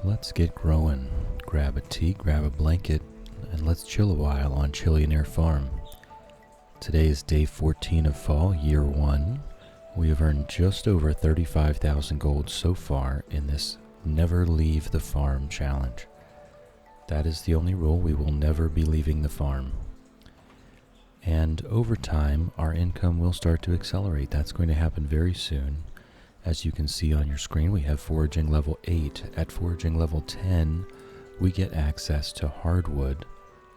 Let's get growing. Grab a tea, grab a blanket, and let's chill a while on Chillionaire Farm. Today is day 14 of fall, year 1. We have earned just over 35,000 gold so far in this Never Leave the Farm challenge. That is the only rule. We will never be leaving the farm. And over time, our income will start to accelerate. That's going to happen very soon. As you can see on your screen, we have foraging level 8. At foraging level 10, we get access to hardwood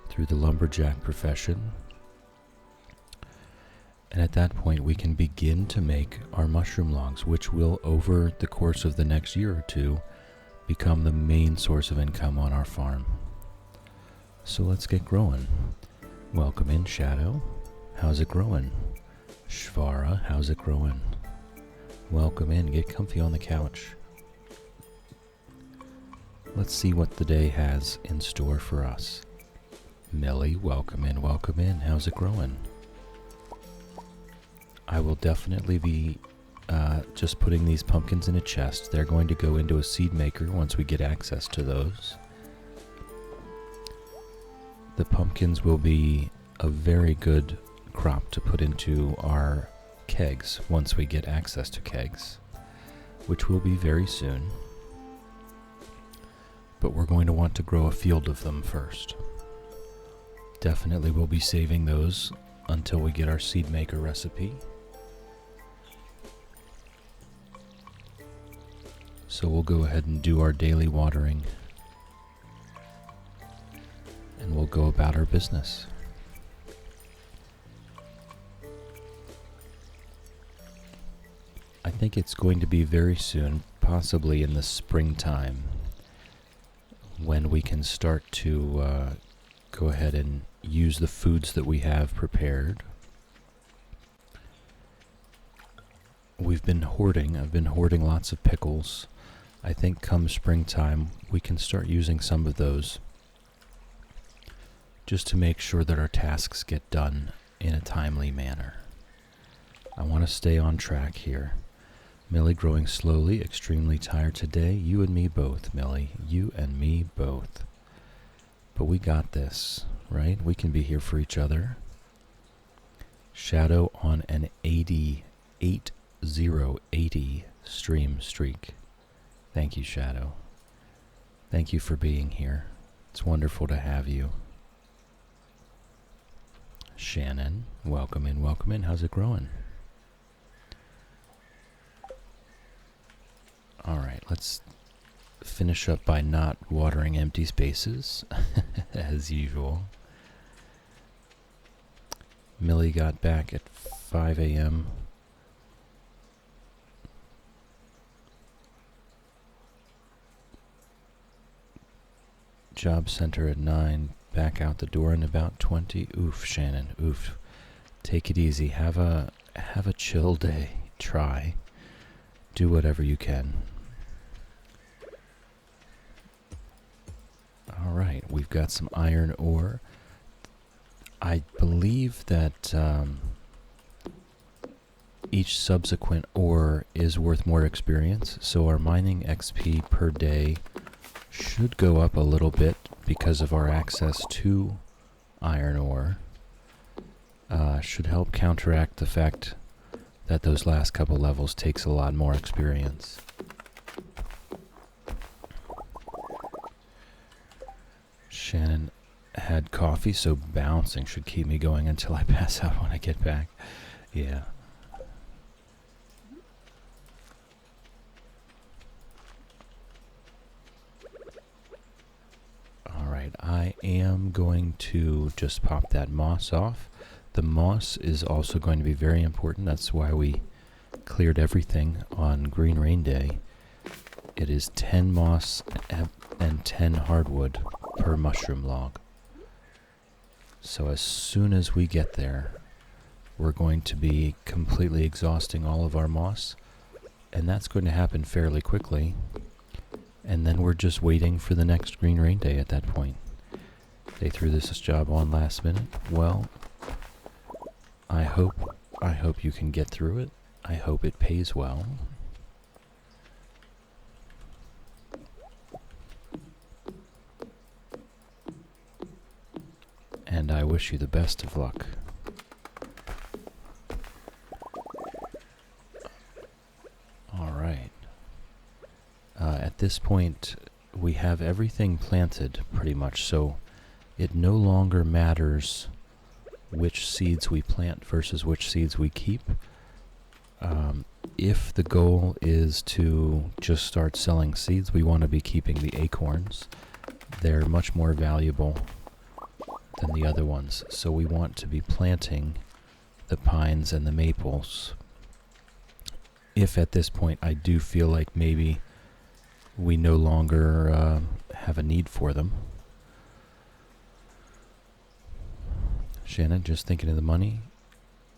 through the lumberjack profession. And at that point, we can begin to make our mushroom logs, which will, over the course of the next year or two, become the main source of income on our farm. So let's get growing. Welcome in, Shadow. How's it growing? Shvara, how's it growing? Welcome in. Get comfy on the couch. Let's see what the day has in store for us. Millie, welcome in, welcome in. How's it growing? I will definitely be just putting these pumpkins in a chest. They're going to go into a seed maker once we get access to those. The pumpkins will be a very good crop to put into our kegs once we get access to kegs, which will be very soon. But we're going to want to grow a field of them first. Definitely we'll be saving those until we get our seed maker recipe. So we'll go ahead and do our daily watering, and we'll go about our business. I think it's going to be very soon, possibly in the springtime, when we can start to go ahead and use the foods that we have prepared. We've been hoarding. I've been hoarding lots of pickles. I think come springtime, we can start using some of those just to make sure that our tasks get done in a timely manner. I want to stay on track here. Millie growing slowly, extremely tired today. You and me both, Millie. You and me both. But we got this, right? We can be here for each other. Shadow on an 80 stream streak. Thank you, Shadow. Thank you for being here. It's wonderful to have you. Shannon, welcome in, welcome in. How's it growing? Alright, let's finish up by not watering empty spaces, as usual. Millie got back at 5 a.m. Job center at 9, back out the door in about 20. Oof, Shannon, oof. Take it easy. Have a chill day. Try. Do whatever you can. Alright, we've got some iron ore. I believe that each subsequent ore is worth more experience, so our mining XP per day should go up a little bit because of our access to iron ore. Should help counteract the fact that those last couple levels takes a lot more experience. Shannon had coffee, so bouncing should keep me going until I pass out when I get back. Yeah. Alright, I am going to just pop that moss off. The moss is also going to be very important. That's why we cleared everything on Green Rain Day. It is 10 moss and 10 hardwood per mushroom log. So as soon as we get there, we're going to be completely exhausting all of our moss, and that's going to happen fairly quickly. And then we're just waiting for the next Green Rain Day at that point. They threw this job on last minute. Well, I hope you can get through it. I hope it pays well. and I wish you the best of luck. Alright. At this point, we have everything planted, pretty much, so it no longer matters which seeds we plant versus which seeds we keep. If the goal is to just start selling seeds, we want to be keeping the acorns. They're much more valuable than the other ones, so we want to be planting the pines and the maples. If at this point I do feel like maybe we no longer have a need for them. Shannon, just thinking of the money.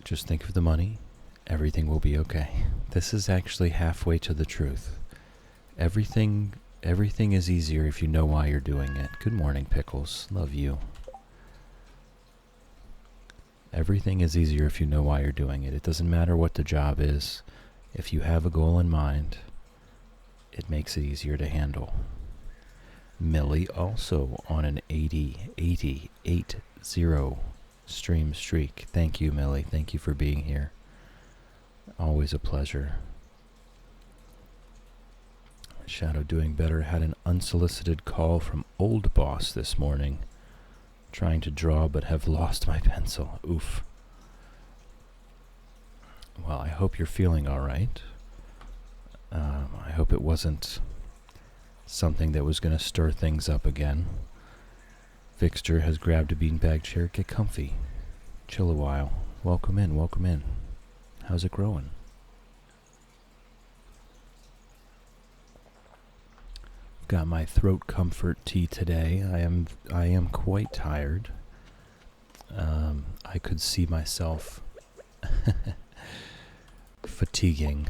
Just think of the money. Everything will be okay. This is actually halfway to the truth. Everything is easier if you know why you're doing it. Good morning, Pickles. Love you. Everything is easier if you know why you're doing it. It doesn't matter what the job is. If you have a goal in mind, it makes it easier to handle. Millie also on an 80 stream streak. Thank you, Millie. Thank you for being here. Always a pleasure. Shadow doing better. Had an unsolicited call from old boss this morning. Trying to draw but have lost my pencil. Oof. Well, I hope you're feeling alright. I hope it wasn't something that was going to stir things up again. Fixture has grabbed a beanbag chair. Get comfy. Chill a while. Welcome in, welcome in. How's it growing? Got my throat comfort tea today. I am quite tired. I could see myself fatiguing,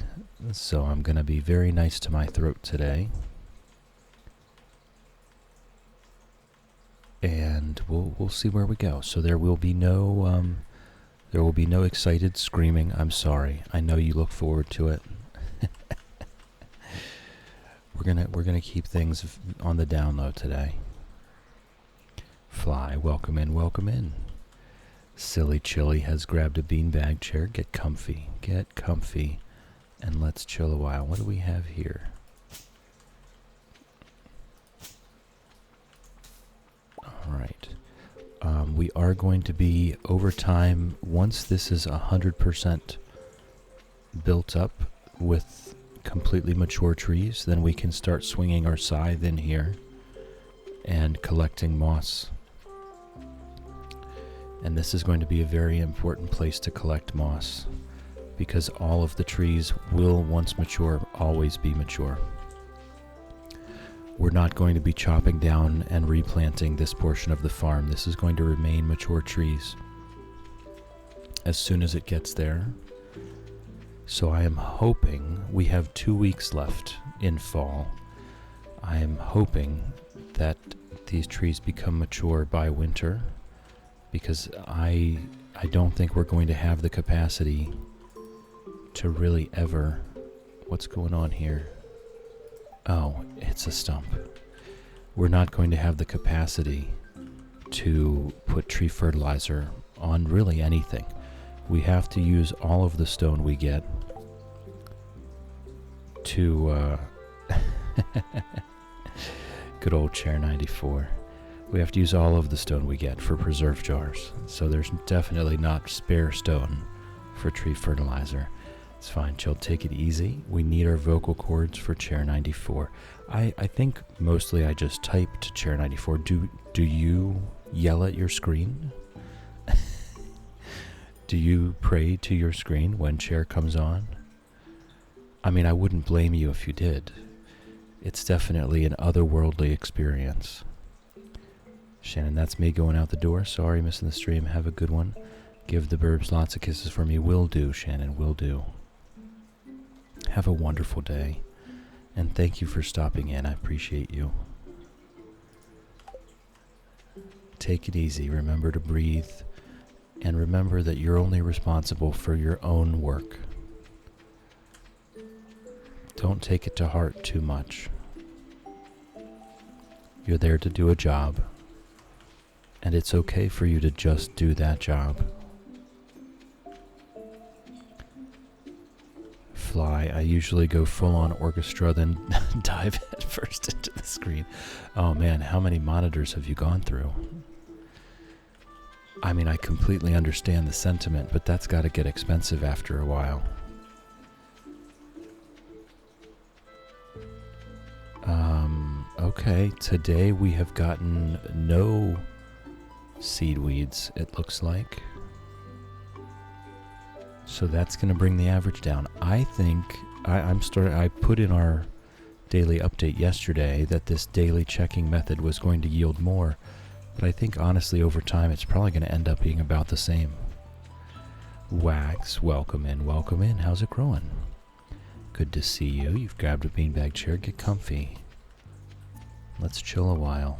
so I'm gonna be very nice to my throat today. And we'll see where we go. So there will be no excited screaming. I'm sorry. I know you look forward to it. We're gonna keep things on the down low today. Fly, welcome in, welcome in. Silly Chili has grabbed a beanbag chair. Get comfy, and let's chill a while. What do we have here? Alright. We are going to be, over time, once this is 100% built up with completely mature trees, then we can start swinging our scythe in here and collecting moss. And this is going to be a very important place to collect moss, because all of the trees will, once mature, always be mature. We're not going to be chopping down and replanting this portion of the farm. This is going to remain mature trees as soon as it gets there. So I am hoping, we have 2 weeks left in fall. I am hoping that these trees become mature by winter, because I don't think we're going to have the capacity to really ever... What's going on here? Oh, it's a stump. We're not going to have the capacity to put tree fertilizer on really anything. We have to use all of the stone we get to... Good old Chair 94. We have to use all of the stone we get for preserve jars. So there's definitely not spare stone for tree fertilizer. It's fine, Chill, take it easy. We need our vocal cords for Chair 94. I think mostly I just typed Chair 94. Do you yell at your screen? Do you pray to your screen when Chair comes on? I mean, I wouldn't blame you if you did. It's definitely an otherworldly experience. Shannon, that's me going out the door. Sorry, missing the stream. Have a good one. Give the burbs lots of kisses for me. Will do, Shannon, will do. Have a wonderful day, and thank you for stopping in. I appreciate you. Take it easy. Remember to breathe, and remember that you're only responsible for your own work. Don't take it to heart too much. You're there to do a job, And it's okay for you to just do that job. Fly, I usually go full on orchestra, then dive head first into the screen. Oh man, how many monitors have you gone through? I mean, I completely understand the sentiment, but that's got to get expensive after a while. Okay, today we have gotten no seed weeds, it looks like. So that's going to bring the average down. I think I put in our daily update yesterday that this daily checking method was going to yield more, but I think honestly over time it's probably going to end up being about the same. Wax, welcome in, welcome in. How's it growing? Good to see you. You've grabbed a beanbag chair. Get comfy. Let's chill a while.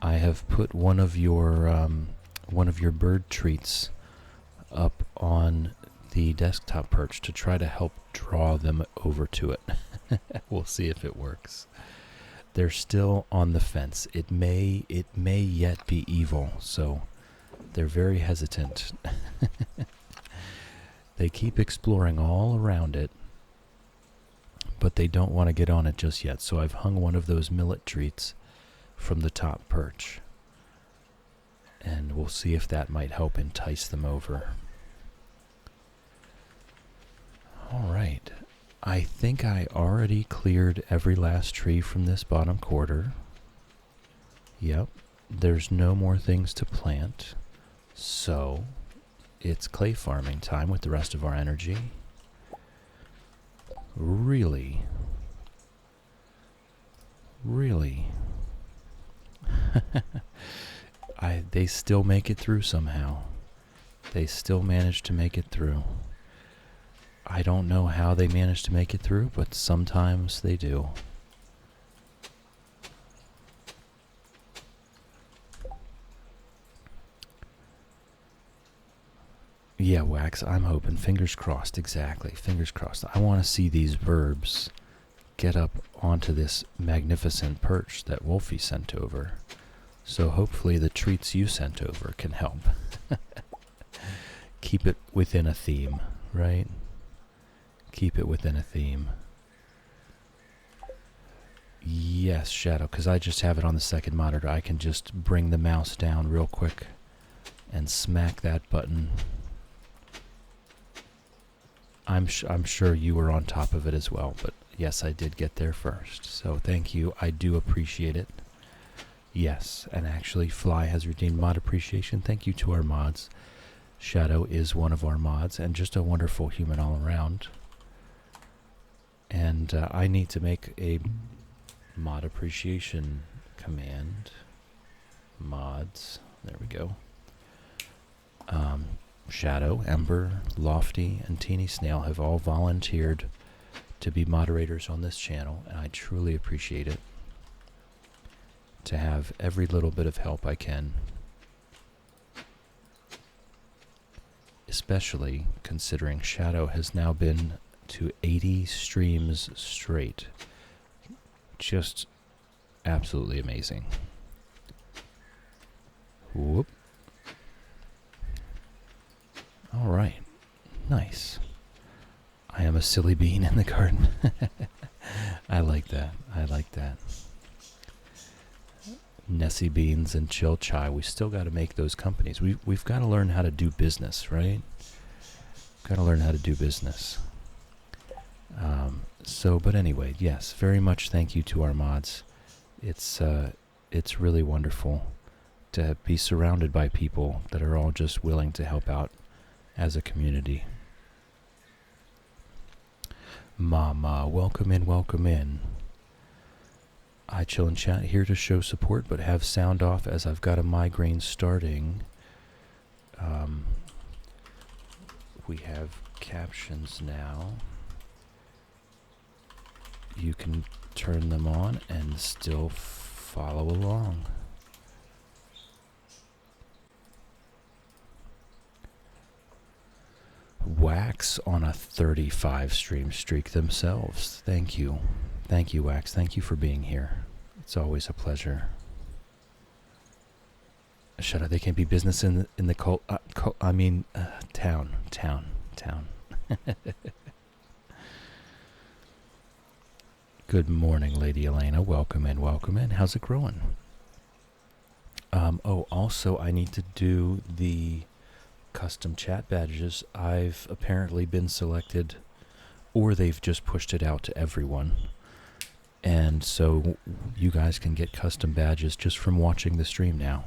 I have put one of your bird treats up on the desktop perch to try to help draw them over to it. We'll see if it works. They're still on the fence. It may yet be evil, so they're very hesitant. They keep exploring all around it, but they don't want to get on it just yet. So I've hung one of those millet treats from the top perch, and we'll see if that might help entice them over. All right. I think I already cleared every last tree from this bottom quarter. Yep. There's no more things to plant. So it's clay farming time with the rest of our energy. Really? They still make it through somehow. They still manage to make it through. I don't know how they manage to make it through, but sometimes they do. Yeah, Wax, I'm hoping. Fingers crossed, exactly. Fingers crossed. I want to see these verbs get up onto this magnificent perch that Wolfie sent over. So hopefully the treats you sent over can help. Keep it within a theme, right? Keep it within a theme. Yes, Shadow, because I just have it on the second monitor. I can just bring the mouse down real quick and smack that button. I'm sure you were on top of it as well, but yes, I did get there first. So thank you. I do appreciate it. Yes, and actually Fly has redeemed mod appreciation. Thank you to our mods. Shadow is one of our mods and just a wonderful human all around. And I need to make a mod appreciation command. Mods. There we go. Shadow, Ember, Lofty, and Teeny Snail have all volunteered to be moderators on this channel, and I truly appreciate it. To have every little bit of help I can. Especially considering Shadow has now been to 80 streams straight. Just absolutely amazing. Whoop. All right. Nice. I am a silly bean in the garden. I like that. I like that. Nessie Beans and Chill Chai. We still got to make those companies. We've got to learn how to do business, right? Got to learn how to do business. But anyway, yes, very much thank you to our mods. It's really wonderful to be surrounded by people that are all just willing to help out as a community. Mama, welcome in, welcome in. I chill and chat here to show support, but have sound off as I've got a migraine starting. We have captions now. You can turn them on and still follow along. Wax on a 35 stream streak themselves. Thank you. Thank you, Wax. Thank you for being here. It's always a pleasure. Shut up. They can't be business in the town. Good morning, Lady Elena. Welcome in, welcome in. How's it growing? Also, I need to do the custom chat badges. I've apparently been selected, or they've just pushed it out to everyone. And so you guys can get custom badges just from watching the stream now.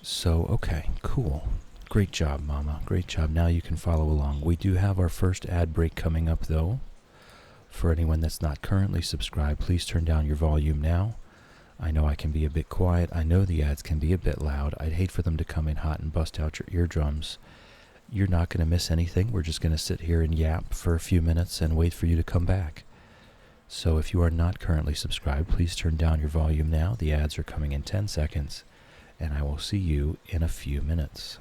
So, okay, cool. Great job, Mama. Great job. Now you can follow along. We do have our first ad break coming up, though. For anyone that's not currently subscribed, please turn down your volume now. I know I can be a bit quiet. I know the ads can be a bit loud. I'd hate for them to come in hot and bust out your eardrums. You're not going to miss anything. We're just going to sit here and yap for a few minutes and wait for you to come back. So if you are not currently subscribed, please turn down your volume now. The ads are coming in 10 seconds, and I will see you in a few minutes.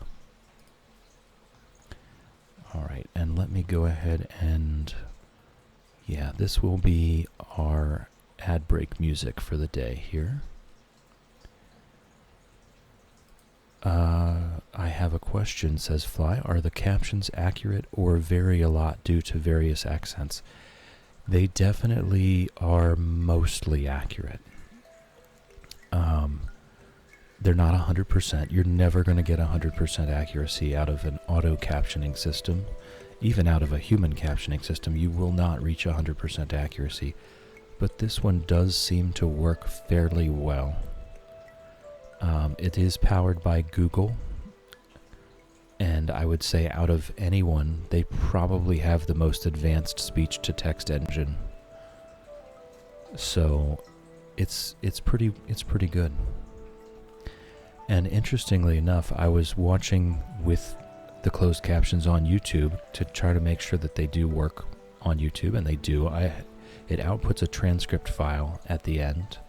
All right, and let me go ahead and... yeah, this will be our ad break music for the day here. I have a question, says Fly. Are the captions accurate or vary a lot due to various accents? They definitely are mostly accurate. They're not 100%. You're never going to get 100% accuracy out of an auto captioning system. Even out of a human captioning system, you will not reach 100% accuracy. But this one does seem to work fairly well. It is powered by Google, and I would say out of anyone, they probably have the most advanced speech-to-text engine. So, it's pretty good. And interestingly enough, I was watching with the closed captions on YouTube to try to make sure that they do work on YouTube, and they do. It outputs a transcript file at the end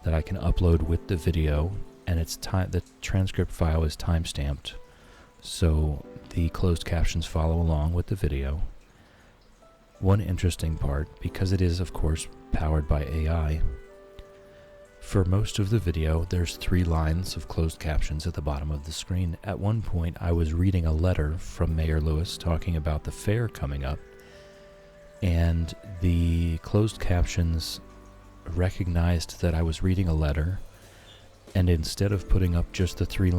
that I can upload with the video, and the transcript file is time-stamped, so the closed captions follow along with the video. One interesting part, because it is, of course, powered by AI, for most of the video, there's 3 lines of closed captions at the bottom of the screen. At one point, I was reading a letter from Mayor Lewis talking about the fair coming up, and the closed captions recognized that I was reading a letter, and instead of putting up just the 3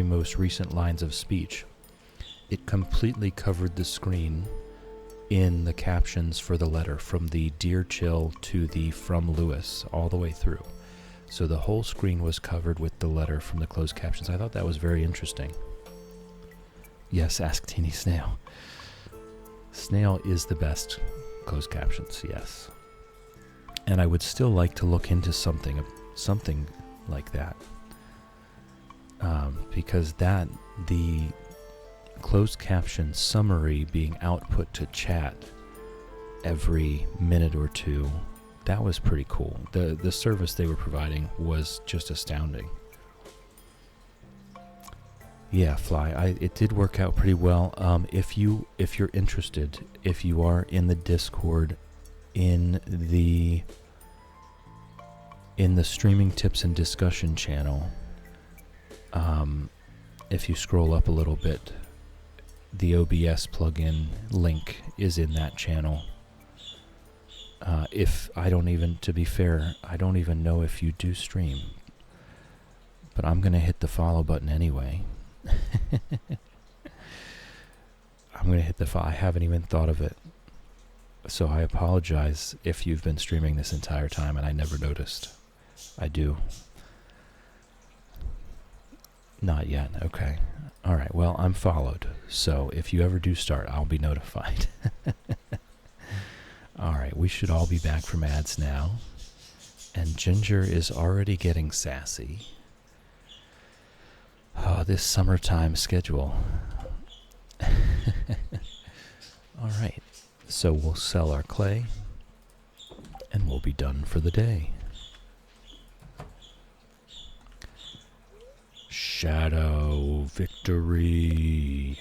most recent lines of speech, it completely covered the screen in the captions for the letter, from the Dear Chill to the From Lewis, all the way through. So the whole screen was covered with the letter from the closed captions. I thought that was very interesting. Yes, ask Teeny Snail. Snail is the best closed captions, yes. And I would still like to look into something like that. Because the closed caption summary being output to chat every minute or two, that was pretty cool. The service they were providing was just astounding. Yeah, Fly, it did work out pretty well. If you're interested, if you are in the Discord, in the streaming tips and discussion channel, if you scroll up a little bit, the OBS plugin link is in that channel. To be fair, I don't even know if you do stream, but I'm going to hit the follow button anyway. I'm going to hit the follow. I haven't even thought of it. So I apologize if you've been streaming this entire time and I never noticed. I do. Not yet. Okay. All right. Well, I'm followed. So if you ever do start, I'll be notified. All right. We should all be back from ads now. And Ginger is already getting sassy. Oh, this summertime schedule. All right. So we'll sell our clay, and we'll be done for the day. Shadow victory.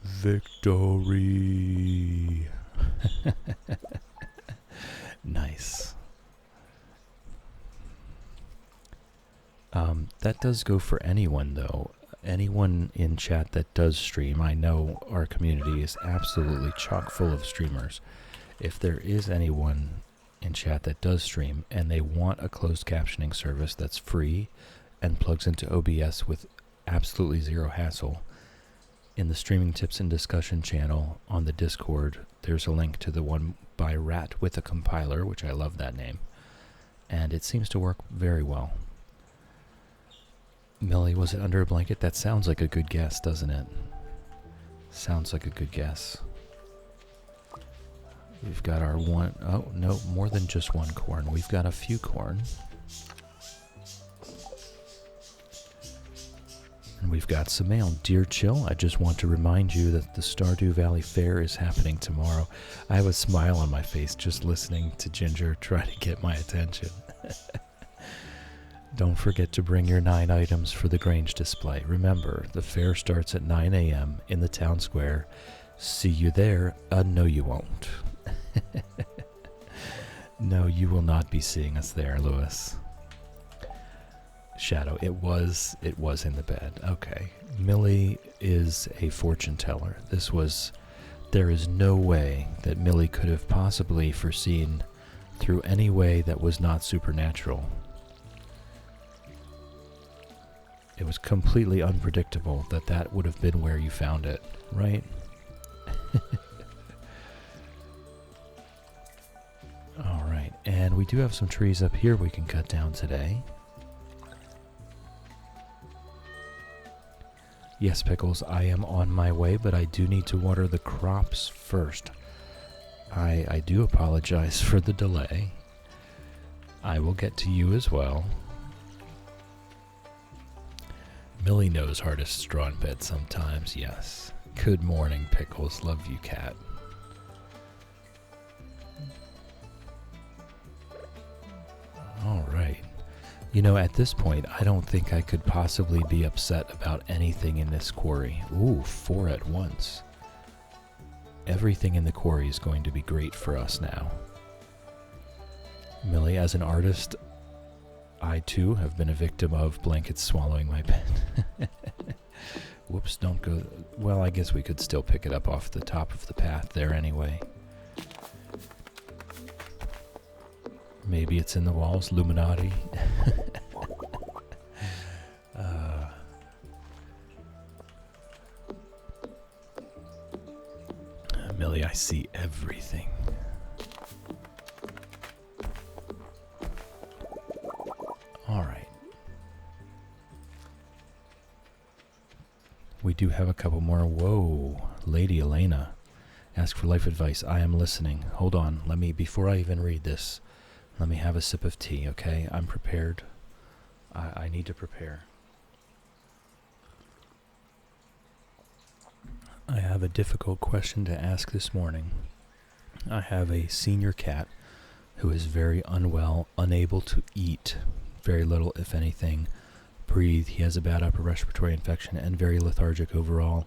Victory. Nice. That does go for anyone, though. Anyone in chat that does stream, I know our community is absolutely chock full of streamers. If there is anyone in chat that does stream and they want a closed captioning service that's free and plugs into OBS with absolutely zero hassle, in the streaming tips and discussion channel on the Discord, there's a link to the one by Rat with a Compiler, which I love that name, and it seems to work very well. Millie, was it under a blanket? That sounds like a good guess, doesn't it? Sounds like a good guess. We've got our one... Oh, no, more than just one corn. We've got a few corn. And we've got some mail. Dear Chill, I just want to remind you that the Stardew Valley Fair is happening tomorrow. I have a smile on my face just listening to Ginger try to get my attention. Don't forget to bring your 9 items for the Grange display. Remember, the fair starts at 9 a.m. in the town square. See you there. No, you won't. No, you will not be seeing us there, Lewis. Shadow, it was in the bed. Okay. Millie is a fortune teller. There is no way that Millie could have possibly foreseen through any way that was not supernatural. It was completely unpredictable that would have been where you found it, right? Alright, and we do have some trees up here we can cut down today. Yes, Pickles, I am on my way, but I do need to water the crops first. I do apologize for the delay. I will get to you as well. Millie knows hard to straw in bed sometimes, yes. Good morning, Pickles. Love you, cat. Alright. You know, at this point, I don't think I could possibly be upset about anything in this quarry. Ooh, 4 at once. Everything in the quarry is going to be great for us now. Millie, as an artist, I too have been a victim of blankets swallowing my pen. Whoops, don't go... Well, I guess we could still pick it up off the top of the path there anyway. Maybe it's in the walls, Illuminati. Millie, I see everything. Alright. We do have a couple more. Whoa, Lady Elena. Ask for life advice. I am listening. Hold on. Before I even read this, let me have a sip of tea, okay? I'm prepared. I need to prepare. I have a difficult question to ask this morning. I have a senior cat who is very unwell, unable to eat, very little, if anything, breathe. He has a bad upper respiratory infection and very lethargic overall.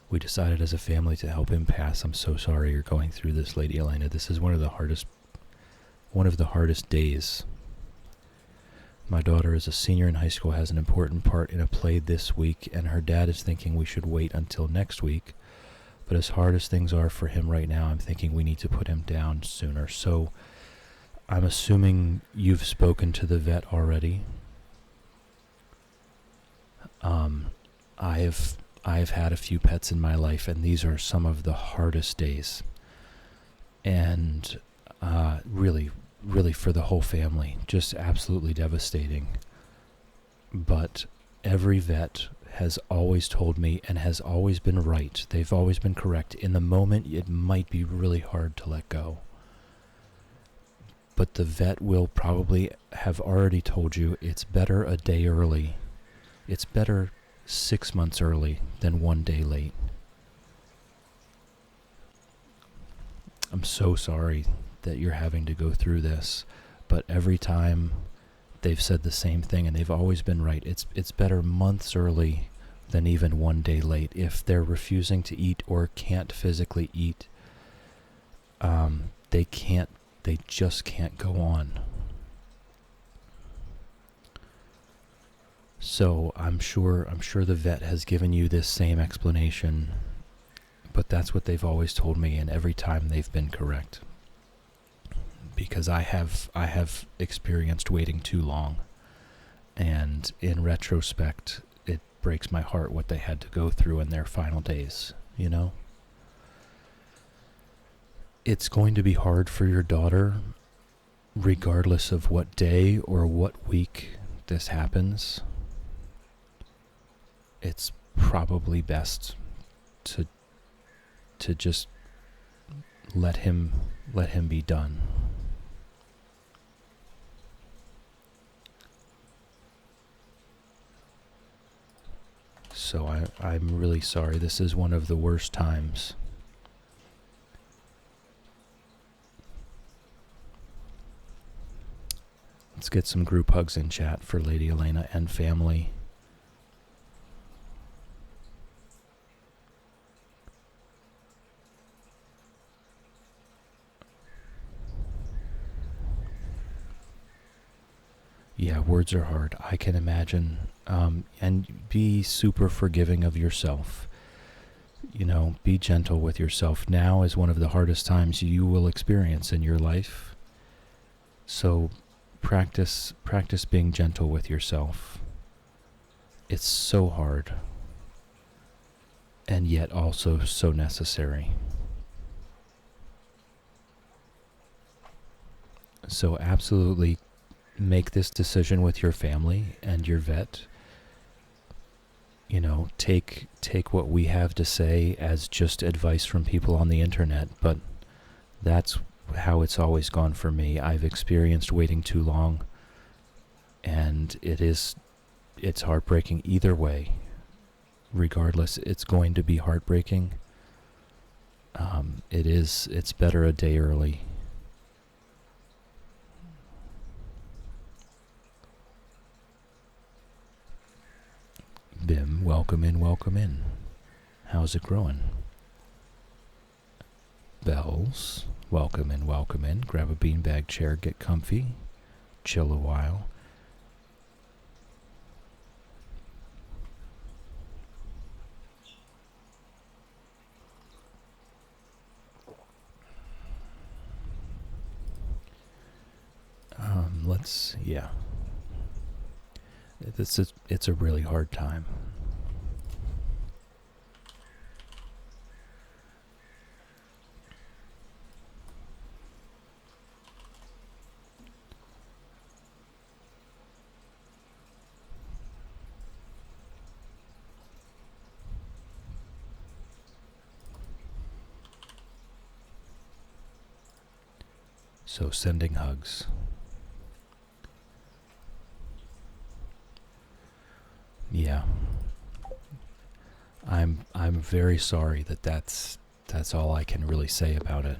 We decided as a family to help him pass. I'm so sorry you're going through this, Lady Elena. This is one of the hardest days. My daughter is a senior in high school, has an important part in a play this week, and her dad is thinking we should wait until next week. But as hard as things are for him right now, I'm thinking we need to put him down sooner. So I'm assuming you've spoken to the vet already. I've had a few pets in my life, and these are some of the hardest days. And really for the whole family, just absolutely devastating. But every vet has always told me and has always been right. They've always been correct. In the moment, it might be really hard to let go. But the vet will probably have already told you it's better a day early. It's better 6 months early than 1 day late. I'm so sorry that you're having to go through this, but every time they've said the same thing, and they've always been right. It's better months early than even 1 day late. If they're refusing to eat or can't physically eat, they just can't go on. So I'm sure the vet has given you this same explanation, but that's what they've always told me, and every time they've been correct. Because I have experienced waiting too long, and in retrospect, it breaks my heart what they had to go through in their final days, you know? It's going to be hard for your daughter, regardless of what day or what week this happens. It's probably best to just let him be done. So I'm really sorry. This is one of the worst times. Let's get some group hugs in chat for Lady Elena and family. Yeah, words are hard. I can imagine. And be super forgiving of yourself. You know, be gentle with yourself. Now is one of the hardest times you will experience in your life. So practice being gentle with yourself. It's so hard, and yet also so necessary. So absolutely make this decision with your family and your vet. You know, take what we have to say as just advice from people on the internet, but that's how it's always gone for me. I've experienced waiting too long, and it's heartbreaking either way. Regardless, it's going to be heartbreaking. It's better a day early. Bim, welcome in. How's it growing? Bells, welcome in. Grab a beanbag chair, get comfy, chill a while. It's a really hard time. So sending hugs. Yeah. I'm very sorry that's all I can really say about it.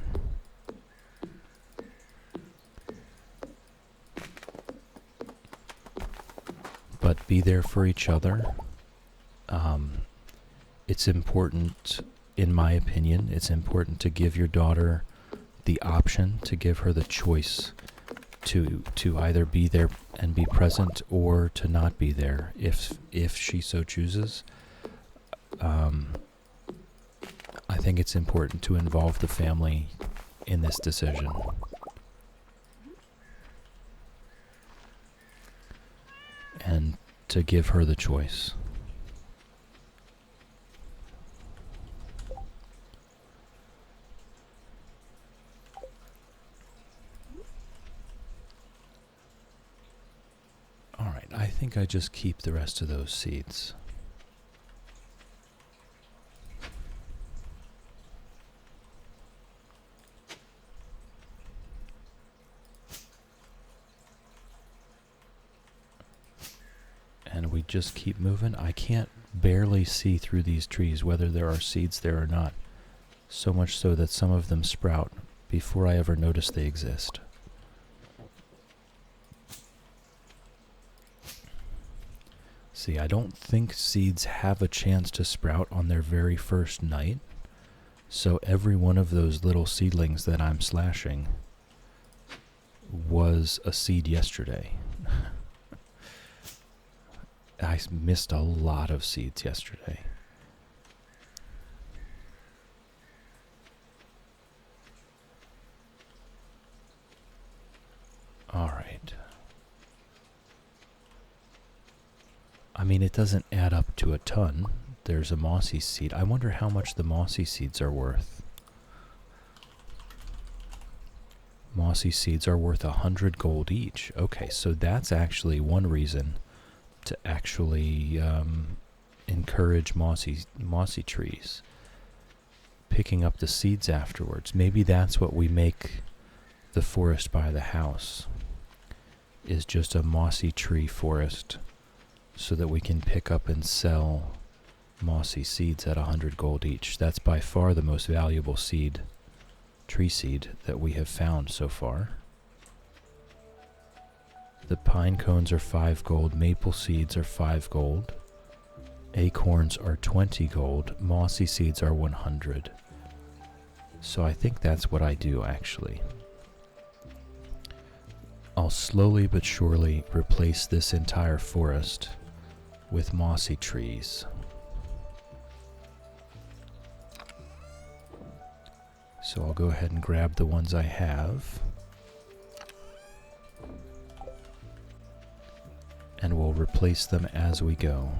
But be there for each other. It's important, in my opinion, it's important to give your daughter the option, to give her the choice to either be there and be present or to not be there if she so chooses. I think it's important to involve the family in this decision. And to give her the choice. Alright, I think I just keep the rest of those seeds. And we just keep moving. I can't barely see through these trees whether there are seeds there or not. So much so that some of them sprout before I ever notice they exist. See, I don't think seeds have a chance to sprout on their very first night. So every one of those little seedlings that I'm slashing was a seed yesterday. I missed a lot of seeds yesterday. All right. I mean, it doesn't add up to a ton. There's a mossy seed. I wonder how much the mossy seeds are worth. Mossy seeds are worth 100 gold each. Okay, so that's actually one reason to actually encourage mossy trees. Picking up the seeds afterwards. Maybe that's what we make the forest by the house, is just a mossy tree forest, so that we can pick up and sell mossy seeds at 100 gold each. That's by far the most valuable tree seed that we have found so far. The pine cones are 5 gold, maple seeds are 5 gold, acorns are 20 gold, mossy seeds are 100. So I think that's what I do actually. I'll slowly but surely replace this entire forest with mossy trees. So I'll go ahead and grab the ones I have. And we'll replace them as we go.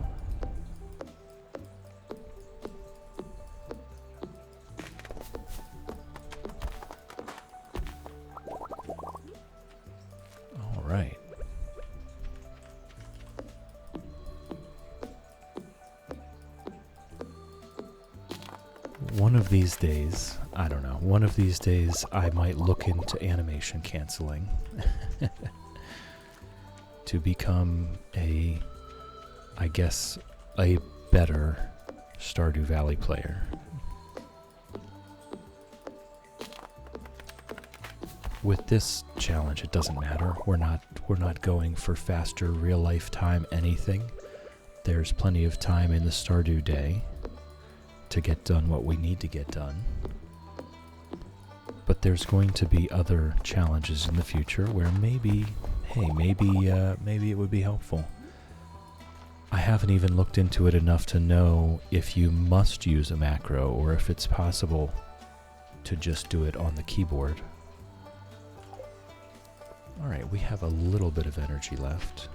All right. One of these days, I don't know, one of these days I might look into animation canceling to become I guess, a better Stardew Valley player. With this challenge, it doesn't matter. We're not going for faster real life time anything. There's plenty of time in the Stardew day to get done what we need to get done. But there's going to be other challenges in the future where maybe it would be helpful. I haven't even looked into it enough to know if you must use a macro or if it's possible to just do it on the keyboard. Alright, we have a little bit of energy left.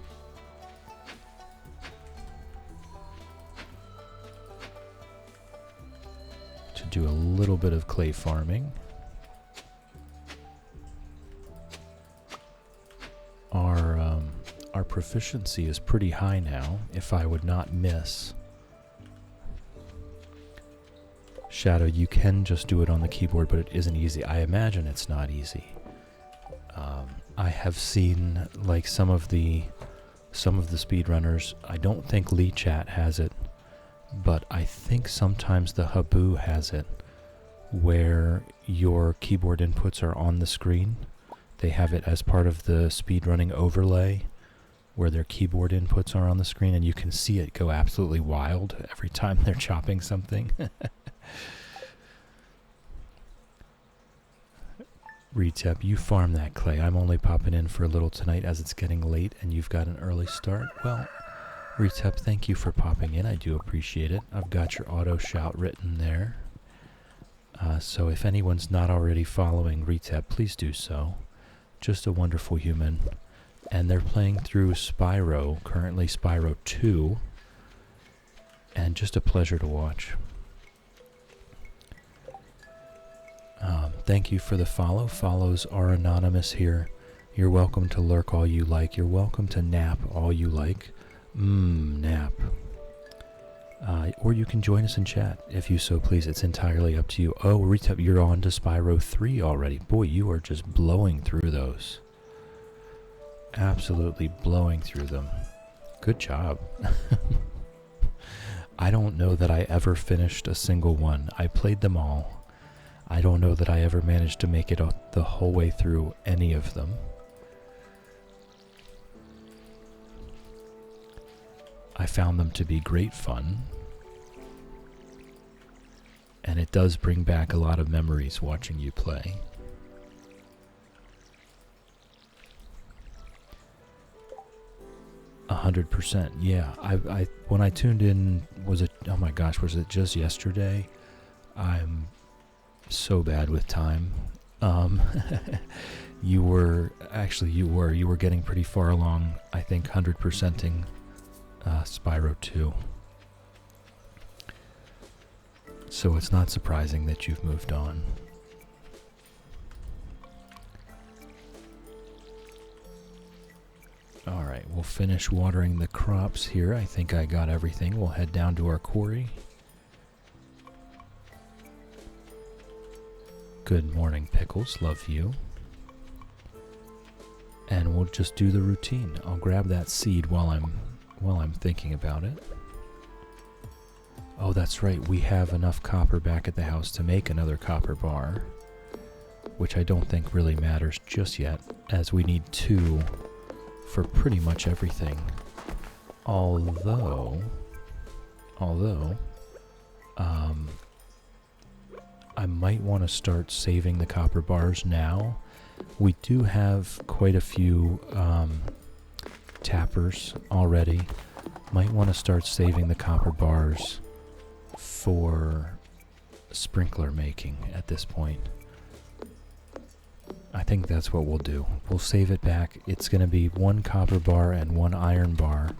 To do a little bit of clay farming. Our proficiency is pretty high now, if I would not miss. Shadow, you can just do it on the keyboard, but it isn't easy. I imagine it's not easy. I have seen like some of the speedrunners. I don't think Lee Chat has it, but I think sometimes the Habu has it, where your keyboard inputs are on the screen. They have it as part of the speedrunning overlay, where their keyboard inputs are on the screen, and you can see it go absolutely wild every time they're chopping something. Retep, you farm that clay. I'm only popping in for a little tonight as it's getting late and you've got an early start. Well, Retep, thank you for popping in. I do appreciate it. I've got your auto shout written there. So if anyone's not already following Retep, please do so. Just a wonderful human. And they're playing through Spyro, currently Spyro 2. And just a pleasure to watch. Thank you for the follow. Follows are anonymous here. You're welcome to lurk all you like. You're welcome to nap all you like. Nap. Or you can join us in chat if you so please. It's entirely up to you. Oh, Retep, you're on to Spyro 3 already. Boy, you are just blowing through those. Absolutely blowing through them. Good job. I don't know that I ever finished a single one. I played them all. I don't know that I ever managed to make it the whole way through any of them. I found them to be great fun. And it does bring back a lot of memories watching you play. 100%. Yeah, I when I tuned in, was it? Oh my gosh, was it just yesterday? I'm so bad with time. You were getting pretty far along. I think 100%ing Spyro 2. So it's not surprising that you've moved on. Alright, we'll finish watering the crops here. I think I got everything. We'll head down to our quarry. Good morning, Pickles. Love you. And we'll just do the routine. I'll grab that seed while I'm thinking about it. Oh, that's right. We have enough copper back at the house to make another copper bar, which I don't think really matters just yet, as we need 2 for pretty much everything. Although, I might want to start saving the copper bars now. We do have quite a few tappers already. Might want to start saving the copper bars for sprinkler making at this point. I think that's what we'll do. We'll save it back. It's going to be 1 copper bar and 1 iron bar.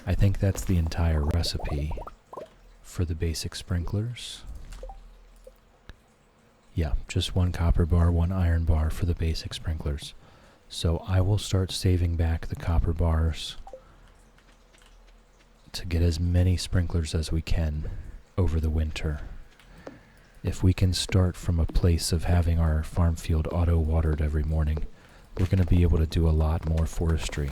I think that's the entire recipe for the basic sprinklers. Yeah, just 1 copper bar, 1 iron bar for the basic sprinklers. So I will start saving back the copper bars to get as many sprinklers as we can over the winter. If we can start from a place of having our farm field auto-watered every morning, we're going to be able to do a lot more forestry.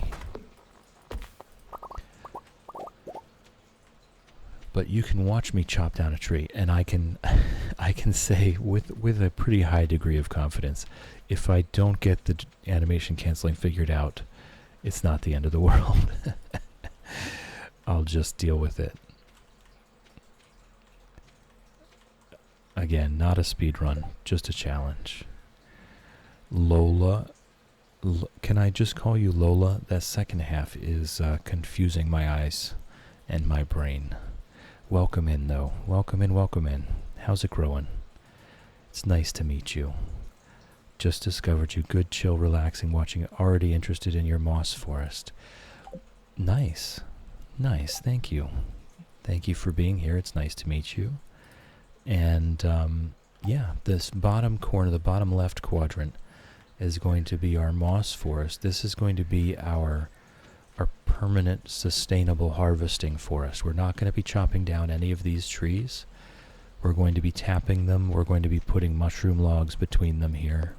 But you can watch me chop down a tree, and I can say with a pretty high degree of confidence, if I don't get the animation canceling figured out, it's not the end of the world. I'll just deal with it. Again, not a speed run, just a challenge. Lola, can I just call you Lola? That second half is confusing my eyes and my brain. Welcome in, though. Welcome in, welcome in. How's it growing? It's nice to meet you. Just discovered you. Good, chill, relaxing, watching. Already interested in your moss forest. Nice. Nice, thank you. Thank you for being here. It's nice to meet you. And, yeah, this bottom corner, the bottom left quadrant, is going to be our moss forest. This is going to be our permanent, sustainable harvesting forest. We're not going to be chopping down any of these trees. We're going to be tapping them. We're going to be putting mushroom logs between them here.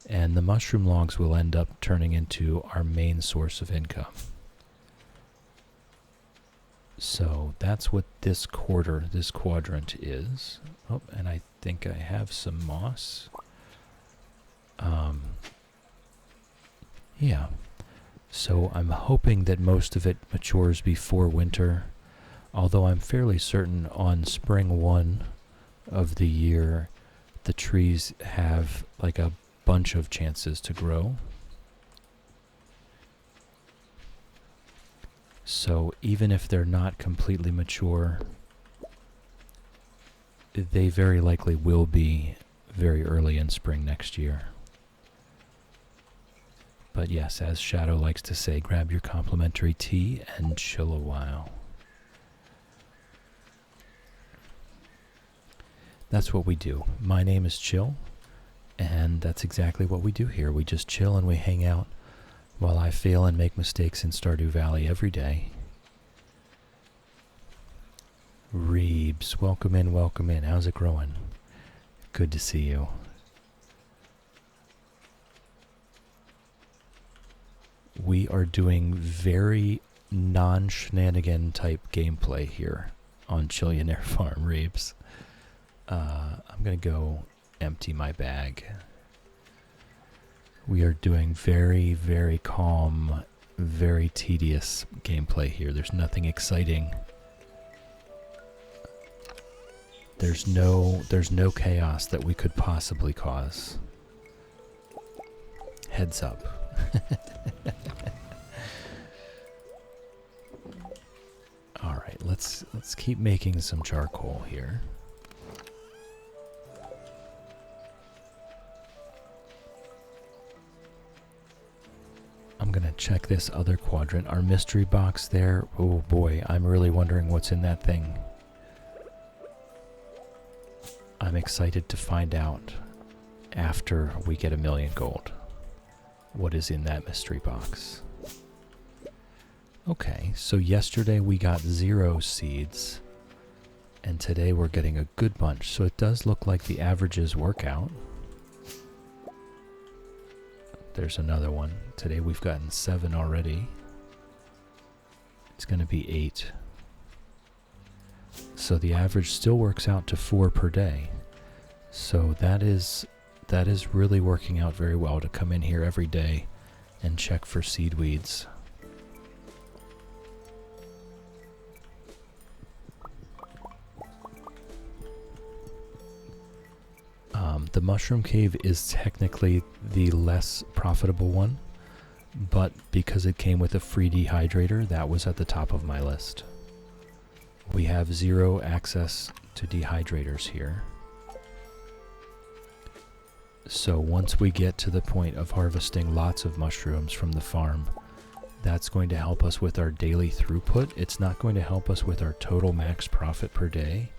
And the mushroom logs will end up turning into our main source of income. So that's what this quadrant is. Oh, and I think I have some moss. Yeah. So I'm hoping that most of it matures before winter, although I'm fairly certain on spring 1 of the year, the trees have like a bunch of chances to grow. So even if they're not completely mature, they very likely will be very early in spring next year. But yes, as Shadow likes to say, grab your complimentary tea and chill a while. That's what we do. My name is Chill, and that's exactly what we do here. We just chill and we hang out while I fail and make mistakes in Stardew Valley every day. Reebs, welcome in, welcome in. How's it growing? Good to see you. We are doing very non-shenanigan type gameplay here on Chillionaire Farm, Reebs. I'm going to go empty my bag. We are doing very, very calm, very tedious gameplay here. There's nothing exciting. There's no chaos that we could possibly cause. Heads up. let's keep making some charcoal here. I'm gonna check this other quadrant. Our mystery box there. Oh boy, I'm really wondering what's in that thing. I'm excited to find out after we get 1,000,000 gold what is in that mystery box. Okay, so yesterday we got 0 seeds, and today we're getting a good bunch, so it does look like the averages work out. There's another one. Today we've gotten 7 already. It's going to be 8. So the average still works out to 4 per day. So that is really working out very well to come in here every day and check for seed weeds. The mushroom cave is technically the less profitable one, but because it came with a free dehydrator, that was at the top of my list. We have 0 access to dehydrators here. So once we get to the point of harvesting lots of mushrooms from the farm, that's going to help us with our daily throughput. It's not going to help us with our total max profit per day.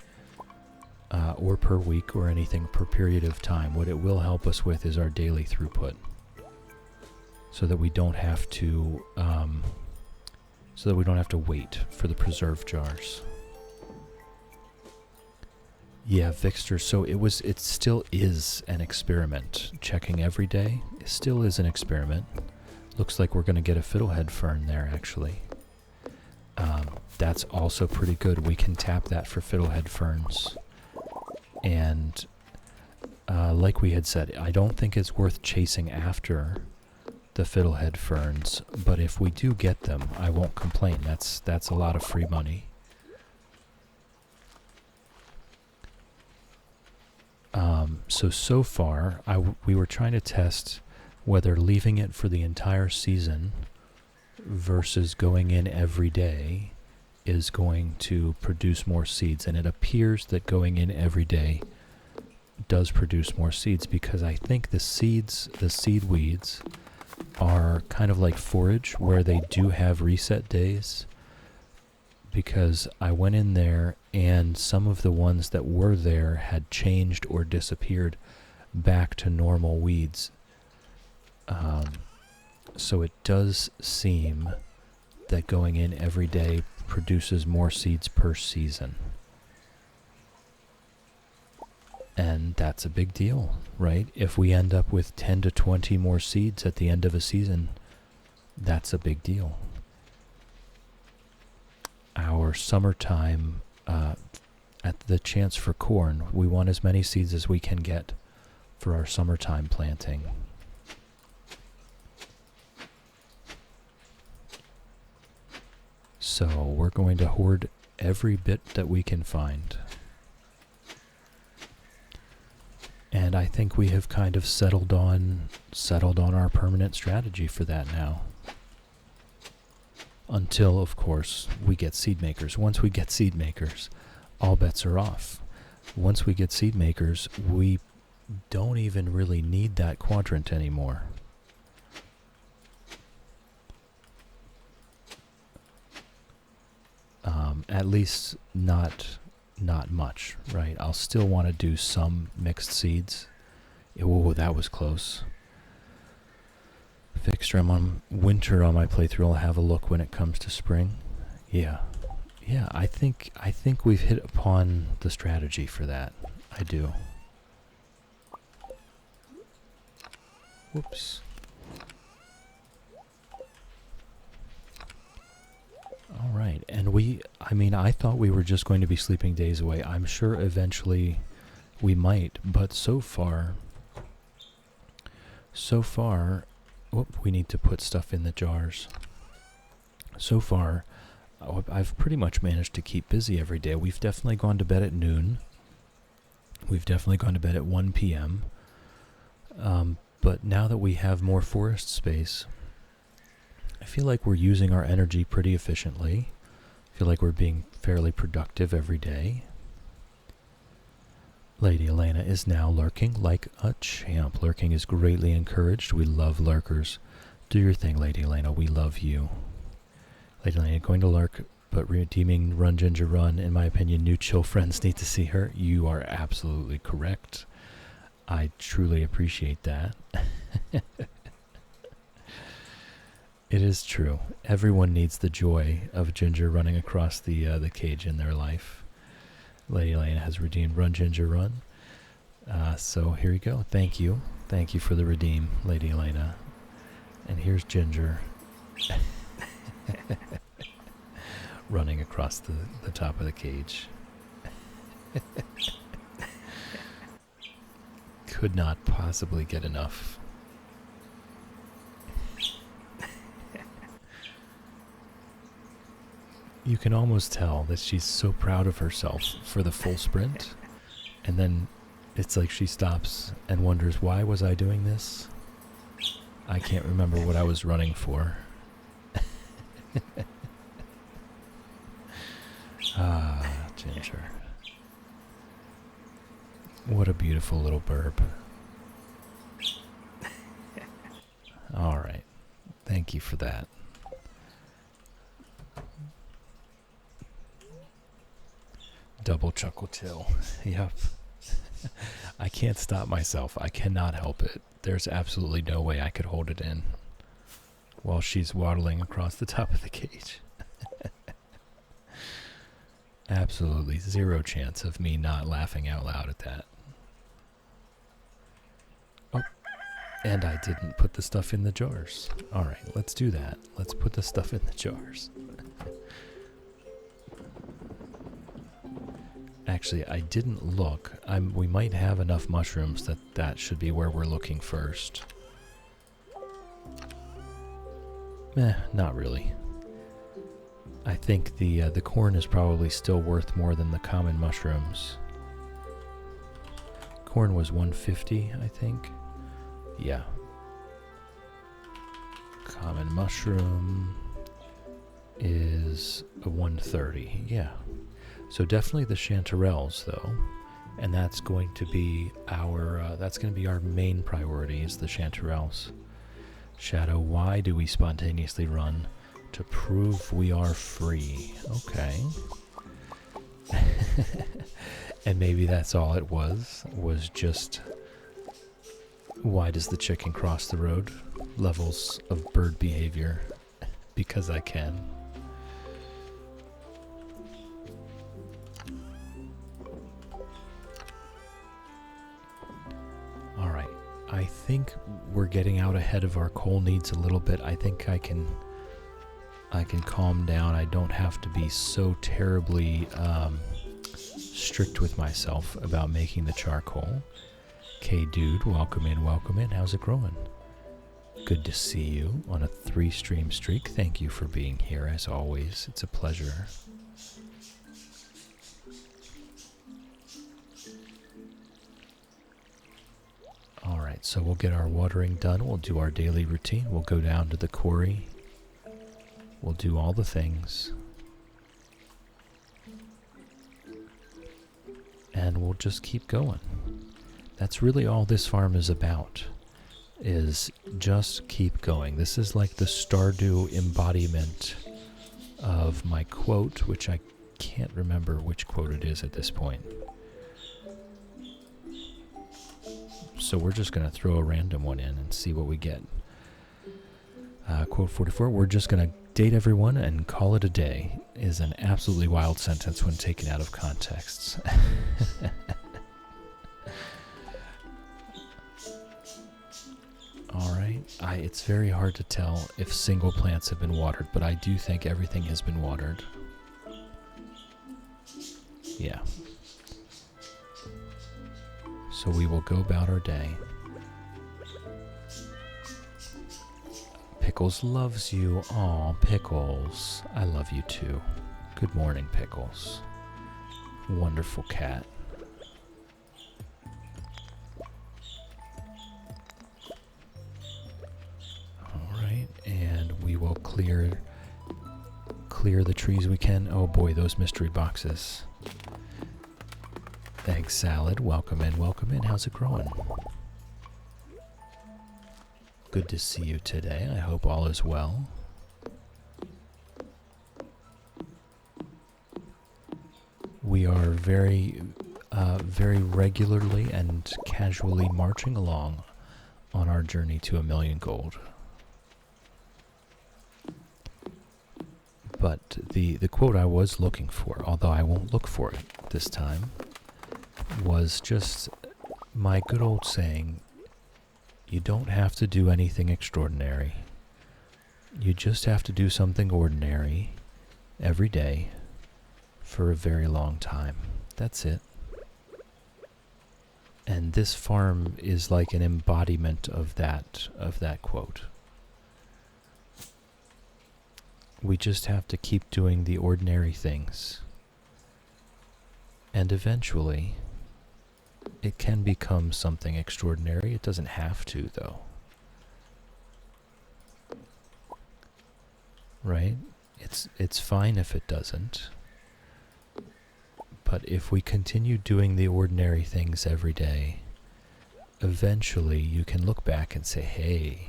Or per week or anything per period of time. What it will help us with is our daily throughput, so that we don't have to wait for the preserve jars. Yeah, Vixter. So it still is an experiment. Checking every day, it still is an experiment. Looks like we're going to get a fiddlehead fern there actually. That's also pretty good. We can tap that for fiddlehead ferns. And like we had said, I don't think it's worth chasing after the fiddlehead ferns, but if we do get them, I won't complain. That's a lot of free money. So far, we were trying to test whether leaving it for the entire season versus going in every day is going to produce more seeds, and it appears that going in every day does produce more seeds, because I think the seed weeds are kind of like forage, where they do have reset days, because I went in there and some of the ones that were there had changed or disappeared back to normal weeds. So it does seem that going in every day produces more seeds per season. And that's a big deal, right? If we end up with 10 to 20 more seeds at the end of a season, that's a big deal. Our summertime, at the chance for corn, we want as many seeds as we can get for our summertime planting. So we're going to hoard every bit that we can find. And I think we have kind of settled on our permanent strategy for that now. Until, of course, we get seed makers. Once we get seed makers, all bets are off. Once we get seed makers, we don't even really need that quadrant anymore. At least not much, right? I'll still want to do some mixed seeds. Oh, that was close. Fixture, I'm on winter on my playthrough. I'll have a look when it comes to spring. Yeah, I think we've hit upon the strategy for that. I do. Whoops. All right, and I thought we were just going to be sleeping days away. I'm sure eventually we might, but so far, we need to put stuff in the jars. So far, I've pretty much managed to keep busy every day. We've definitely gone to bed at noon. We've definitely gone to bed at 1 p.m. But now that we have more forest space, I feel like we're using our energy pretty efficiently. Feel like we're being fairly productive every day. Lady Elena is now lurking like a champ. Lurking is greatly encouraged. We love lurkers. Do your thing, Lady Elena. We love you. Lady Elena going to lurk, but redeeming Run Ginger Run. In my opinion, new chill friends need to see her. You are absolutely correct. I truly appreciate that. It is true. Everyone needs the joy of Ginger running across the cage in their life. Lady Elena has redeemed Run Ginger Run. So here you go. Thank you. Thank you for the redeem, Lady Elena. And here's Ginger running across the top of the cage. Could not possibly get enough. You can almost tell that she's so proud of herself for the full sprint, and then it's like she stops and wonders, why was I doing this? I can't remember what I was running for. Ah, Ginger. What a beautiful little burb. All right. Thank you for that. Double chuckle till. Yep. I can't stop myself. I cannot help it. There's absolutely no way I could hold it in while she's waddling across the top of the cage. Absolutely zero chance of me not laughing out loud at that. Oh, and I didn't put the stuff in the jars. All right, let's do that. Let's put the stuff in the jars. Actually, I didn't look. We might have enough mushrooms that should be where we're looking first. Not really. I think the corn is probably still worth more than the common mushrooms. Corn was 150, I think. Yeah. Common mushroom is a 130. Yeah. So definitely the chanterelles, though, and that's going to be our main priority is the chanterelles. Shadow, why do we spontaneously run? To prove we are free. Okay. And maybe that's all it was just, why does the chicken cross the road? Levels of bird behavior. Because I can. Alright, I think we're getting out ahead of our coal needs a little bit. I think I can calm down. I don't have to be so terribly strict with myself about making the charcoal. Okay, dude, welcome in, welcome in. How's it growing? Good to see you on a 3-stream streak. Thank you for being here, as always. It's a pleasure. Alright, so we'll get our watering done. We'll do our daily routine. We'll go down to the quarry. We'll do all the things. And we'll just keep going. That's really all this farm is about, is just keep going. This is like the Stardew embodiment of my quote, which I can't remember which quote it is at this point. So we're just going to throw a random one in and see what we get. Quote 44, we're just going to date everyone and call it a day, is an absolutely wild sentence when taken out of context. Alright, it's very hard to tell if single plants have been watered, but I do think everything has been watered. Yeah. So we will go about our day. Pickles loves you. Aw, Pickles. I love you too. Good morning, Pickles. Wonderful cat. Alright, and we will clear clear the trees we can. Oh boy, those mystery boxes. Egg salad, welcome in, welcome in. How's it growing? Good to see you today. I hope all is well. We are very regularly and casually marching along on our journey to 1,000,000 gold. But the quote I was looking for, although I won't look for it this time, was just my good old saying, you don't have to do anything extraordinary. You just have to do something ordinary every day for a very long time. That's it. And this farm is like an embodiment of that quote. We just have to keep doing the ordinary things. And eventually, it can become something extraordinary. It doesn't have to, though. Right? It's fine if it doesn't. But if we continue doing the ordinary things every day, eventually you can look back and say, hey,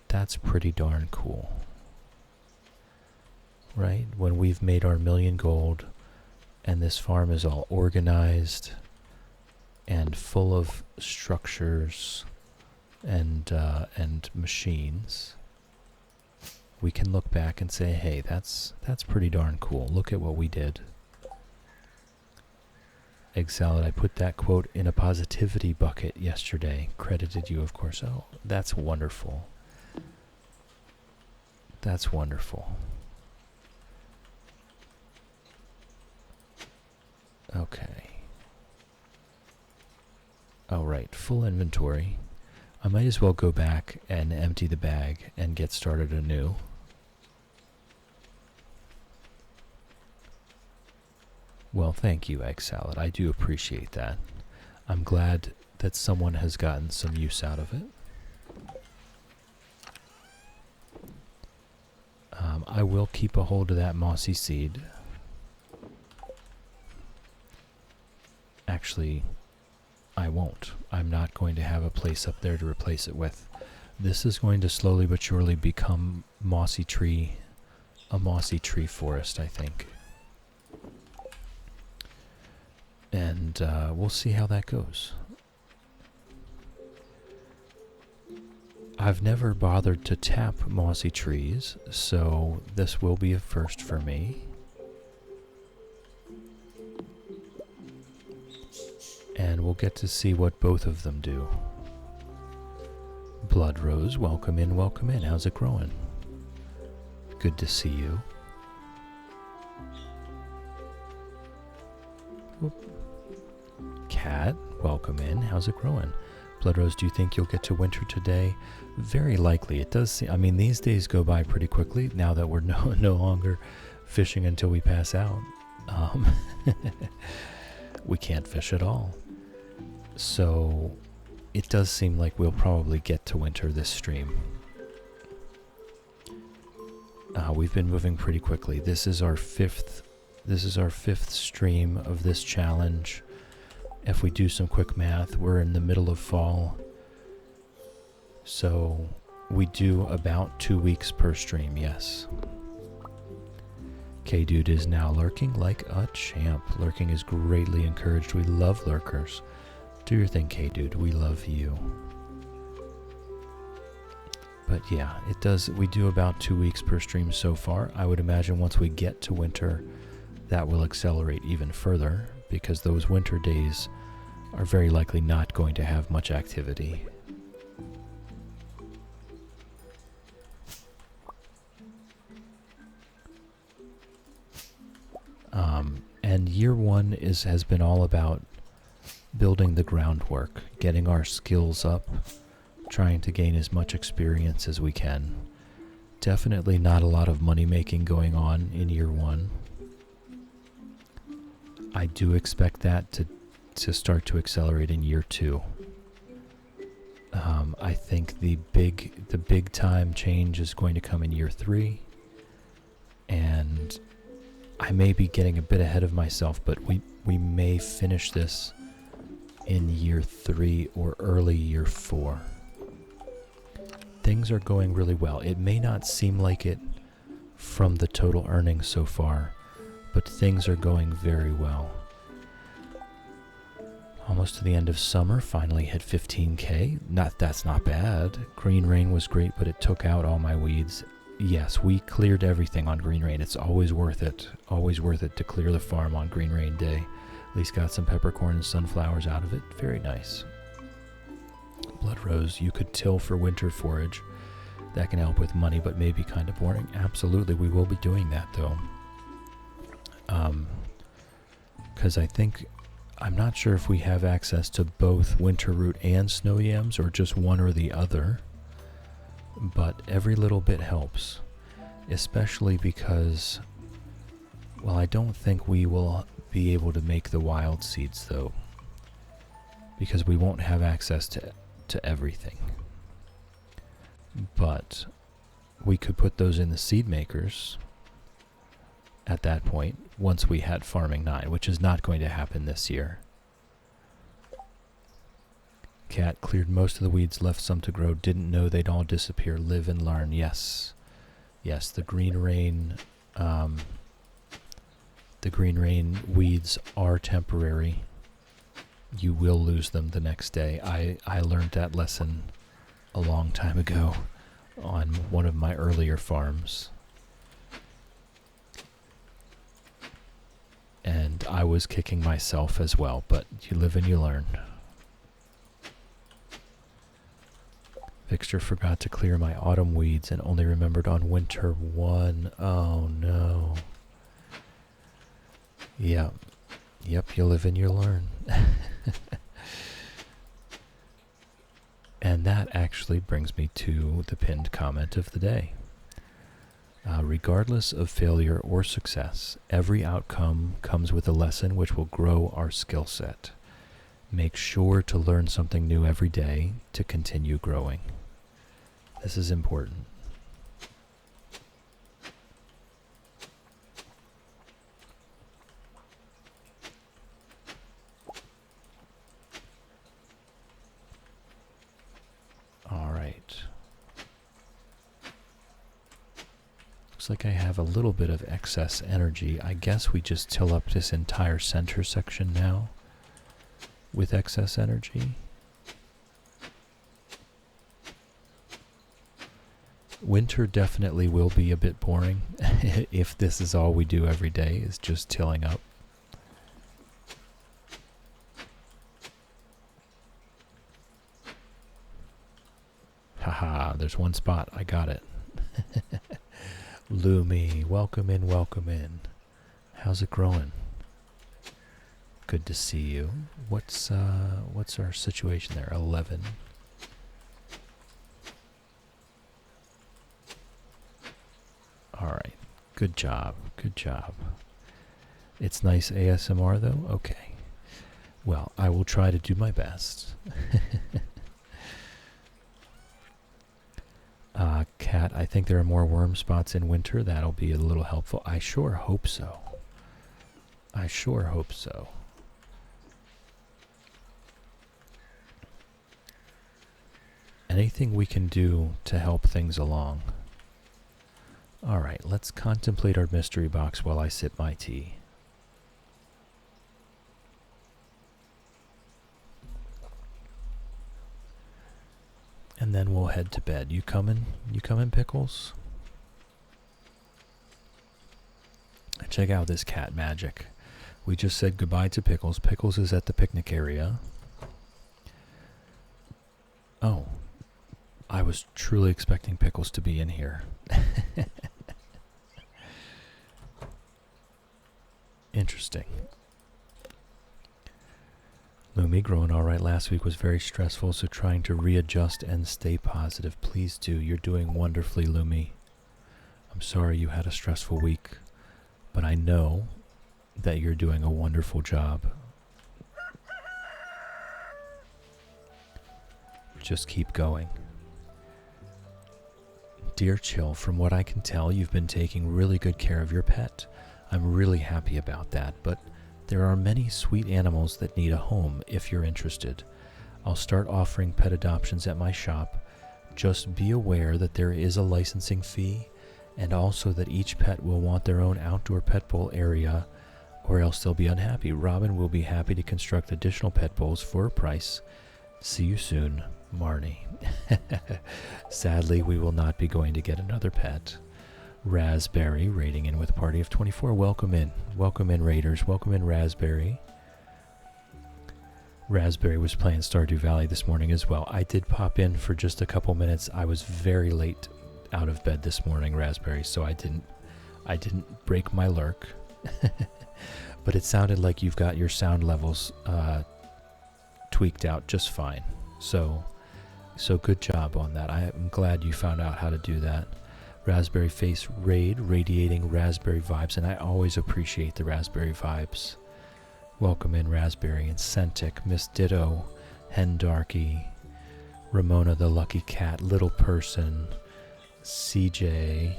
that's pretty darn cool. Right? When we've made our 1,000,000 gold and this farm is all organized and full of structures and machines, we can look back and say, hey, that's pretty darn cool. Look at what we did. Egg salad, I put that quote in a positivity bucket yesterday. Credited you, of course. Oh, that's wonderful. That's wonderful. Okay. All right, full inventory. I might as well go back and empty the bag and get started anew. Well, thank you, Egg Salad. I do appreciate that. I'm glad that someone has gotten some use out of it. I will keep a hold of that mossy seed. Actually, I won't. I'm not going to have a place up there to replace it with. This is going to slowly but surely become a mossy tree forest, I think. And we'll see how that goes. I've never bothered to tap mossy trees, so this will be a first for me. And we'll get to see what both of them do. Blood Rose, welcome in, welcome in. How's it growing? Good to see you. Whoop. Cat, welcome in. How's it growing? Blood Rose, do you think you'll get to winter today? Very likely. It does seem, I mean, these days go by pretty quickly now that we're no longer fishing until we pass out. We can't fish at all. So it does seem like we'll probably get to winter this stream. We've been moving pretty quickly. This is our fifth stream of this challenge. If we do some quick math, we're in the middle of fall. So we do about 2 weeks per stream, yes. K-Dude is now lurking like a champ. Lurking is greatly encouraged. We love lurkers. Do your thing, K-Dude. We love you. But yeah, it does. We do about 2 weeks per stream so far. I would imagine once we get to winter, that will accelerate even further, because those winter days are very likely not going to have much activity. And year one has been all about building the groundwork, getting our skills up, trying to gain as much experience as we can. Definitely not a lot of money making going on in year one. I do expect that to start to accelerate in year two. I think the big time change is going to come in year three. And I may be getting a bit ahead of myself, but we may finish this in year 3 or early year 4. Things are going really well. It may not seem like it from the total earnings so far, but things are going very well. Almost to the end of summer, finally hit 15K. That's not bad. Green Rain was great, but it took out all my weeds. Yes, we cleared everything on Green Rain. It's always worth it. Always worth it to clear the farm on Green Rain Day. At least got some peppercorn and sunflowers out of it. Very nice. Blood Rose, you could till for winter forage. That can help with money, but may be kind of boring. Absolutely, we will be doing that, though. Because I'm not sure if we have access to both winter root and snow yams, or just one or the other. But every little bit helps. Especially because, well, I don't think we will be able to make the wild seeds, though. Because we won't have access to everything. But we could put those in the seed makers at that point, once we had Farming 9, which is not going to happen this year. Cat cleared most of the weeds, left some to grow, didn't know they'd all disappear. Live and learn. Yes. Yes, the Green Rain weeds are temporary. You will lose them the next day. I learned that lesson a long time ago on one of my earlier farms. And I was kicking myself as well, but you live and you learn. Fixture forgot to clear my autumn weeds and only remembered on winter 1. Oh no. Yep, you live and you learn. And that actually brings me to the pinned comment of the day. Regardless of failure or success, every outcome comes with a lesson which will grow our skill set. Make sure to learn something new every day to continue growing. This is important. All right. Looks like I have a little bit of excess energy. I guess we just till up this entire center section now with excess energy. Winter definitely will be a bit boring if this is all we do every day is just tilling up. Haha, there's one spot. I got it. Lumi, welcome in, welcome in. How's it growing? Good to see you. What's our situation there? 11. All right. Good job. Good job. It's nice ASMR though? Okay. Well, I will try to do my best. Cat, I think there are more worm spots in winter. That'll be a little helpful. I sure hope so. I sure hope so. Anything we can do to help things along. Alright, let's contemplate our mystery box while I sip my tea. And then we'll head to bed. You coming? You coming, Pickles? Check out this cat magic. We just said goodbye to Pickles. Pickles is at the picnic area. Oh. I was truly expecting Pickles to be in here. Interesting. Lumi, growing alright last week was very stressful, so trying to readjust and stay positive. Please do. You're doing wonderfully, Lumi. I'm sorry you had a stressful week, but I know that you're doing a wonderful job. Just keep going. Dear Chill, from what I can tell, you've been taking really good care of your pet. I'm really happy about that, but there are many sweet animals that need a home if you're interested. I'll start offering pet adoptions at my shop. Just be aware that there is a licensing fee, and also that each pet will want their own outdoor pet bowl area, or else they'll be unhappy. Robin will be happy to construct additional pet bowls for a price. See you soon, Marnie. Sadly, we will not be going to get another pet. Raspberry, raiding in with party of 24. Welcome in. Welcome in, raiders. Welcome in, Raspberry. Raspberry was playing Stardew Valley this morning as well. I did pop in for just a couple minutes. I was very late out of bed this morning, Raspberry, so I didn't break my lurk. But it sounded like you've got your sound levels tweaked out just fine. So good job on that. I am glad you found out how to do that. Raspberry Face Raid, radiating raspberry vibes, and I always appreciate the raspberry vibes. Welcome in, Raspberry and Centik, Miss Ditto, Hen Darky, Ramona the Lucky Cat, Little Person, CJ,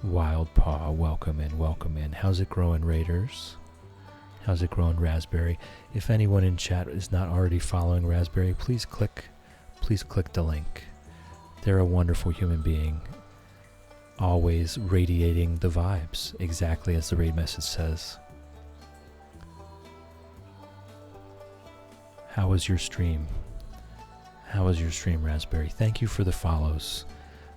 Wild Paw. Welcome in, welcome in. How's it growing, Raiders? How's it growing, Raspberry? If anyone in chat is not already following Raspberry, please click the link. They're a wonderful human being, always radiating the vibes, exactly as the raid message says. How was your stream? How was your stream, Raspberry? Thank you for the follows.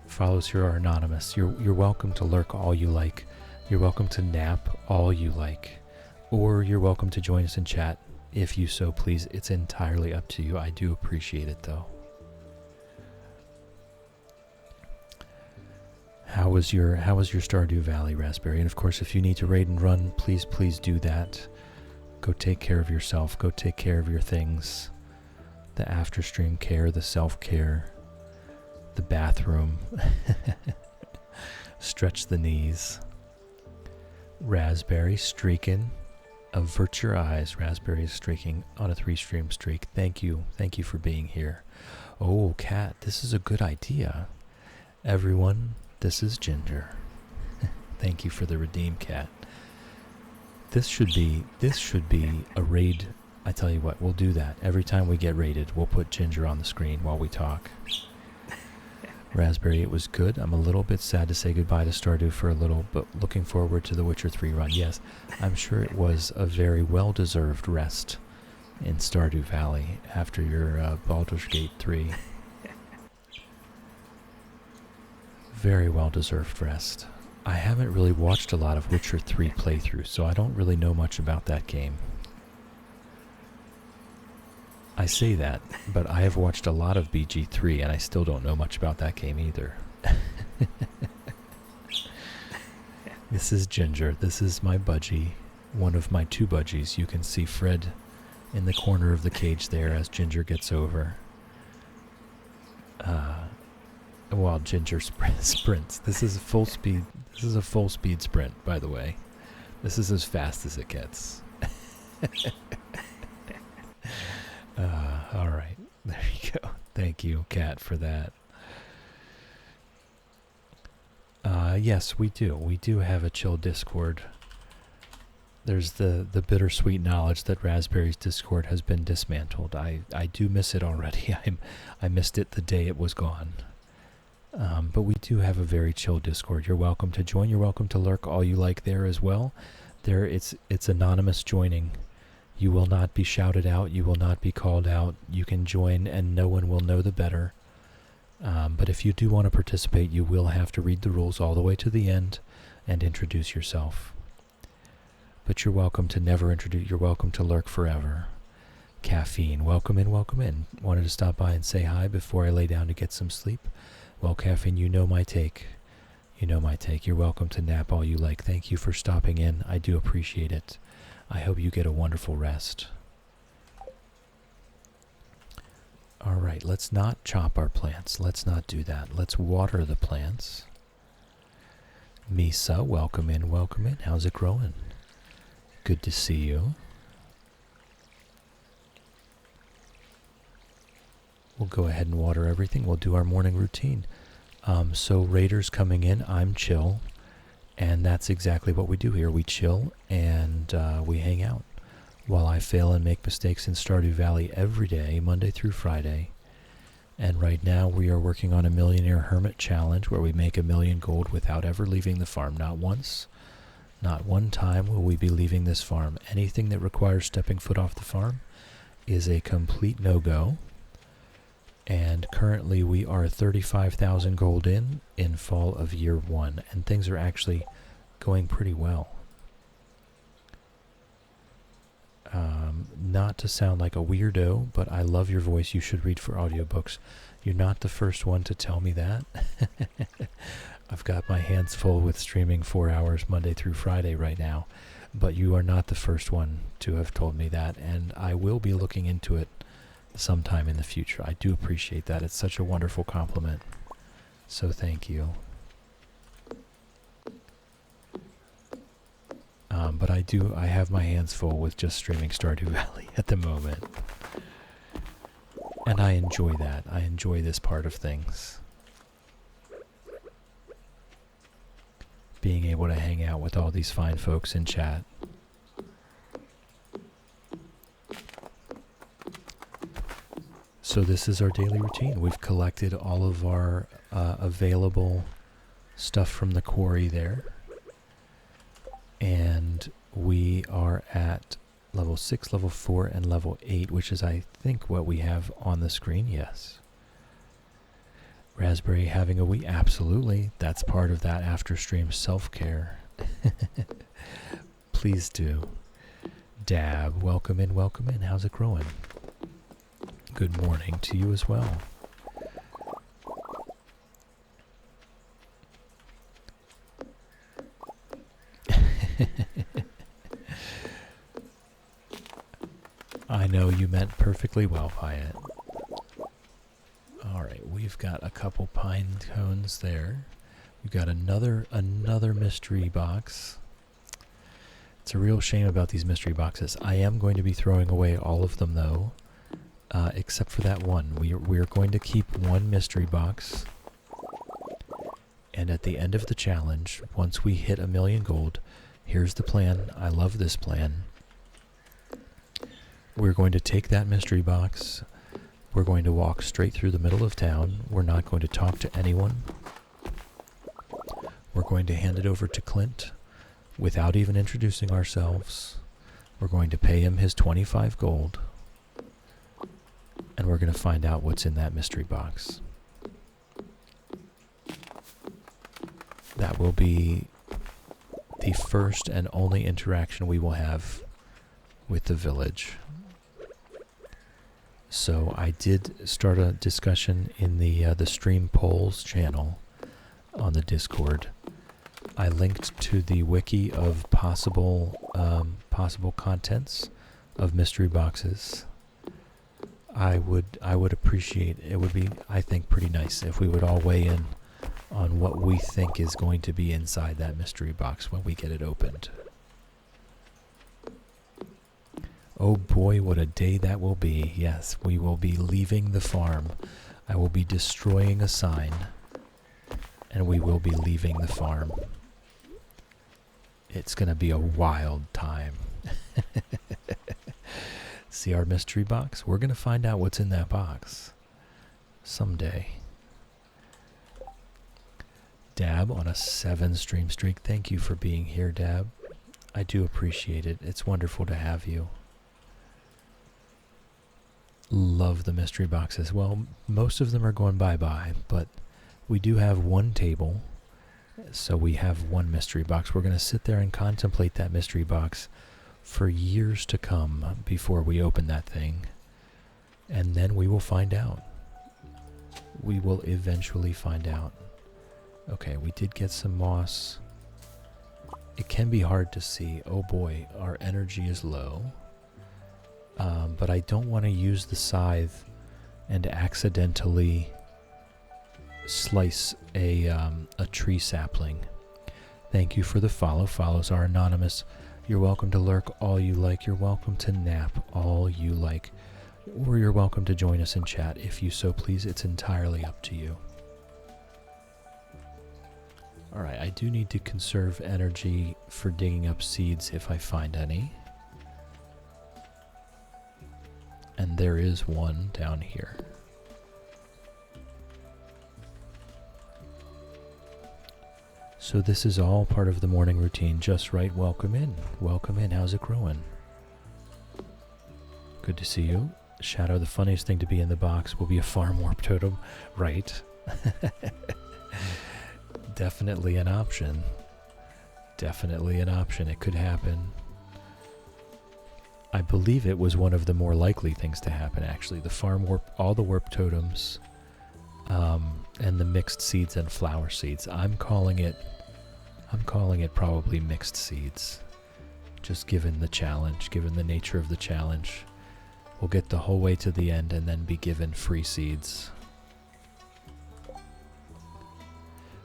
Follows here are anonymous. You're welcome to lurk all you like. You're welcome to nap all you like. Or you're welcome to join us in chat if you so please. It's entirely up to you. I do appreciate it though. How was your Stardew Valley, Raspberry? And of course, if you need to raid and run, please do that. Go take care of yourself. Go take care of your things. The after stream care, the self-care, the bathroom. Stretch the knees. Raspberry streaking. Avert your eyes. Raspberry is streaking on a 3-stream streak. Thank you. Thank you for being here. Oh, Cat, this is a good idea. Everyone, this is Ginger. Thank you for the redeem, Cat. This should be a raid. I tell you what, we'll do that. Every time we get raided, we'll put Ginger on the screen while we talk. Raspberry, it was good. I'm a little bit sad to say goodbye to Stardew for a little, but looking forward to the Witcher 3 run. Yes, I'm sure it was a very well-deserved rest in Stardew Valley after your Baldur's Gate 3. Very well-deserved rest. I haven't really watched a lot of Witcher 3 playthroughs, so I don't really know much about that game. I say that, but I have watched a lot of BG3, and I still don't know much about that game either. This is Ginger. This is my budgie, one of my 2 budgies. You can see Fred in the corner of the cage there as Ginger gets over. While Ginger sprints. This is a full speed. This is a full speed sprint, by the way. This is as fast as it gets. All right, there you go. Thank you, Kat, for that. Yes, we do. We do have a chill Discord. There's the bittersweet knowledge that Raspberry's Discord has been dismantled. I do miss it already. I missed it the day it was gone. But we do have a very chill Discord. You're welcome to join. You're welcome to lurk all you like there as well. There, it's anonymous joining. You will not be shouted out. You will not be called out. You can join and no one will know the better. But if you do want to participate, you will have to read the rules all the way to the end and introduce yourself. But you're welcome to never introduce. You're welcome to lurk forever. Caffeine, welcome in, welcome in. Wanted to stop by and say hi before I lay down to get some sleep. Well, Caffeine, you know my take. You know my take. You're welcome to nap all you like. Thank you for stopping in. I do appreciate it. I hope you get a wonderful rest. All right, let's not chop our plants. Let's not do that. Let's water the plants. Misa, welcome in, welcome in. How's it growing? Good to see you. We'll go ahead and water everything. We'll do our morning routine. So raiders coming in, I'm chill, and that's exactly what we do here. We chill and we hang out while I fail and make mistakes in Stardew Valley every day, Monday through Friday. And right now we are working on a Millionaire Hermit challenge where we make 1,000,000 gold without ever leaving the farm. Not once, not one time will we be leaving this farm. Anything that requires stepping foot off the farm is a complete no-go. And currently we are 35,000 gold in fall of year 1, and things are actually going pretty well. Not to sound like a weirdo, but I love your voice. You should read for audiobooks. You're not the first one to tell me that. I've got my hands full with streaming 4 hours Monday through Friday right now, but you are not the first one to have told me that, and I will be looking into it sometime in the future. I do appreciate that. It's such a wonderful compliment. So thank you. But I have my hands full with just streaming Stardew Valley at the moment. And I enjoy that. I enjoy this part of things. Being able to hang out with all these fine folks in chat. So this is our daily routine. We've collected all of our available stuff from the quarry there. And we are at level 6, level 4, and level 8, which is, I think, what we have on the screen. Yes. Raspberry having a wee. Absolutely. That's part of that after stream self-care. Please do. Dab, welcome in, welcome in. How's it growing? Good morning to you as well. I know you meant perfectly well by it. Alright, we've got a couple pine cones there. We've got another mystery box. It's a real shame about these mystery boxes. I am going to be throwing away all of them though, except for that one. We're going to keep one mystery box. And at the end of the challenge, once we hit 1,000,000 gold, here's the plan. I love this plan. We're going to take that mystery box. We're going to walk straight through the middle of town. We're not going to talk to anyone. We're going to hand it over to Clint without even introducing ourselves. We're going to pay him his 25 gold. And we're going to find out what's in that mystery box. That will be the first and only interaction we will have with the village. So I did start a discussion in the stream polls channel on the Discord. I linked to the wiki of possible contents of mystery boxes. I would appreciate it. Would be, I think, pretty nice if we would all weigh in on what we think is going to be inside that mystery box when we get it opened. Oh boy, what a day that will be. Yes, we will be leaving the farm. I will be destroying a sign, and we will be leaving the farm. It's going to be a wild time. See our mystery box? We're going to find out what's in that box someday. Dab on a 7 stream streak. Thank you for being here, Dab. I do appreciate it. It's wonderful to have you. Love the mystery boxes. Well, most of them are going bye-bye, but we do have one table, so we have one mystery box. We're going to sit there and contemplate that mystery box for years to come before we open that thing, and then we will find out. We will eventually find out. Okay, we did get some moss. It can be hard to see. Oh boy, our energy is low. But I don't want to use the scythe and accidentally slice a tree sapling. Thank you for the follow. Follows are anonymous. You're welcome to lurk all you like. You're welcome to nap all you like. Or you're welcome to join us in chat if you so please. It's entirely up to you. Alright, I do need to conserve energy for digging up seeds if I find any. And there is one down here. So this is all part of the morning routine. Just right, welcome in. Welcome in, how's it growing? Good to see you. Shadow, the funniest thing to be in the box will be a farm warp totem. Right. Definitely an option. Definitely an option. It could happen. I believe it was one of the more likely things to happen, actually. The farm warp, all the warp totems, and the mixed seeds and flower seeds. I'm calling it probably mixed seeds. Just given the challenge, given the nature of the challenge. We'll get the whole way to the end and then be given free seeds.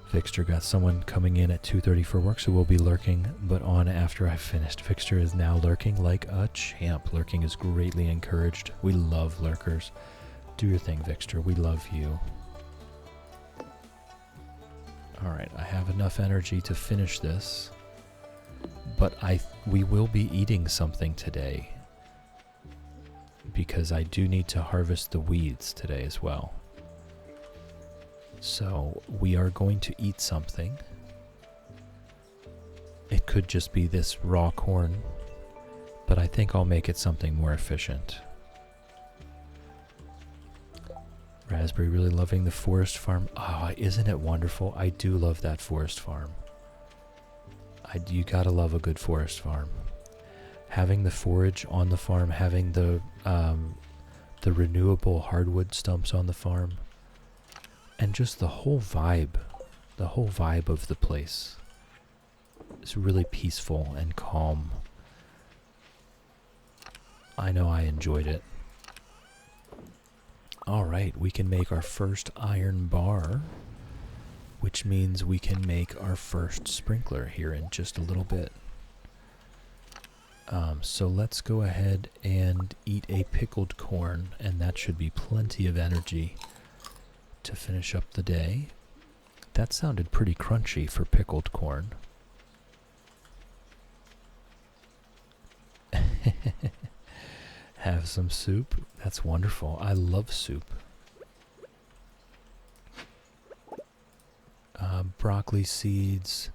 Fixture got someone coming in at 2:30 for work, so we'll be lurking, but on after I've finished. Fixture is now lurking like a champ. Lurking is greatly encouraged. We love lurkers. Do your thing, Fixture. We love you. Alright, I have enough energy to finish this, but we will be eating something today, because I do need to harvest the weeds today as well. So we are going to eat something. It could just be this raw corn, but I think I'll make it something more efficient. Raspberry really loving the forest farm. Ah, isn't it wonderful? I do love that forest farm. You gotta love a good forest farm. Having the forage on the farm, having the renewable hardwood stumps on the farm, and just the whole vibe of the place is really peaceful and calm. I know I enjoyed it. Alright, we can make our first iron bar, which means we can make our first sprinkler here in just a little bit. So let's go ahead and eat a pickled corn, and that should be plenty of energy to finish up the day. That sounded pretty crunchy for pickled corn. Have some soup? That's wonderful. I love soup. Broccoli seeds,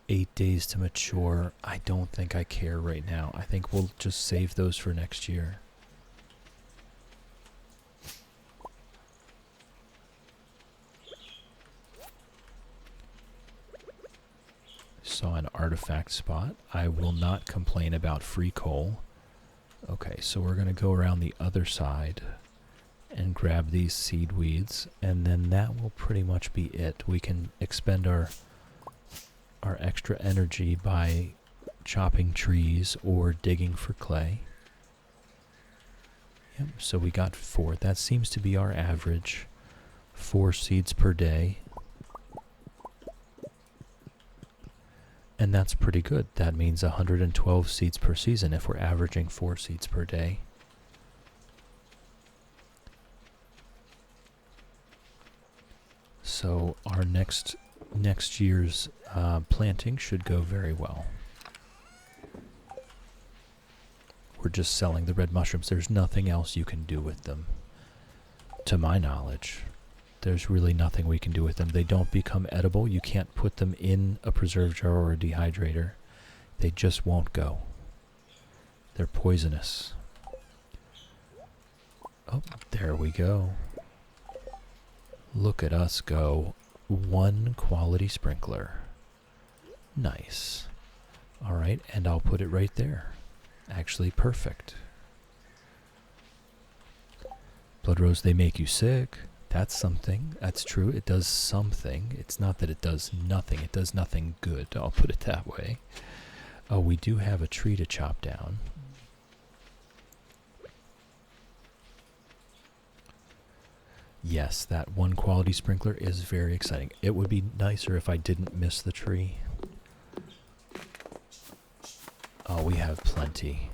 8 days to mature. I don't think I care right now. I think we'll just save those for next year. Saw an artifact spot. I will not complain about free coal. Okay, so we're going to go around the other side and grab these seed weeds, and then that will pretty much be it. We can expend our extra energy by chopping trees or digging for clay. Yep, so we got 4. That seems to be our average. 4 seeds per day. And that's pretty good. That means 112 seeds per season if we're averaging 4 seeds per day. So our next year's planting should go very well. We're just selling the red mushrooms. There's nothing else you can do with them, to my knowledge. There's really nothing we can do with them. They don't become edible. You can't put them in a preserve jar or a dehydrator. They just won't go. They're poisonous. Oh, there we go. Look at us go. 1 quality sprinkler. Nice. Alright, and I'll put it right there. Actually, perfect. Blood rose, they make you sick. That's something. That's true. It does something. It's not that it does nothing. It does nothing good. I'll put it that way. Oh, we do have a tree to chop down. Yes, that 1 quality sprinkler is very exciting. It would be nicer if I didn't miss the tree. Oh, we have plenty.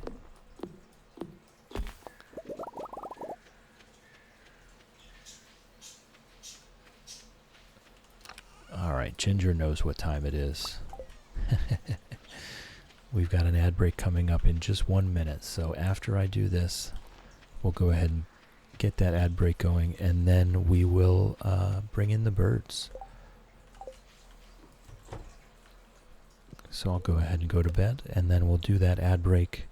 Alright, Ginger knows what time it is. We've got an ad break coming up in just 1 minute, so after I do this, we'll go ahead and get that ad break going, and then we will bring in the birds. So I'll go ahead and go to bed, and then we'll do that ad break,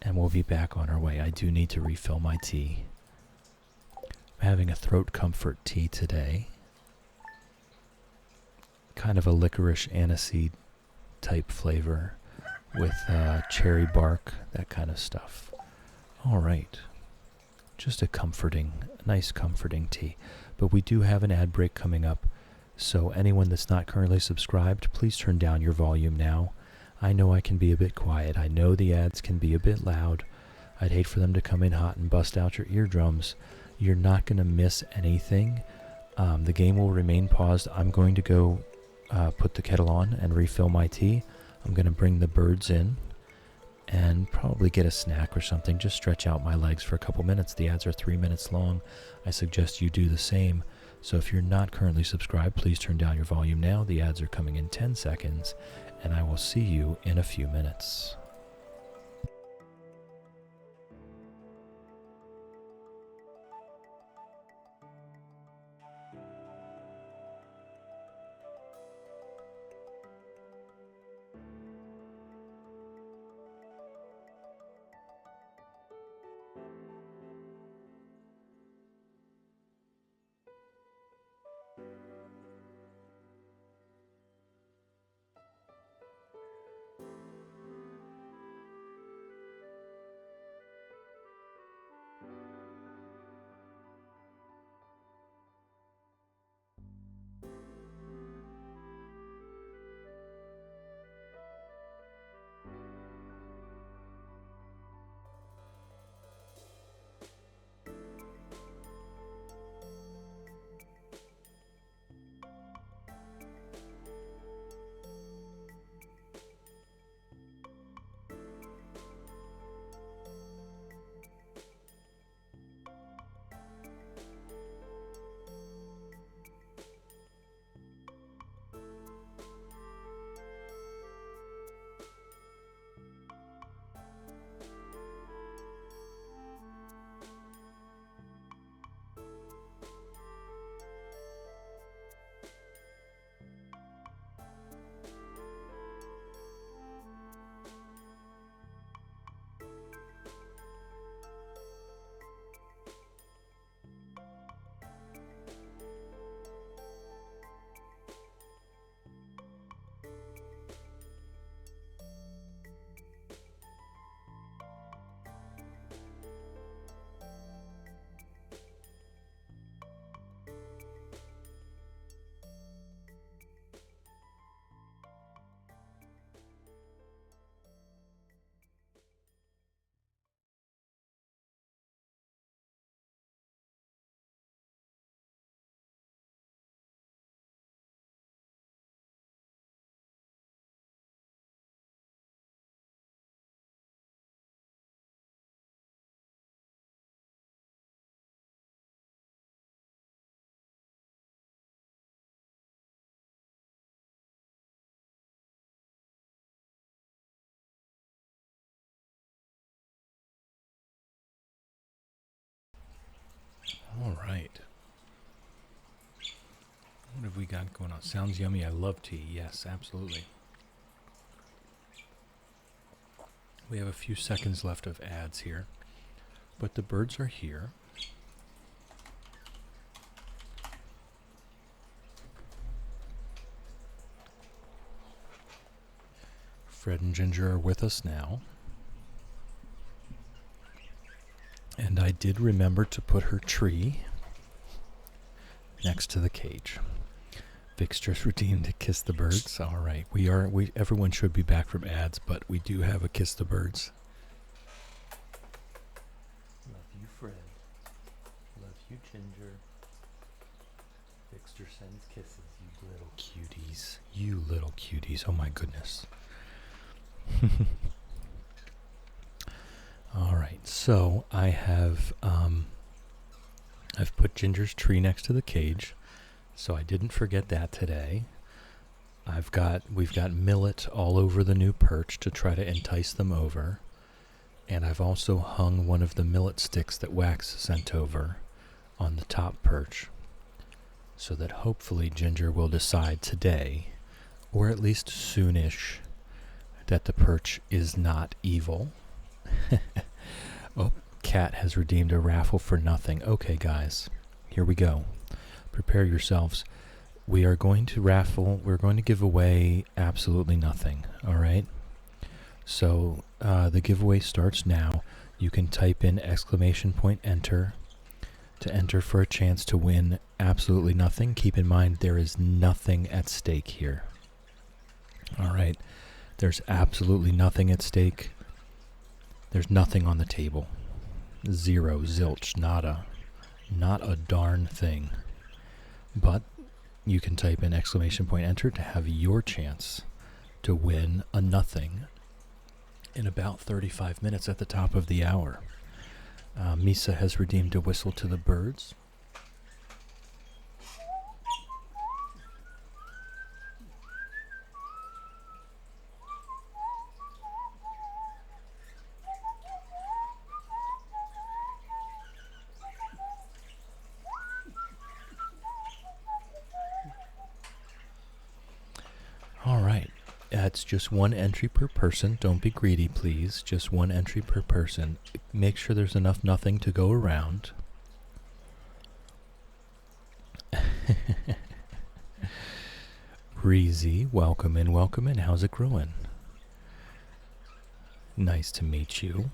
and we'll be back on our way. I do need to refill my tea. I'm having a throat comfort tea today. Kind of a licorice aniseed type flavor with cherry bark, that kind of stuff. All right. Just a nice comforting tea. But we do have an ad break coming up. So anyone that's not currently subscribed, please turn down your volume now. I know I can be a bit quiet. I know the ads can be a bit loud. I'd hate for them to come in hot and bust out your eardrums. You're not going to miss anything. The game will remain paused. I'm going to go put the kettle on and refill my tea. I'm going to bring the birds in and probably get a snack or something. Just stretch out my legs for a couple minutes. The ads are 3 minutes long. I suggest you do the same. So if you're not currently subscribed, please turn down your volume now. The ads are coming in 10 seconds, and I will see you in a few minutes. All right. What have we got going on? Sounds yummy. I love tea. Yes, absolutely. We have a few seconds left of ads here, but the birds are here. Fred and Ginger are with us now. And I did remember to put her tree next to the cage. Vic's just routine to kiss the birds. All right, everyone should be back from ads, but we do have a kiss the birds. Love you, Fred. Love you, Ginger. Vicster sends kisses, you little cuties. You little cuties. Oh my goodness. All right, so I have I've put Ginger's tree next to the cage. So I didn't forget that today. We've got millet all over the new perch to try to entice them over. And I've also hung one of the millet sticks that Wax sent over on the top perch, so that hopefully Ginger will decide today, or at least soonish, that the perch is not evil. Oh, Cat has redeemed a raffle for nothing. Okay, guys, here we go. Prepare yourselves. We are going to raffle. We're going to give away absolutely nothing, all right? So the giveaway starts now. You can type in !enter to enter for a chance to win absolutely nothing. Keep in mind there is nothing at stake here. All right. There's absolutely nothing at stake. There's nothing on the table. Zero, zilch, nada. Not a darn thing. But you can type in !enter to have your chance to win a nothing in about 35 minutes at the top of the hour. Misa has redeemed a whistle to the birds. All right. It's just one entry per person. Don't be greedy, please. Just one entry per person. Make sure there's enough nothing to go around. Breezy, welcome in, welcome in. How's it growing? Nice to meet you.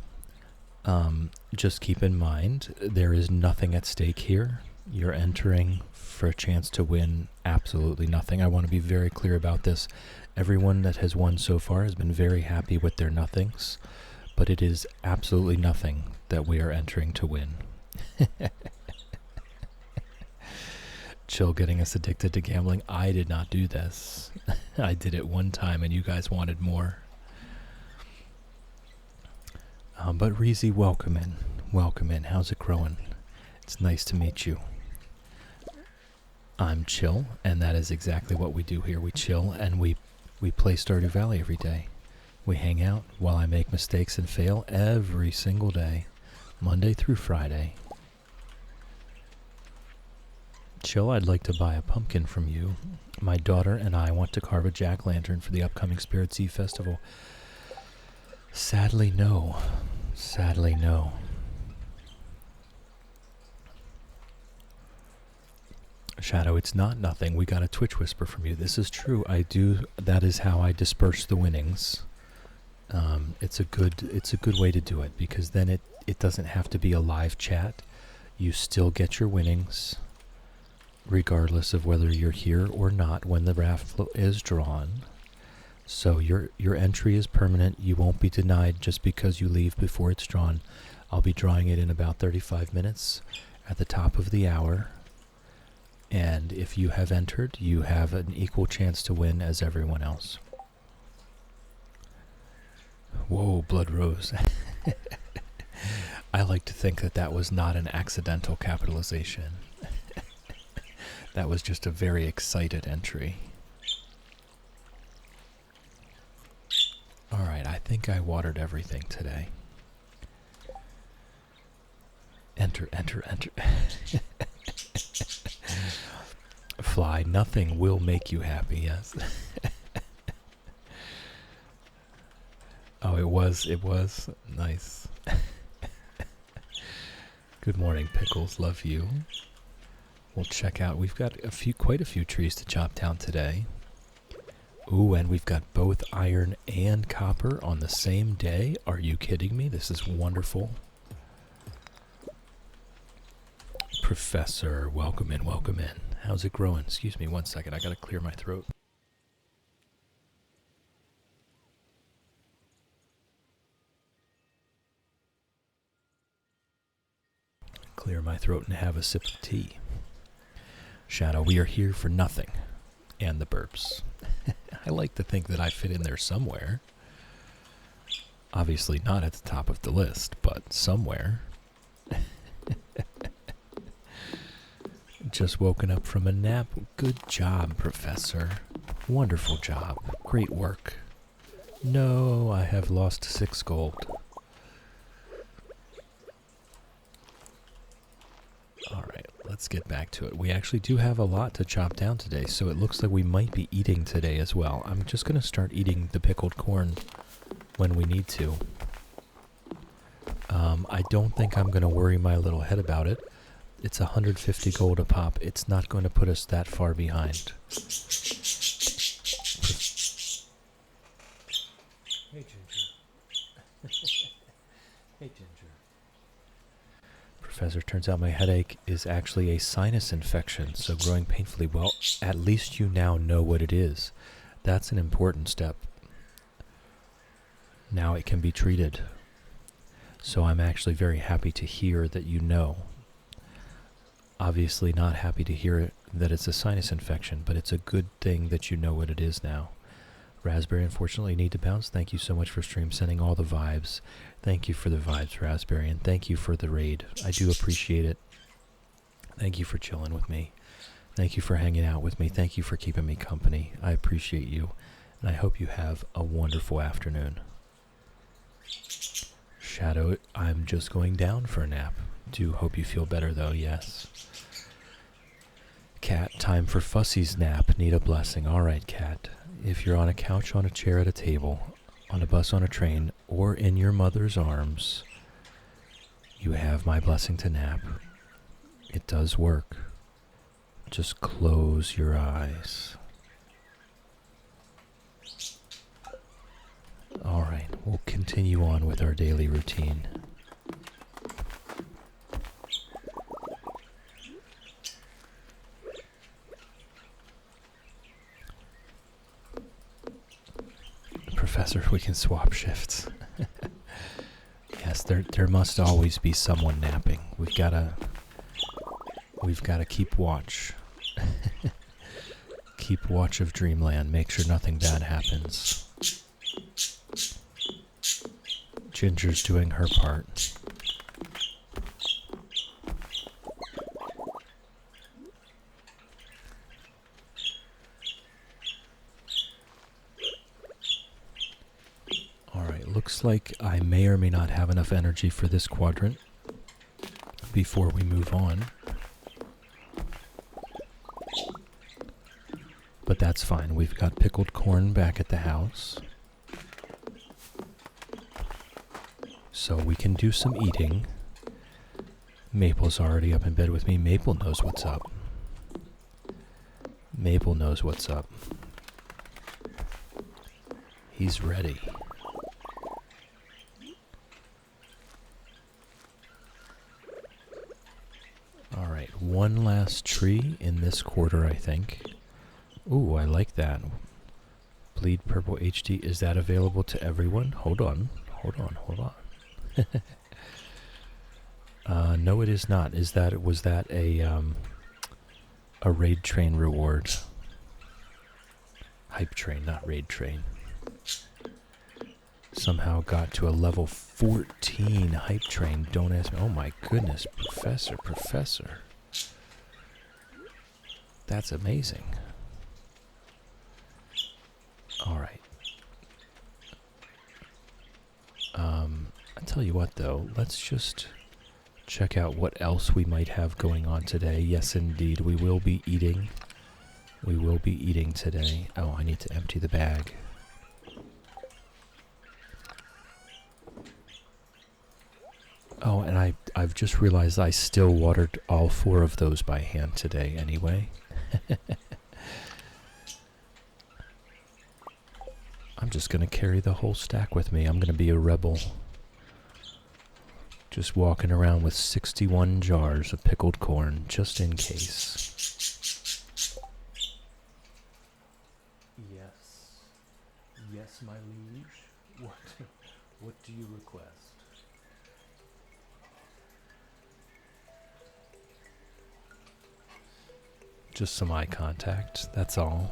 Just keep in mind, there is nothing at stake here. You're entering for a chance to win absolutely nothing. I want to be very clear about this. Everyone that has won so far has been very happy with their nothings, but it is absolutely nothing that we are entering to win. Chill getting us addicted to gambling. I did not do this. I did it one time and you guys wanted more. But Reezy, welcome in. Welcome in. How's it growing? It's nice to meet you. I'm Chill, and that is exactly what we do here. We chill and we play Stardew Valley every day. We hang out while I make mistakes and fail every single day, Monday through Friday. Chill, I'd like to buy a pumpkin from you. My daughter and I want to carve a jack-lantern for the upcoming Spirit Sea Festival. Sadly, no. Sadly, no. Shadow, it's not nothing. We got a Twitch whisper from you. This is true. I do. That is how I disperse the winnings. It's a good way to do it, because then it doesn't have to be a live chat. You still get your winnings, regardless of whether you're here or not when the raffle is drawn. So your entry is permanent. You won't be denied just because you leave before it's drawn. I'll be drawing it in about 35 minutes at the top of the hour. And if you have entered, you have an equal chance to win as everyone else. Whoa, Blood Rose. I like to think that that was not an accidental capitalization. That was just a very excited entry. Alright, I think I watered everything today. Enter, enter, enter. Fly, nothing will make you happy, yes. Oh, it was nice. Good morning, Pickles, love you. We'll check out, we've got quite a few trees to chop down today. Ooh, and we've got both iron and copper on the same day. Are you kidding me? This is wonderful. Professor, welcome in, welcome in. How's it growing? Excuse me one second, I gotta clear my throat. Clear my throat and have a sip of tea. Shadow, we are here for nothing. And the burps. I like to think that I fit in there somewhere. Obviously not at the top of the list, but somewhere. Just woken up from a nap. Good job, Professor. Wonderful job. Great work. No, I have lost 6 gold. Alright, let's get back to it. We actually do have a lot to chop down today, so it looks like we might be eating today as well. I'm just going to start eating the pickled corn when we need to. I don't think I'm going to worry my little head about it. It's 150 gold a pop. It's not going to put us that far behind. Hey, Ginger. Hey, Ginger. Professor, turns out my headache is actually a sinus infection, so growing painfully. Well, at least you now know what it is. That's an important step. Now it can be treated. So I'm actually very happy to hear that you know. Obviously not happy to hear that it's a sinus infection, but it's a good thing that you know what it is now. Raspberry, unfortunately, need to bounce. Thank you so much for stream, sending all the vibes. Thank you for the vibes, Raspberry, and thank you for the raid. I do appreciate it. Thank you for chilling with me. Thank you for hanging out with me. Thank you for keeping me company. I appreciate you, and I hope you have a wonderful afternoon. Shadow, I'm just going down for a nap. Do hope you feel better, though, yes. Cat, time for Fussy's nap. Need a blessing. All right, Cat. If you're on a couch, on a chair, at a table, on a bus, on a train, or in your mother's arms, you have my blessing to nap. It does work. Just close your eyes. All right, we'll continue on with our daily routine. Professor, we can swap shifts. Yes, there must always be someone napping. We've gotta keep watch. Keep watch of Dreamland. Make sure nothing bad happens. Ginger's doing her part. Looks like I may or may not have enough energy for this quadrant before we move on. But that's fine. We've got pickled corn back at the house. So we can do some eating. Maple's already up in bed with me. Maple knows what's up. Maple knows what's up. He's ready. Alright, one last tree in this quarter, I think. Ooh, I like that. Bleed Purple HD, is that available to everyone? Hold on. No, it is not. Was that a raid train reward? Hype train, not raid train. Somehow got to a level 14 hype train. Don't ask me. Oh my goodness, Professor. That's amazing. Alright. I tell you what though, let's just check out what else we might have going on today. Yes indeed, we will be eating. We will be eating today. Oh, I need to empty the bag. Oh, and I've just realized I still watered all 4 of those by hand today anyway. I'm just going to carry the whole stack with me. I'm going to be a rebel. Just walking around with 61 jars of pickled corn, just in case. Yes, my liege. What do you request? Just some eye contact, that's all.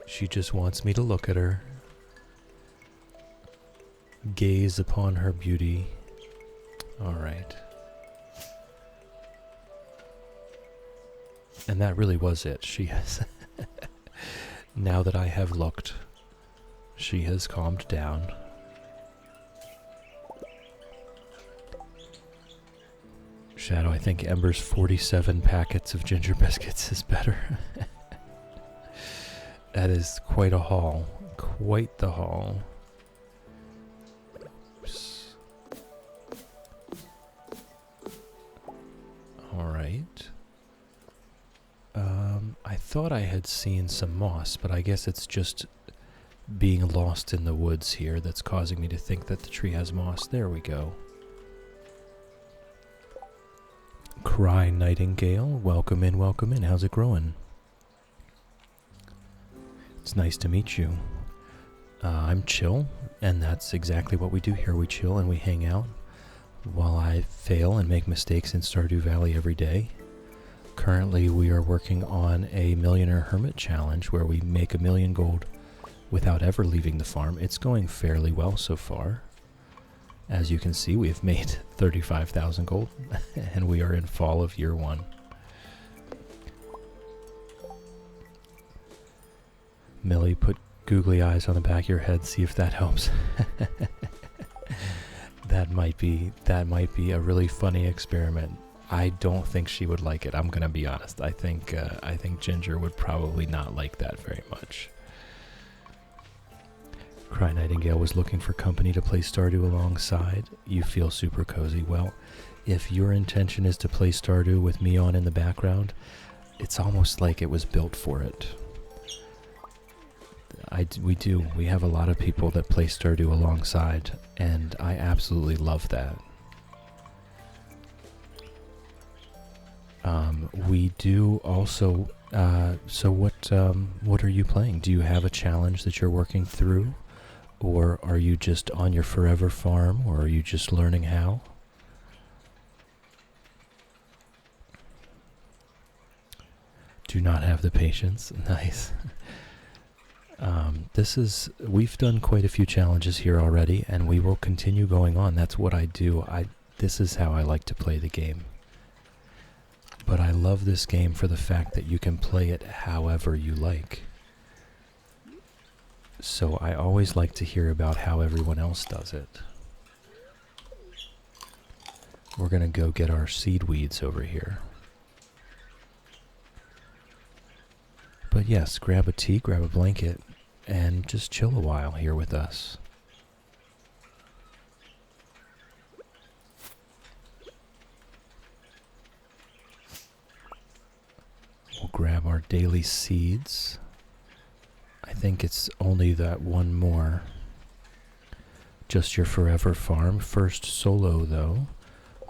She just wants me to look at her. Gaze upon her beauty. Alright. And that really was it. She has... Now that I have looked, she has calmed down. Shadow, I think Ember's 47 packets of ginger biscuits is better. That is quite a haul. Quite the haul. Oops. Alright. I thought I had seen some moss, but I guess it's just being lost in the woods here that's causing me to think that the tree has moss. There we go. Cry Nightingale, welcome in, welcome in. How's it growing? It's nice to meet you. I'm Chill, and that's exactly what we do here. We chill and we hang out while I fail and make mistakes in Stardew Valley every day. Currently, we are working on a Millionaire Hermit challenge where we make 1,000,000 gold without ever leaving the farm. It's going fairly well so far. As you can see, we have made 35,000 gold, and we are in fall of year 1. Millie, put googly eyes on the back of your head, see if that helps. That might be a really funny experiment. I don't think she would like it. I'm gonna be honest. I think Ginger would probably not like that very much. Cry Nightingale was looking for company to play Stardew alongside. You feel super cozy. Well, if your intention is to play Stardew with me on in the background, it's almost like it was built for it. We do. We have a lot of people that play Stardew alongside, and I absolutely love that. We do also. So what are you playing? Do you have a challenge that you're working through? Or are you just on your forever farm, or are you just learning how? Do not have the patience. Nice. We've done quite a few challenges here already, and we will continue going on. That's what I do. This is how I like to play the game. But I love this game for the fact that you can play it however you like. So I always like to hear about how everyone else does it. We're going to go get our seed weeds over here. But yes, grab a tea, grab a blanket, and just chill a while here with us. We'll grab our daily seeds. I think it's only that one more. Just your forever farm. First solo, though.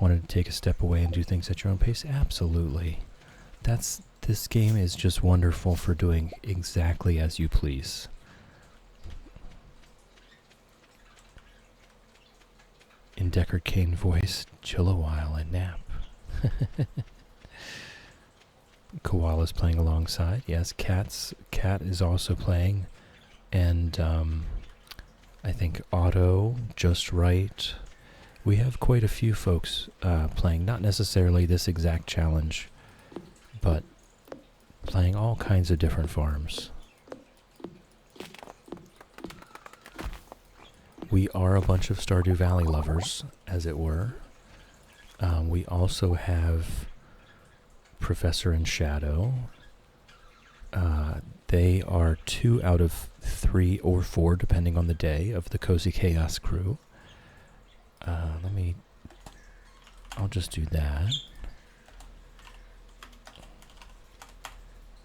Wanted to take a step away and do things at your own pace? Absolutely. This game is just wonderful for doing exactly as you please. In Deckard Cain voice, chill a while and nap. Koala's playing alongside. Yes, Cat is also playing. And I think Otto, Just Right. We have quite a few folks playing. Not necessarily this exact challenge, but playing all kinds of different farms. We are a bunch of Stardew Valley lovers, as it were. We also have Professor and Shadow. They are 2 out of 3 or 4, depending on the day, of the Cozy Chaos crew. I'll just do that.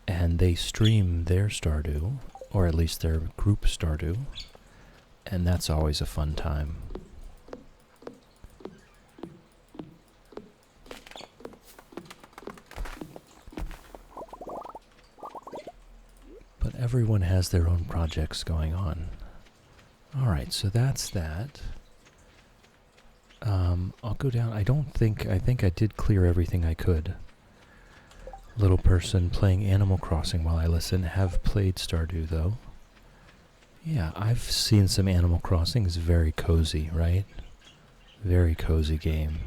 And they stream their Stardew, or at least their group Stardew, and that's always a fun time. But everyone has their own projects going on. Alright, so that's that. I'll go down. I think I did clear everything I could. Little person playing Animal Crossing while I listen. Have played Stardew, though. Yeah, I've seen some Animal Crossing. It's very cozy, right? Very cozy game.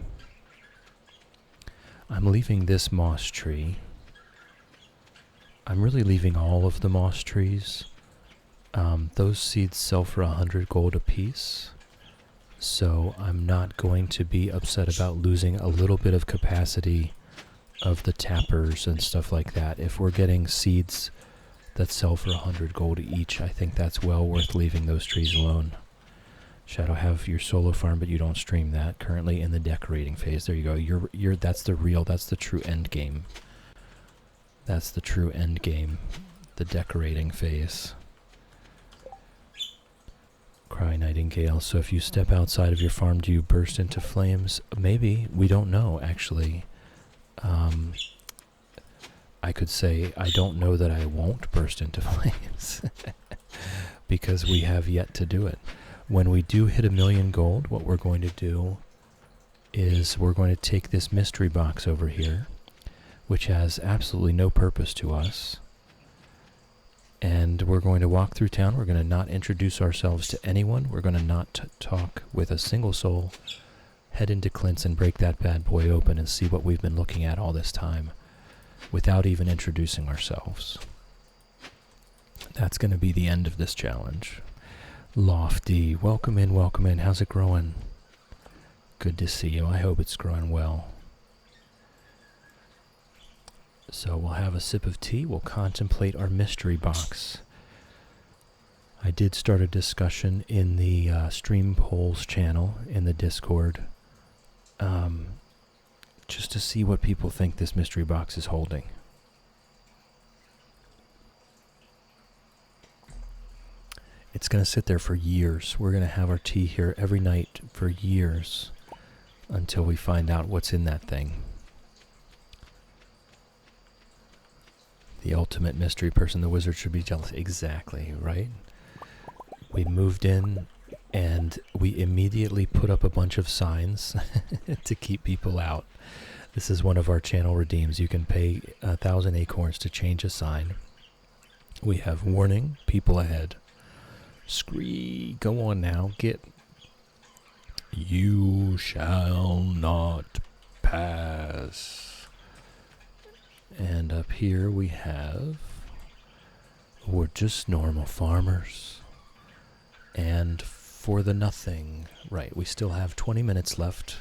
I'm leaving this moss tree. I'm really leaving all of the moss trees. Those seeds sell for 100 gold apiece. So I'm not going to be upset about losing a little bit of capacity of the tappers and stuff like that. If we're getting seeds that sell for 100 gold each, I think that's well worth leaving those trees alone. Shadow, have your solo farm, but you don't stream that. Currently in the decorating phase. There you go. That's the true end game. That's the true end game. The decorating phase. Cry Nightingale. So if you step outside of your farm, do you burst into flames? Maybe. We don't know, actually. I could say I don't know that I won't burst into flames. Because we have yet to do it. When we do hit 1,000,000 gold, what we're going to do is we're going to take this mystery box over here, which has absolutely no purpose to us. And we're going to walk through town. We're going to not introduce ourselves to anyone. We're going to not talk with a single soul. Head into Clint's and break that bad boy open and see what we've been looking at all this time without even introducing ourselves. That's going to be the end of this challenge. Lofty, welcome in, welcome in. How's it growing? Good to see you. I hope it's growing well. So we'll have a sip of tea. We'll contemplate our mystery box. I did start a discussion in the Stream Polls channel in the Discord, just to see what people think this mystery box is holding. It's going to sit there for years. We're going to have our tea here every night for years until we find out what's in that thing. The ultimate mystery person, the wizard should be jealous. Exactly, right? We moved in and we immediately put up a bunch of signs to keep people out. This is one of our channel redeems. You can pay 1,000 acorns to change a sign. We have warning, people ahead. Scree, go on now, get. You shall not pass. And up here we have, we're just normal farmers. And for the nothing, right, we still have 20 minutes left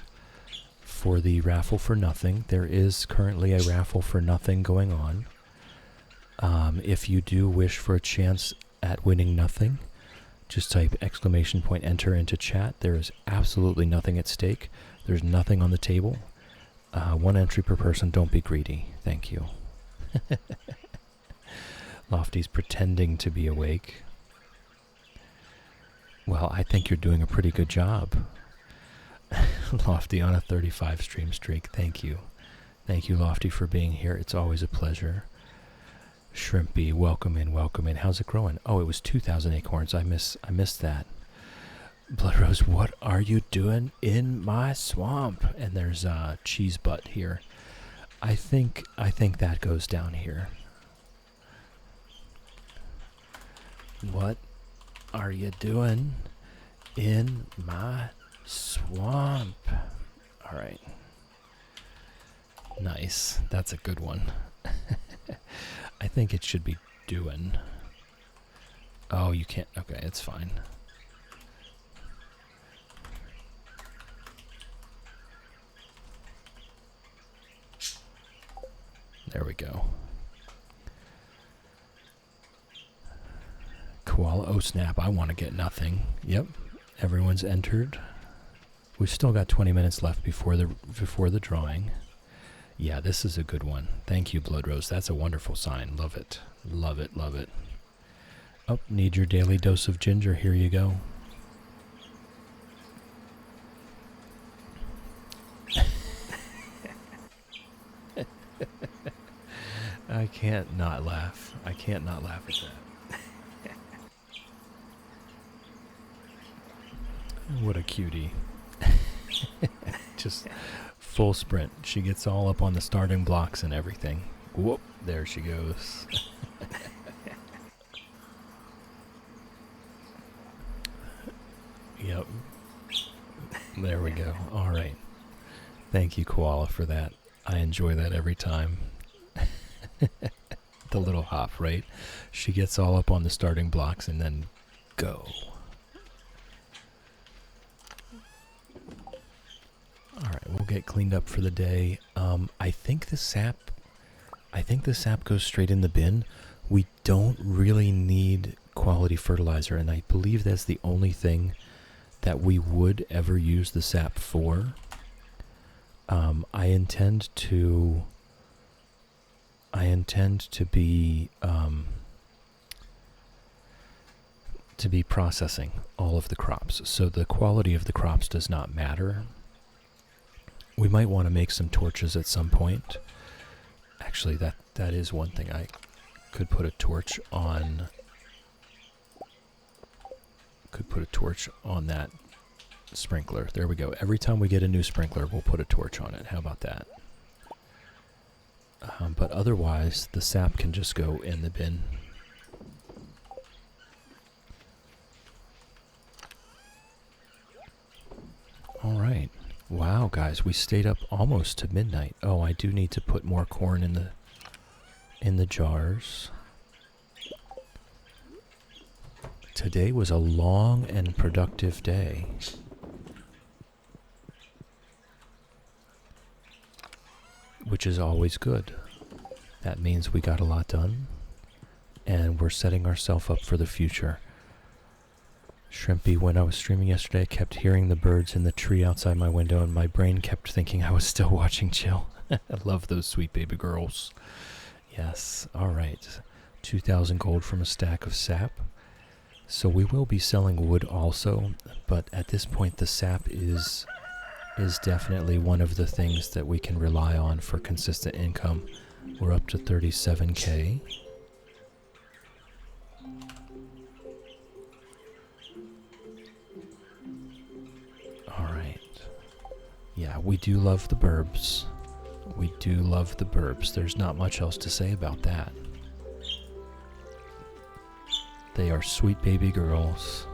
for the raffle for nothing. There is currently a raffle for nothing going on. If you do wish for a chance at winning nothing, just type !enter into chat. There is absolutely nothing at stake. There's nothing on the table. 1 entry per person. Don't be greedy. Thank you. Lofty's pretending to be awake. Well, I think you're doing a pretty good job. Lofty on a 35 stream streak. Thank you. Thank you, Lofty, for being here. It's always a pleasure. Shrimpy, welcome in, welcome in. How's it growing? Oh, it was 2,000 acorns. I missed that. Blood Rose, what are you doing in my swamp? And there's cheese butt here. I think that goes down here. What are you doing in my swamp? All right. Nice. That's a good one. I think it should be doing. Oh, you can't. Okay, it's fine. There we go. Koala, oh snap, I want to get nothing. Yep, everyone's entered. We've still got 20 minutes left before the drawing. Yeah, this is a good one. Thank you, Blood Rose. That's a wonderful sign. Love it. Love it, love it. Oh, need your daily dose of ginger. Here you go. I can't not laugh. I can't not laugh at that. What a cutie. Just full sprint. She gets all up on the starting blocks and everything. Whoop, there she goes. Yep. There we go. All right. Thank you, Koala, for that. I enjoy that every time. The little hop, right? She gets all up on the starting blocks and then go. Alright, we'll get cleaned up for the day. I think the sap goes straight in the bin. We don't really need quality fertilizer, and I believe that's the only thing that we would ever use the sap for. I intend to be processing all of the crops, so the quality of the crops does not matter. We might want to make some torches at some point. Actually, that is one thing. I could put a torch on. That sprinkler. There we go. Every time we get a new sprinkler, we'll put a torch on it. How about that? But otherwise, the sap can just go in the bin. All right. Wow, guys, we stayed up almost to midnight. Oh, I do need to put more corn in the jars. Today was a long and productive day. Which is always good. That means we got a lot done, and we're setting ourselves up for the future. Shrimpy, when I was streaming yesterday, I kept hearing the birds in the tree outside my window, and my brain kept thinking I was still watching Chill. I love those sweet baby girls. Yes, alright. 2,000 gold from a stack of sap. So we will be selling wood also, but at this point the sap is definitely one of the things that we can rely on for consistent income. We're up to 37k. Alright. Yeah, we do love the burbs. We do love the burbs. There's not much else to say about that. They are sweet baby girls.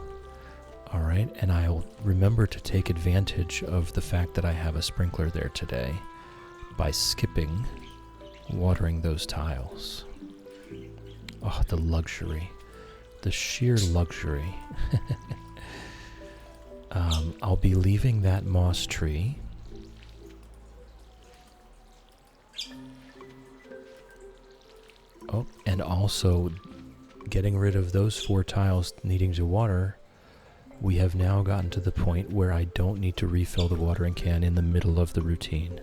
Alright, and I'll remember to take advantage of the fact that I have a sprinkler there today by skipping watering those tiles. Oh, the luxury. The sheer luxury. I'll be leaving that moss tree. Oh, and also getting rid of those 4 tiles needing to water. We have now gotten to the point where I don't need to refill the watering can in the middle of the routine.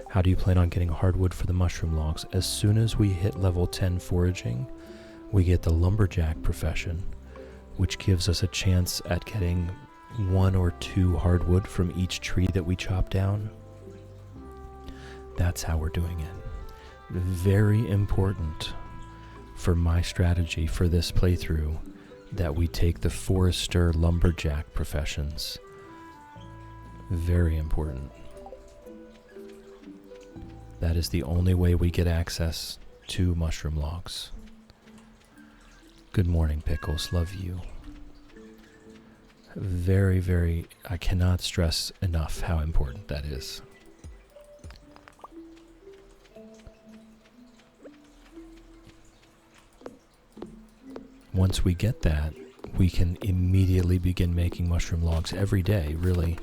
How do you plan on getting hardwood for the mushroom logs? As soon as we hit level 10 foraging, we get the lumberjack profession, which gives us a chance at getting 1 or 2 hardwood from each tree that we chop down. That's how we're doing it. Very important for my strategy for this playthrough that we take the forester lumberjack professions. Very important. That is the only way we get access to mushroom logs. Good morning, Pickles. Love you. Very, very, I cannot stress enough how important that is. Once we get that, we can immediately begin making mushroom logs every day, really.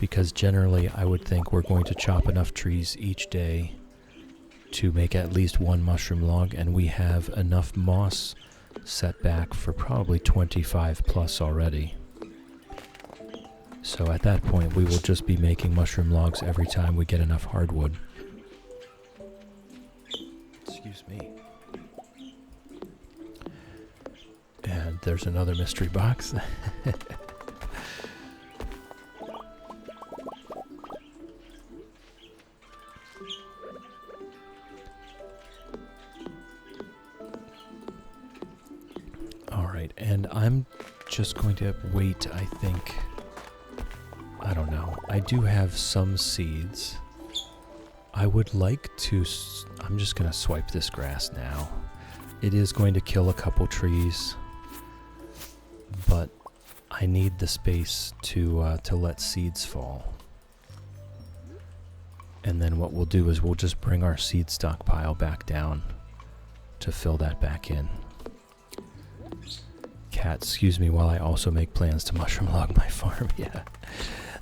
Because generally, I would think we're going to chop enough trees each day to make at least 1 mushroom log, and we have enough moss set back for probably 25 plus already. So at that point, we will just be making mushroom logs every time we get enough hardwood. Excuse me. And there's another mystery box. Alright, and I'm just going to wait, I think. I don't know. I do have some seeds. I would like to... I'm just going to swipe this grass now. It is going to kill a couple trees, but I need the space to let seeds fall. And then what we'll do is we'll just bring our seed stockpile back down to fill that back in. Cat, excuse me while I also make plans to mushroom log my farm. Yeah,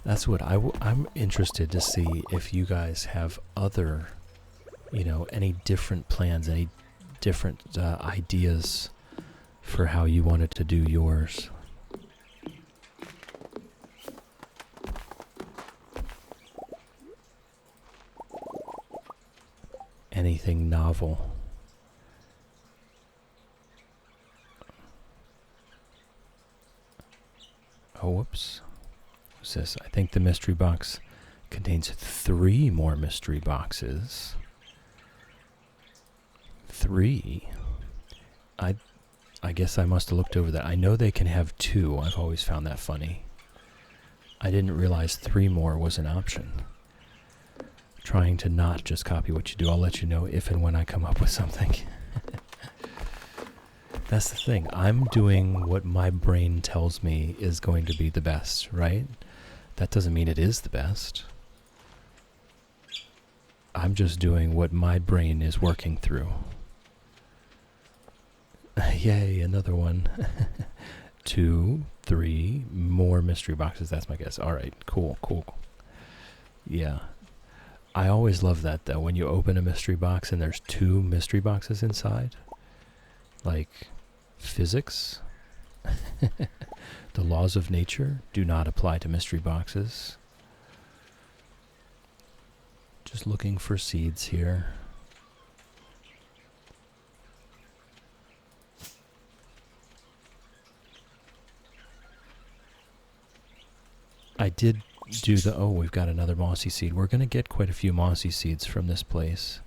that's what I'm interested to see if you guys have other, any different plans, any different ideas for how you wanted to do yours. Anything novel. Oh, whoops. What's this? I think the mystery box contains 3 more mystery boxes. 3? I guess I must have looked over that. I know they can have 2. I've always found that funny. I didn't realize 3 more was an option. Trying to not just copy what you do. I'll let you know if and when I come up with something. That's the thing. I'm doing what my brain tells me is going to be the best, right? That doesn't mean it is the best. I'm just doing what my brain is working through. Yay, another one. 2, 3 more mystery boxes. That's my guess. All right, cool. Yeah. I always love that, though, when you open a mystery box and there's 2 mystery boxes inside. Like, physics. The laws of nature do not apply to mystery boxes. Just looking for seeds here. I did do we've got another mossy seed. We're going to get quite a few mossy seeds from this place.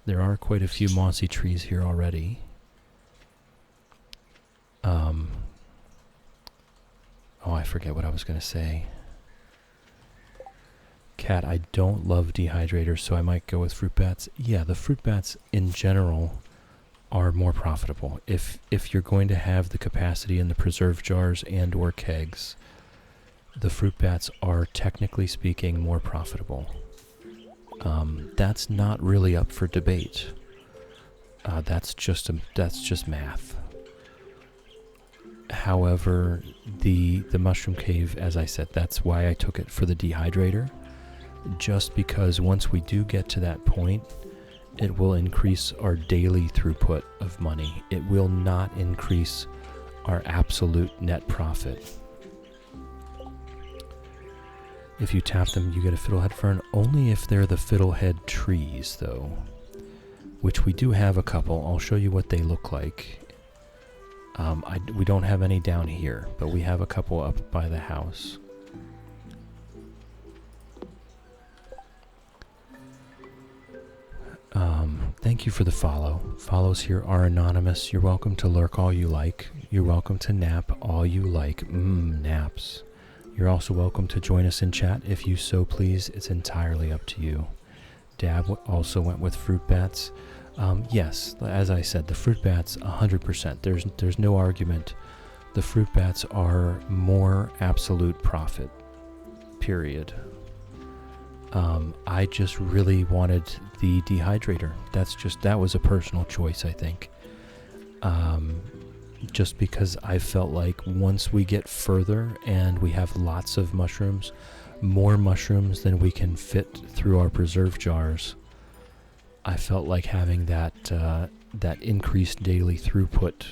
There are quite a few mossy trees here already. I forget what I was going to say. Cat, I don't love dehydrators, so I might go with fruit bats. Yeah, the fruit bats in general are more profitable. If you're going to have the capacity in the preserve jars and or kegs, the fruit bats are, technically speaking, more profitable. That's not really up for debate. That's just math. However, the mushroom cave, as I said, that's why I took it for the dehydrator. Just because once we do get to that point, it will increase our daily throughput of money. It will not increase our absolute net profit. If you tap them, you get a fiddlehead fern. Only if they're the fiddlehead trees, though. Which we do have a couple. I'll show you what they look like. We don't have any down here, but we have a couple up by the house. Thank you for the follow. Follows here are anonymous. You're welcome to lurk all you like. You're welcome to nap all you like. Naps. You're also welcome to join us in chat if you so please. It's entirely up to you. Dab also went with fruit bats. Yes, as I said, the fruit bats, 100%. There's no argument. The fruit bats are more absolute profit. Period. I just really wanted the dehydrator. That was a personal choice, I think. Just because I felt like once we get further and we have lots of mushrooms, more mushrooms than we can fit through our preserve jars, I felt like having that increased daily throughput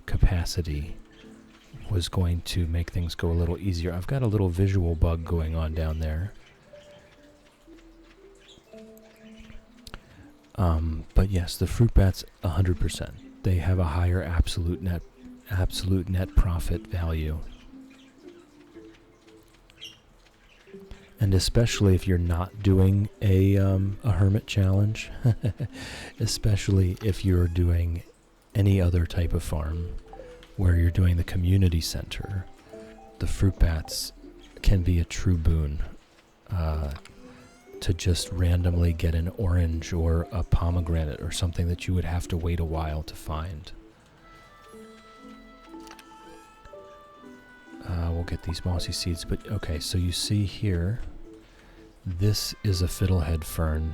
capacity was going to make things go a little easier. I've got a little visual bug going on down there. But yes, the fruit bats, 100%. They have a higher absolute net profit value. And especially if you're not doing a hermit challenge, especially if you're doing any other type of farm where you're doing the community center, the fruit bats can be a true boon. To just randomly get an orange or a pomegranate or something that you would have to wait a while to find. We'll get these mossy seeds, but okay, so you see here, this is a fiddlehead fern.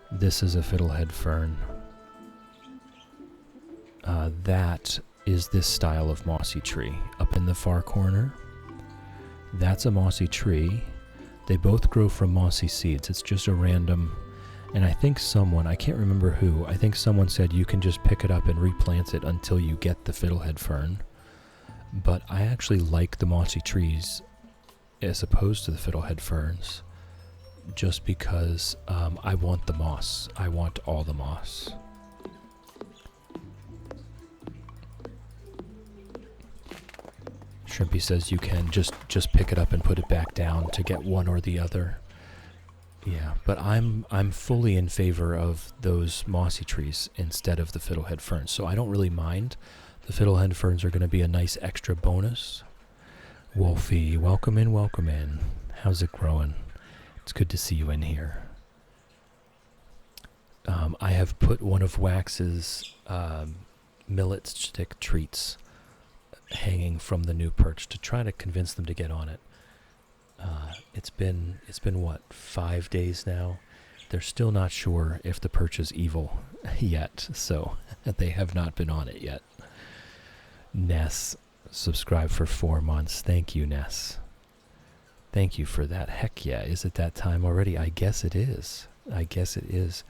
This is a fiddlehead fern. that is this style of mossy tree. Up in the far corner, that's a mossy tree. They both grow from mossy seeds. It's just a random, and I think someone, I can't remember who, I think someone said you can just pick it up and replant it until you get the fiddlehead fern. But I actually like the mossy trees as opposed to the fiddlehead ferns, just because I want the moss. I want all the moss. Shrimpy says you can just pick it up and put it back down to get one or the other. Yeah, but I'm fully in favor of those mossy trees instead of the fiddlehead ferns, so I don't really mind. The fiddlehead ferns are going to be a nice extra bonus. Wolfie, welcome in, welcome in. How's it growing? It's good to see you in here. I have put one of Wax's millet stick treats hanging from the new perch to try to convince them to get on it. It's been what, 5 days now? They're still not sure if the perch is evil yet, so they have not been on it yet. Ness, subscribe for 4 months. Thank you, Ness. Thank you for that. Heck yeah, is it that time already? I guess it is. I guess it is.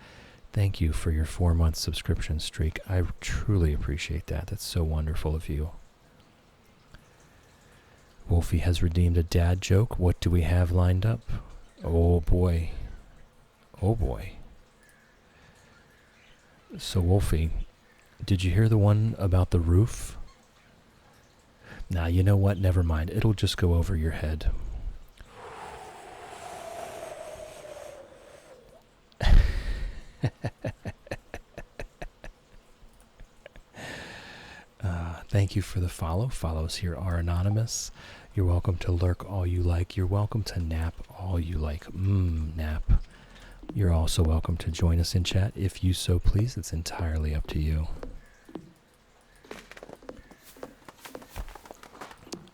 Thank you for your 4-month subscription streak. I truly appreciate that. That's so wonderful of you. Wolfie has redeemed a dad joke. What do we have lined up? Oh boy. Oh boy. So Wolfie, did you hear the one about the roof? Nah, you know what? Never mind. It'll just go over your head. Thank you for the follow. Follows here are anonymous. You're welcome to lurk all you like. You're welcome to nap all you like. Nap. You're also welcome to join us in chat if you so please. It's entirely up to you.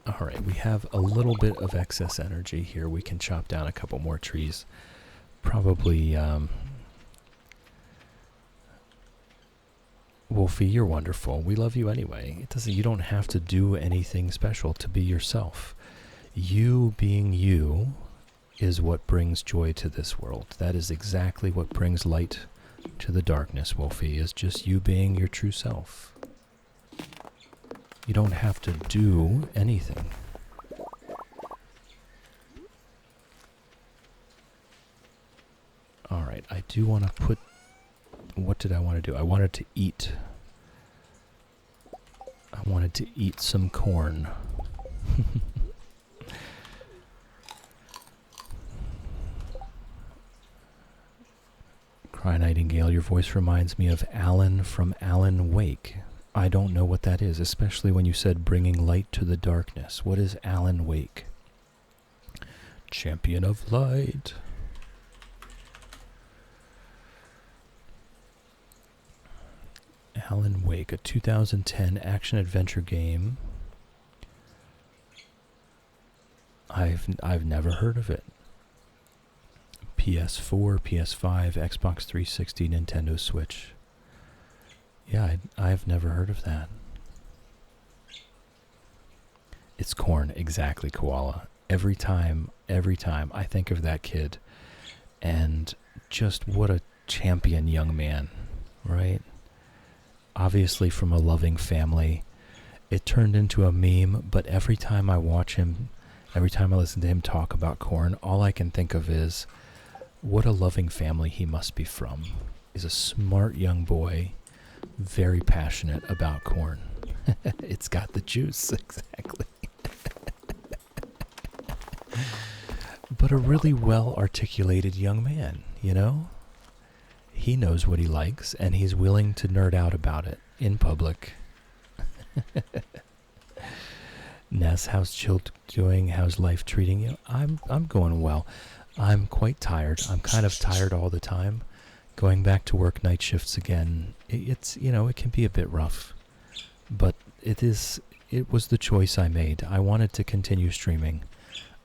All right, we have a little bit of excess energy here. We can chop down a couple more trees. Probably, Wolfie, you're wonderful. We love you anyway. You don't have to do anything special to be yourself. You being you is what brings joy to this world. That is exactly what brings light to the darkness, Wolfie, is just you being your true self. You don't have to do anything. Alright, I do want to put... What did I want to do? I wanted to eat. I wanted to eat some corn. Cry Nightingale, your voice reminds me of Alan from Alan Wake. I don't know what that is, especially when you said bringing light to the darkness. What is Alan Wake? Champion of Light. Alan Wake, a 2010 action-adventure game. I've never heard of it. PS4, PS5, Xbox 360, Nintendo Switch. Yeah, I've never heard of that. It's corn, exactly, Koala. Every time I think of that kid, and just what a champion young man, right? Obviously from a loving family. It turned into a meme, but every time I watch him, every time I listen to him talk about corn, all I can think of is what a loving family he must be from. He's a smart young boy, very passionate about corn. It's got the juice, exactly. But a really well-articulated young man, you know? He knows what he likes, and he's willing to nerd out about it in public. Ness, how's Chill doing? How's life treating you? I'm going well. I'm quite tired. I'm kind of tired all the time. Going back to work night shifts again, it's, you know, it can be a bit rough. But it was the choice I made. I wanted to continue streaming.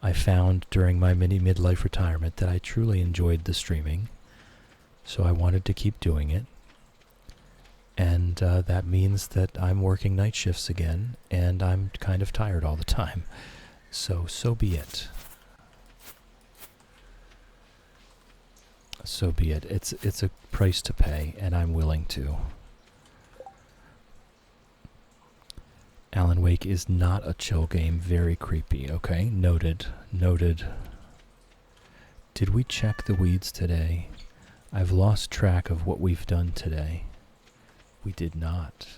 I found during my midlife retirement that I truly enjoyed the streaming. So I wanted to keep doing it. And that means that I'm working night shifts again, and I'm kind of tired all the time. So be it. So be it. It's a price to pay, and I'm willing to. Alan Wake is not a chill game. Very creepy. Okay, noted. Noted. Did we check the weeds today? I've lost track of what we've done today. We did not.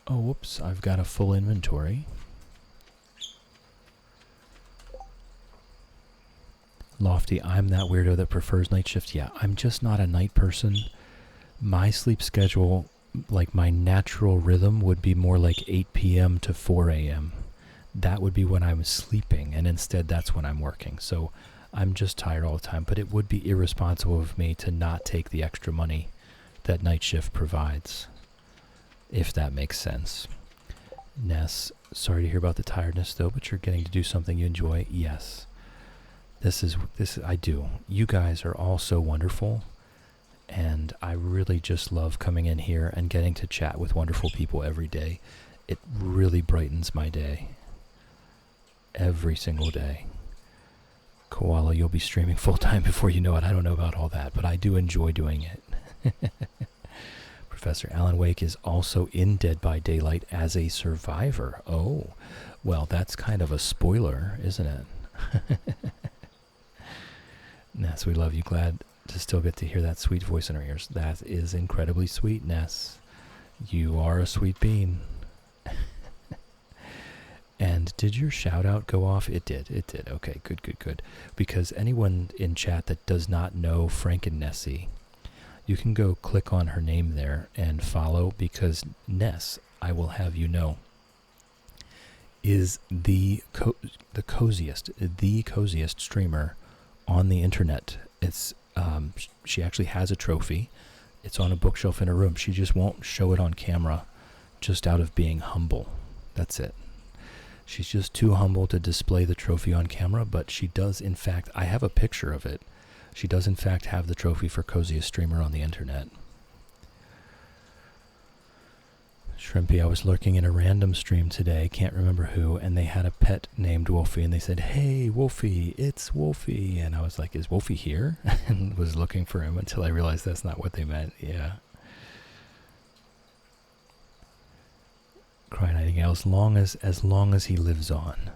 Oh, whoops, I've got a full inventory. Lofty, I'm that weirdo that prefers night shift. Yeah, I'm just not a night person. My sleep schedule, like my natural rhythm, would be more like 8 p.m. to 4 a.m. That would be when I'm sleeping, and instead that's when I'm working. So I'm just tired all the time, but it would be irresponsible of me to not take the extra money that night shift provides, if that makes sense. Ness, sorry to hear about the tiredness though, but you're getting to do something you enjoy. Yes. This I do. You guys are all so wonderful, and I really just love coming in here and getting to chat with wonderful people every day. It really brightens my day. Every single day. Koala, you'll be streaming full-time before you know it. I don't know about all that, but I do enjoy doing it. Professor Alan Wake is also in Dead by Daylight as a survivor. Oh, well, that's kind of a spoiler, isn't it? Ness, we love you. Glad to still get to hear that sweet voice in our ears. That is incredibly sweet, Ness. You are a sweet bean. And did your shout out go off? It did. It did. Okay, good. Because anyone in chat that does not know Frank and Nessie, you can go click on her name there and follow, because Ness, I will have you know, is the coziest streamer on the internet. It's she actually has a trophy. It's on a bookshelf in her room. She just won't show it on camera, just out of being humble. That's it. She's just too humble to display the trophy on camera, but she does, in fact, I have a picture of it. She does, in fact, have the trophy for coziest streamer on the internet. Shrimpy, I was lurking in a random stream today, can't remember who, and they had a pet named Wolfie, and they said, "Hey, Wolfie, it's Wolfie." And I was like, "Is Wolfie here?" And was looking for him until I realized that's not what they meant. Yeah. Cry Nightingale, as long as he lives on.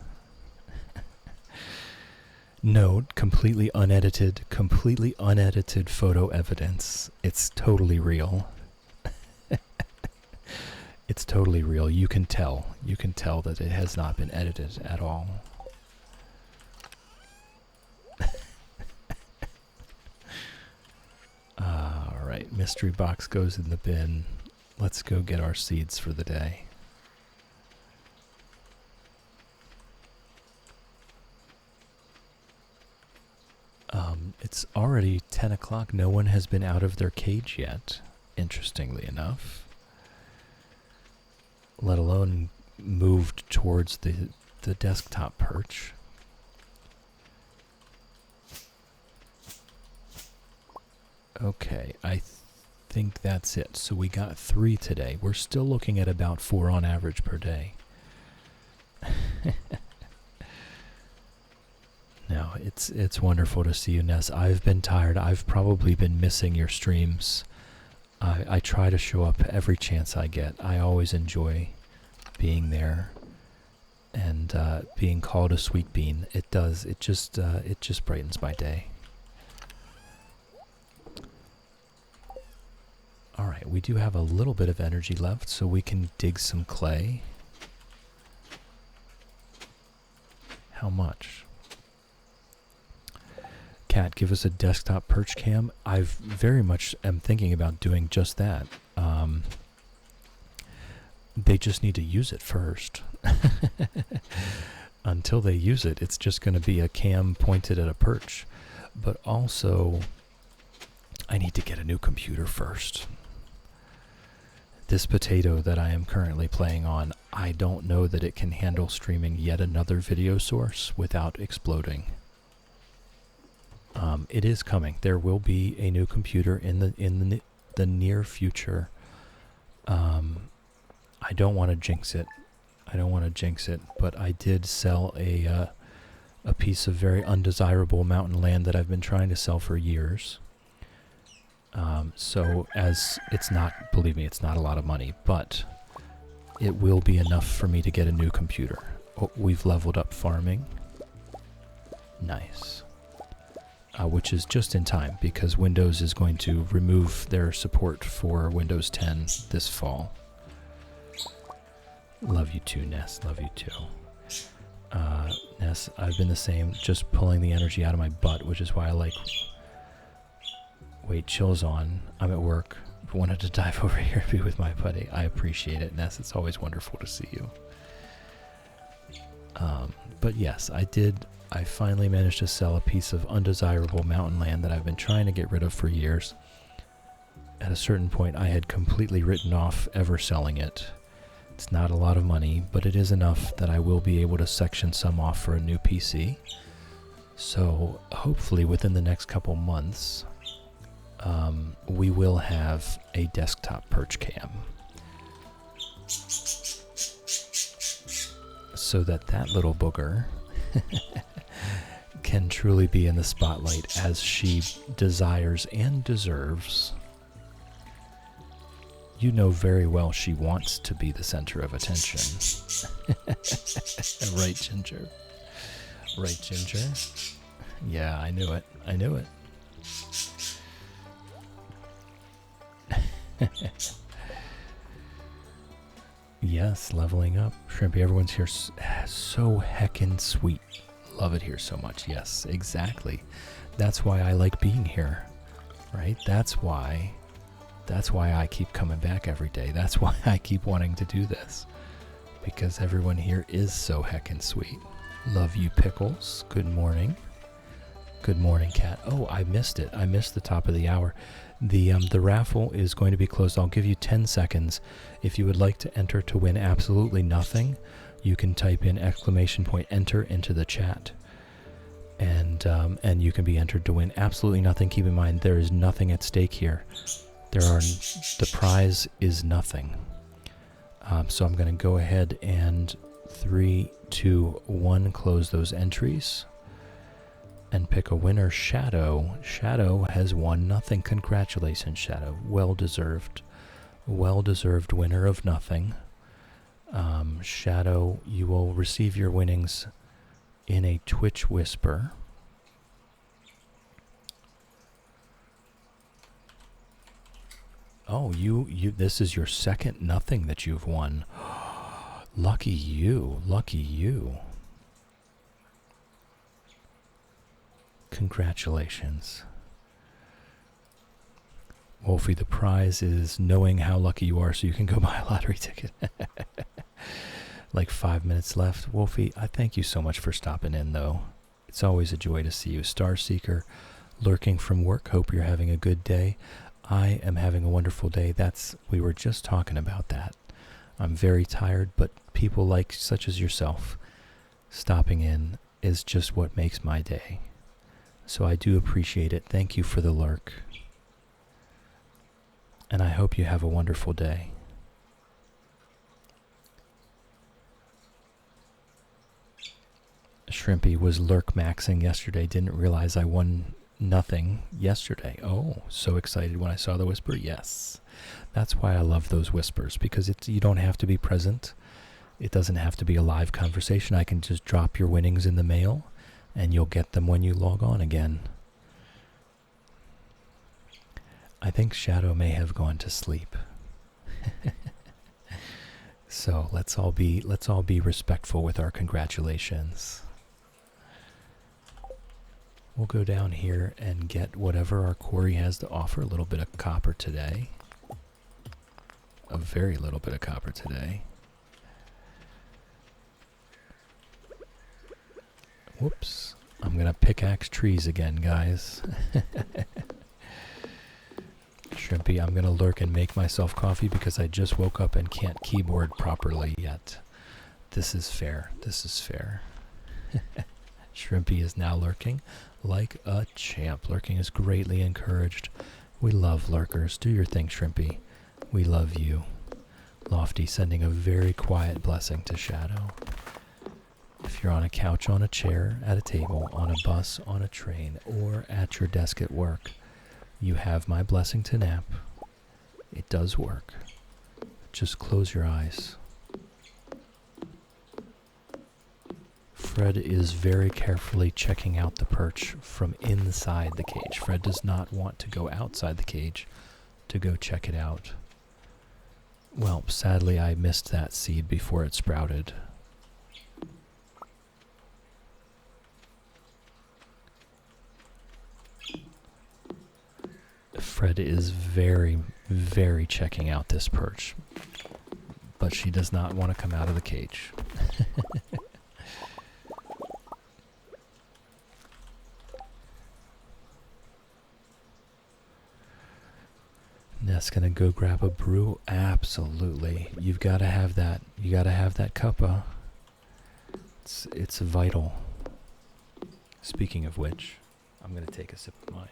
No, completely unedited photo evidence. It's totally real. It's totally real. You can tell that it has not been edited at all. Alright, mystery box goes in the bin. Let's go get our seeds for the day. It's already 10 o'clock. No one has been out of their cage yet, interestingly enough. Let alone moved towards the desktop perch. Okay, I think that's it. So we got 3 today. We're still looking at about 4 on average per day. No, it's wonderful to see you, Ness. I've been tired. I've probably been missing your streams. I try to show up every chance I get. I always enjoy being there and being called a sweet bean. It does. It just brightens my day. All right, we do have a little bit of energy left, so we can dig some clay. How much? Cat, give us a desktop perch cam. I very much am thinking about doing just that. They just need to use it first. Until they use it, it's just going to be a cam pointed at a perch. But also, I need to get a new computer first. This potato that I am currently playing on, I don't know that it can handle streaming yet another video source without exploding. It is coming. There will be a new computer in the near future. I don't want to jinx it. But I did sell a piece of very undesirable mountain land that I've been trying to sell for years. So as it's not, believe me, it's not a lot of money, but it will be enough for me to get a new computer. Oh, we've leveled up farming. Nice. Which is just in time because Windows is going to remove their support for Windows 10 this fall. Love you too, Ness. Love you too. Ness, I've been the same, just pulling the energy out of my butt, which is why I like... Wait, chill's on. I'm at work. But wanted to dive over here and be with my buddy. I appreciate it, Ness. It's always wonderful to see you. But yes, I finally managed to sell a piece of undesirable mountain land that I've been trying to get rid of for years. At a certain point, I had completely written off ever selling it. It's not a lot of money, but it is enough that I will be able to section some off for a new PC. So hopefully within the next couple months, we will have a desktop perch cam. So that little booger can truly be in the spotlight as she desires and deserves. You know very well she wants to be the center of attention. Right, Ginger? Right, Ginger? Yeah, I knew it. I knew it. Yes, leveling up. Shrimpy, everyone's here so heckin' sweet. Love it here so much. Yes, exactly. That's why I like being here, right? That's why I keep coming back every day. That's why I keep wanting to do this, because everyone here is so heckin' sweet. Love you, Pickles. Good morning. Good morning, Cat. Oh, I missed it. I missed the top of the hour. The raffle is going to be closed. I'll give you 10 seconds. If you would like to enter to win absolutely nothing, you can type in !enter into the chat. And you can be entered to win absolutely nothing. Keep in mind, there is nothing at stake here. The prize is nothing. So I'm going to go ahead and 3, 2, 1, close those entries. And pick a winner. Shadow. Shadow has won nothing. Congratulations, Shadow. Well-deserved. Well-deserved winner of nothing. Shadow, you will receive your winnings in a Twitch whisper. Oh, this is your second nothing that you've won. Lucky you. Lucky you. Congratulations. Wolfie, the prize is knowing how lucky you are so you can go buy a lottery ticket. Like 5 minutes left. Wolfie, I thank you so much for stopping in, though. It's always a joy to see you. Starseeker, lurking from work. Hope you're having a good day. I am having a wonderful day. We were just talking about that. I'm very tired, but people like such as yourself stopping in is just what makes my day. So I do appreciate it. Thank you for the lurk. And I hope you have a wonderful day. Shrimpy was lurk maxing yesterday. Didn't realize I won nothing yesterday. Oh, so excited when I saw the whisper. Yes. That's why I love those whispers, because you don't have to be present. It doesn't have to be a live conversation. I can just drop your winnings in the mail, and you'll get them when you log on again. I think Shadow may have gone to sleep. So let's all be respectful with our congratulations. We'll go down here and get whatever our quarry has to offer. A little bit of copper today. A very little bit of copper today. Whoops. I'm going to pickaxe trees again, guys. Shrimpy, I'm gonna lurk and make myself coffee because I just woke up and can't keyboard properly yet. This is fair. This is fair. Shrimpy is now lurking like a champ. Lurking is greatly encouraged. We love lurkers. Do your thing, Shrimpy. We love you. Lofty sending a very quiet blessing to Shadow. If you're on a couch, on a chair, at a table, on a bus, on a train, or at your desk at work, you have my blessing to nap. It does work. Just close your eyes. Fred is very carefully checking out the perch from inside the cage. Fred does not want to go outside the cage to go check it out. Well, sadly, I missed that seed before it sprouted. Fred is very, very checking out this perch, but she does not want to come out of the cage. Ness gonna go grab a brew? Absolutely. You've got to have that. You got to have that cuppa. It's vital. Speaking of which, I'm gonna take a sip of mine.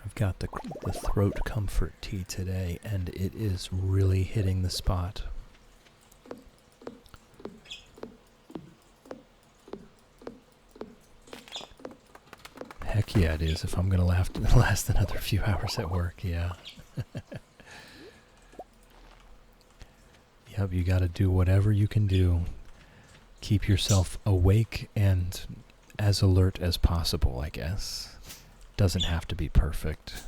I've got the throat comfort tea today, and it is really hitting the spot. Heck yeah, it is. If I'm gonna last another few hours at work, yeah. Yep, you gotta do whatever you can do. Keep yourself awake and as alert as possible, I guess. Doesn't have to be perfect.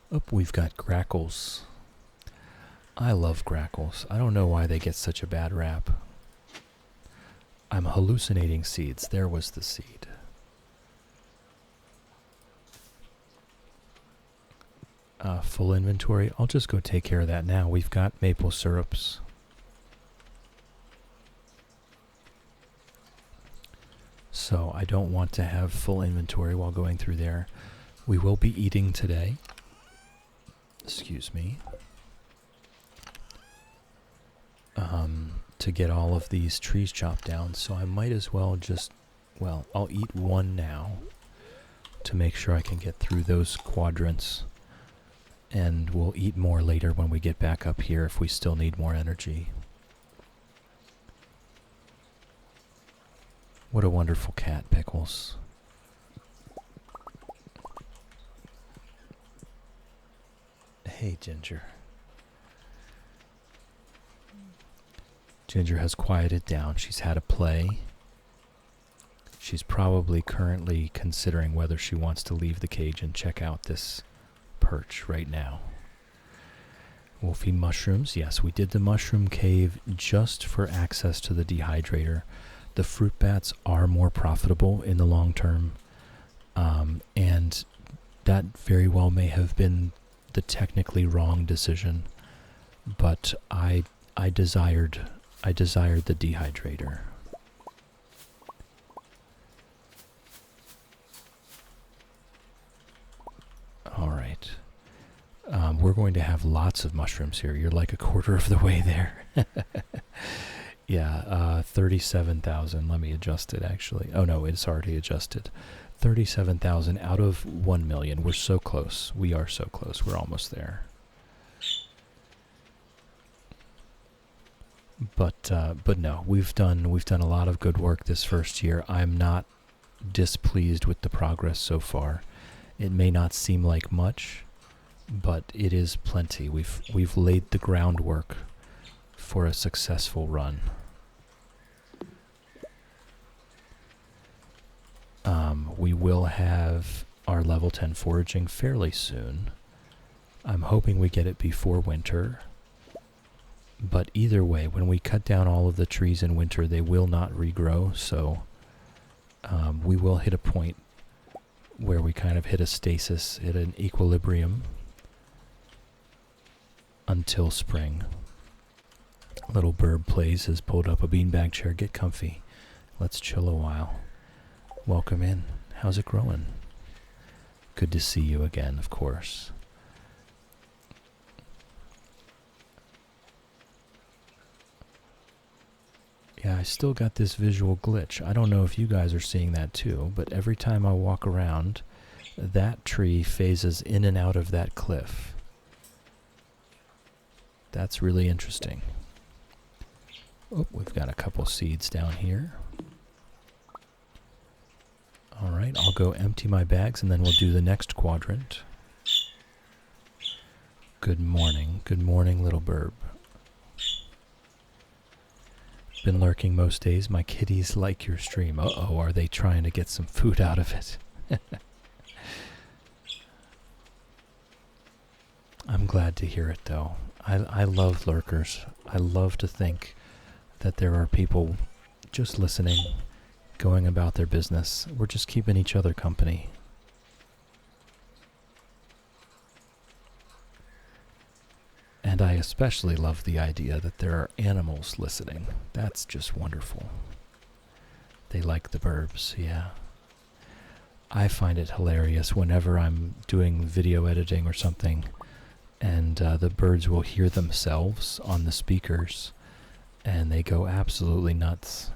Oh, we've got grackles. I love grackles. I don't know why they get such a bad rap. I'm hallucinating seeds. There was the seed. Full inventory. I'll just go take care of that now. We've got maple syrups. So I don't want to have full inventory while going through there. We will be eating today. Excuse me. To get all of these trees chopped down. So I might as well just, well, I'll eat one now to make sure I can get through those quadrants. And we'll eat more later when we get back up here if we still need more energy. What a wonderful cat, Pickles. Hey, Ginger. Ginger has quieted down. She's had a play. She's probably currently considering whether she wants to leave the cage and check out this perch right now. Wolfie mushrooms. Yes, we did the mushroom cave just for access to the dehydrator. The fruit bats are more profitable in the long term, and that very well may have been the technically wrong decision, but I desired the dehydrator. All right. We're going to have lots of mushrooms here. You're like a quarter of the way there. Yeah, 37,000. Let me adjust it, actually. Oh, no, it's already adjusted. 37,000 out of 1 million. We're so close. We are so close. We're almost there. But no, we've done a lot of good work this first year. I'm not displeased with the progress so far. It may not seem like much, but it is plenty. We've laid the groundwork for a successful run. We will have our level 10 foraging fairly soon. I'm hoping we get it before winter. But either way, when we cut down all of the trees in winter, they will not regrow, so we will hit a point where we kind of hit a stasis, hit an equilibrium until spring. Little Bird Plays has pulled up a beanbag chair. Get comfy. Let's chill a while. Welcome in. How's it growing? Good to see you again, of course. Yeah, I still got this visual glitch. I don't know if you guys are seeing that too, but every time I walk around, that tree phases in and out of that cliff. That's really interesting. Oh, we've got a couple seeds down here. Alright, I'll go empty my bags and then we'll do the next quadrant. Good morning, little burb. Been lurking most days. My kitties like your stream. Uh-oh, are they trying to get some food out of it? I'm glad to hear it, though. I love lurkers. I love to think that there are people just listening, going about their business. We're just keeping each other company. And I especially love the idea that there are animals listening. That's just wonderful. They like the burbs, yeah. I find it hilarious whenever I'm doing video editing or something, and the birds will hear themselves on the speakers, and they go absolutely nuts.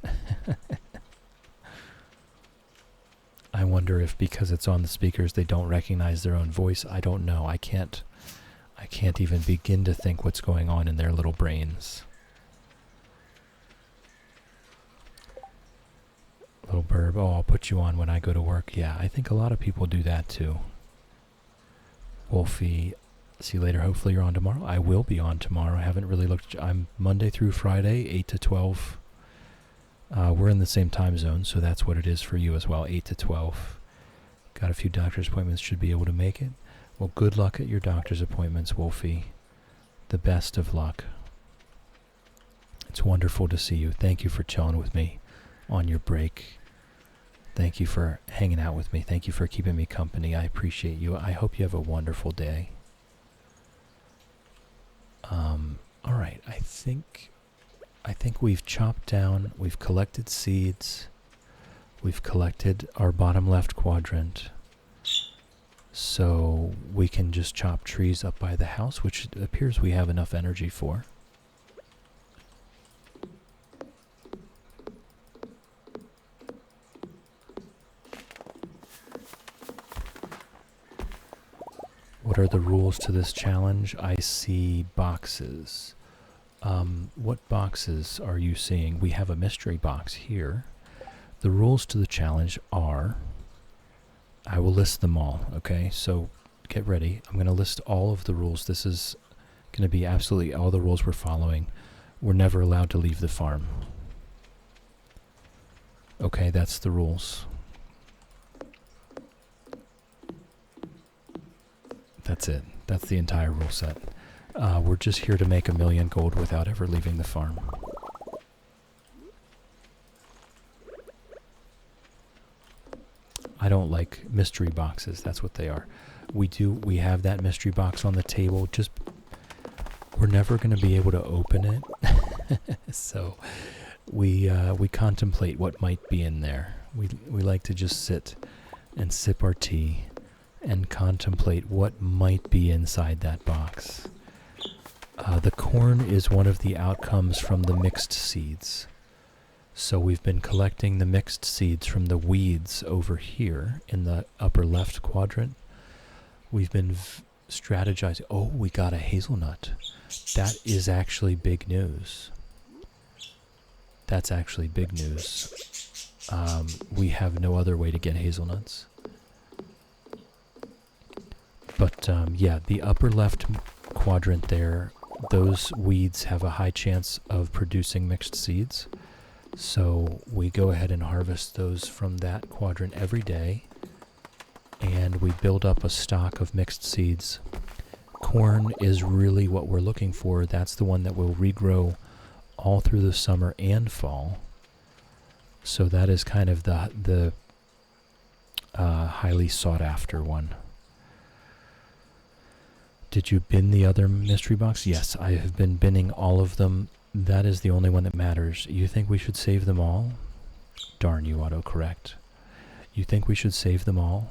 I wonder if because it's on the speakers they don't recognize their own voice. I don't know. I can't even begin to think what's going on in their little brains. Little burb, oh, I'll put you on when I go to work. Yeah, I think a lot of people do that too. Wolfie, see you later. Hopefully you're on tomorrow. I will be on tomorrow. I haven't really looked. I'm Monday through Friday, 8 to 12. We're in the same time zone, so that's what it is for you as well, 8 to 12. Got a few doctor's appointments, should be able to make it. Well, good luck at your doctor's appointments, Wolfie. The best of luck. It's wonderful to see you. Thank you for chilling with me on your break. Thank you for hanging out with me. Thank you for keeping me company. I appreciate you. I hope you have a wonderful day. All right, I think we've chopped down, we've collected seeds, we've collected our bottom left quadrant. So we can just chop trees up by the house, which it appears we have enough energy for. What are the rules to this challenge? I see boxes. What boxes are you seeing? We have a mystery box here. The rules to the challenge are... I will list them all, okay? So get ready. I'm going to list all of the rules. This is going to be absolutely all the rules we're following. We're never allowed to leave the farm. Okay, that's the rules. That's it. That's the entire rule set. We're just here to make 1,000,000 gold without ever leaving the farm. I don't like mystery boxes. That's what they are. We have that mystery box on the table. Just, we're never going to be able to open it. So we contemplate what might be in there. We like to just sit and sip our tea and contemplate what might be inside that box. The corn is one of the outcomes from the mixed seeds. So we've been collecting the mixed seeds from the weeds over here in the upper left quadrant. We've been strategizing. Oh, we got a hazelnut. That is actually big news. That's actually big news. We have no other way to get hazelnuts. But yeah, the upper left quadrant there, those weeds have a high chance of producing mixed seeds. So we go ahead and harvest those from that quadrant every day, and we build up a stock of mixed seeds. Corn is really what we're looking for. That's the one that will regrow all through the summer and fall. So that is kind of the highly sought after one. Did you bin the other mystery box? Yes, I have been binning all of them. That is the only one that matters. You think we should save them all? Darn you, autocorrect. You think we should save them all?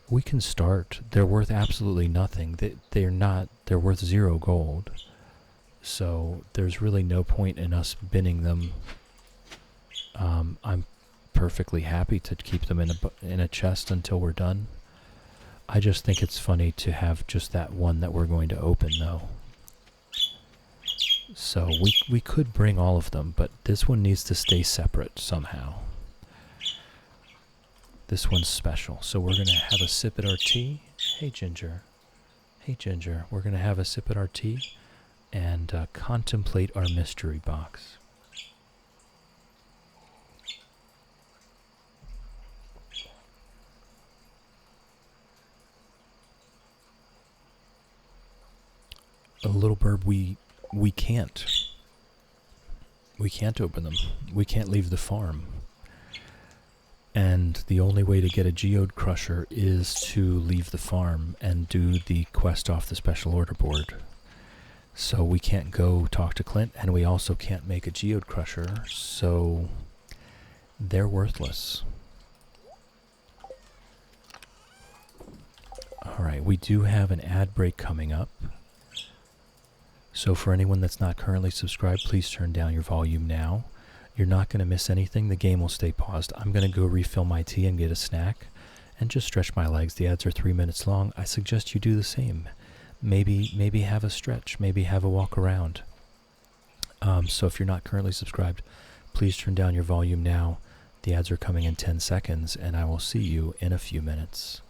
We can start. They're worth absolutely nothing. They're worth 0 gold. So there's really no point in us binning them. I'm perfectly happy to keep them in a chest until we're done. I just think it's funny to have just that one that we're going to open, though. So we could bring all of them, but this one needs to stay separate somehow. This one's special. So we're going to have a sip at our tea. Hey, Ginger. Hey, Ginger. We're going to have a sip at our tea and contemplate our mystery box. A little bird, we can't. We can't open them. We can't leave the farm. And the only way to get a geode crusher is to leave the farm and do the quest off the special order board. So we can't go talk to Clint, and we also can't make a geode crusher, so they're worthless. Alright, we do have an ad break coming up. So for anyone that's not currently subscribed, please turn down your volume now. You're not going to miss anything. The game will stay paused. I'm going to go refill my tea and get a snack and just stretch my legs. The ads are 3 minutes long. I suggest you do the same. Maybe have a stretch. Maybe have a walk around. So if you're not currently subscribed, please turn down your volume now. The ads are coming in 10 seconds, and I will see you in a few minutes.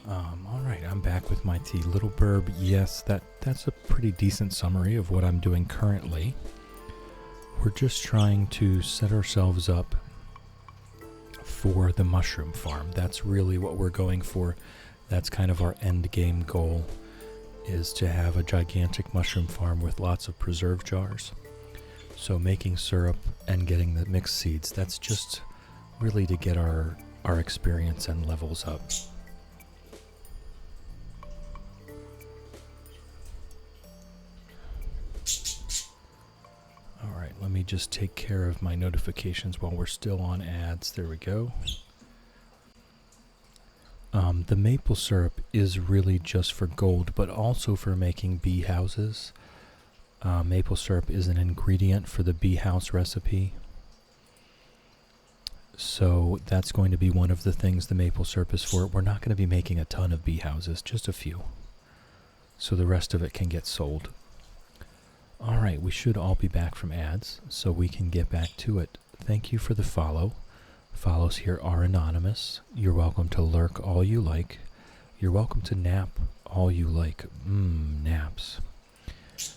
Alright, I'm back with my tea. Little Burb, yes, that's a pretty decent summary of what I'm doing currently. We're just trying to set ourselves up for the mushroom farm. That's really what we're going for. That's kind of our end game goal, is to have a gigantic mushroom farm with lots of preserve jars. So making syrup and getting the mixed seeds, that's just really to get our experience and levels up. Alright, let me just take care of my notifications while we're still on ads. There we go. The maple syrup is really just for gold, but also for making bee houses. Maple syrup is an ingredient for the bee house recipe. So that's going to be one of the things the maple syrup is for. We're not going to be making a ton of bee houses, just a few. So the rest of it can get sold. All right, we should all be back from ads, so we can get back to it. Thank you for the follow. Follows here are anonymous. You're welcome to lurk all you like. You're welcome to nap all you like. Naps.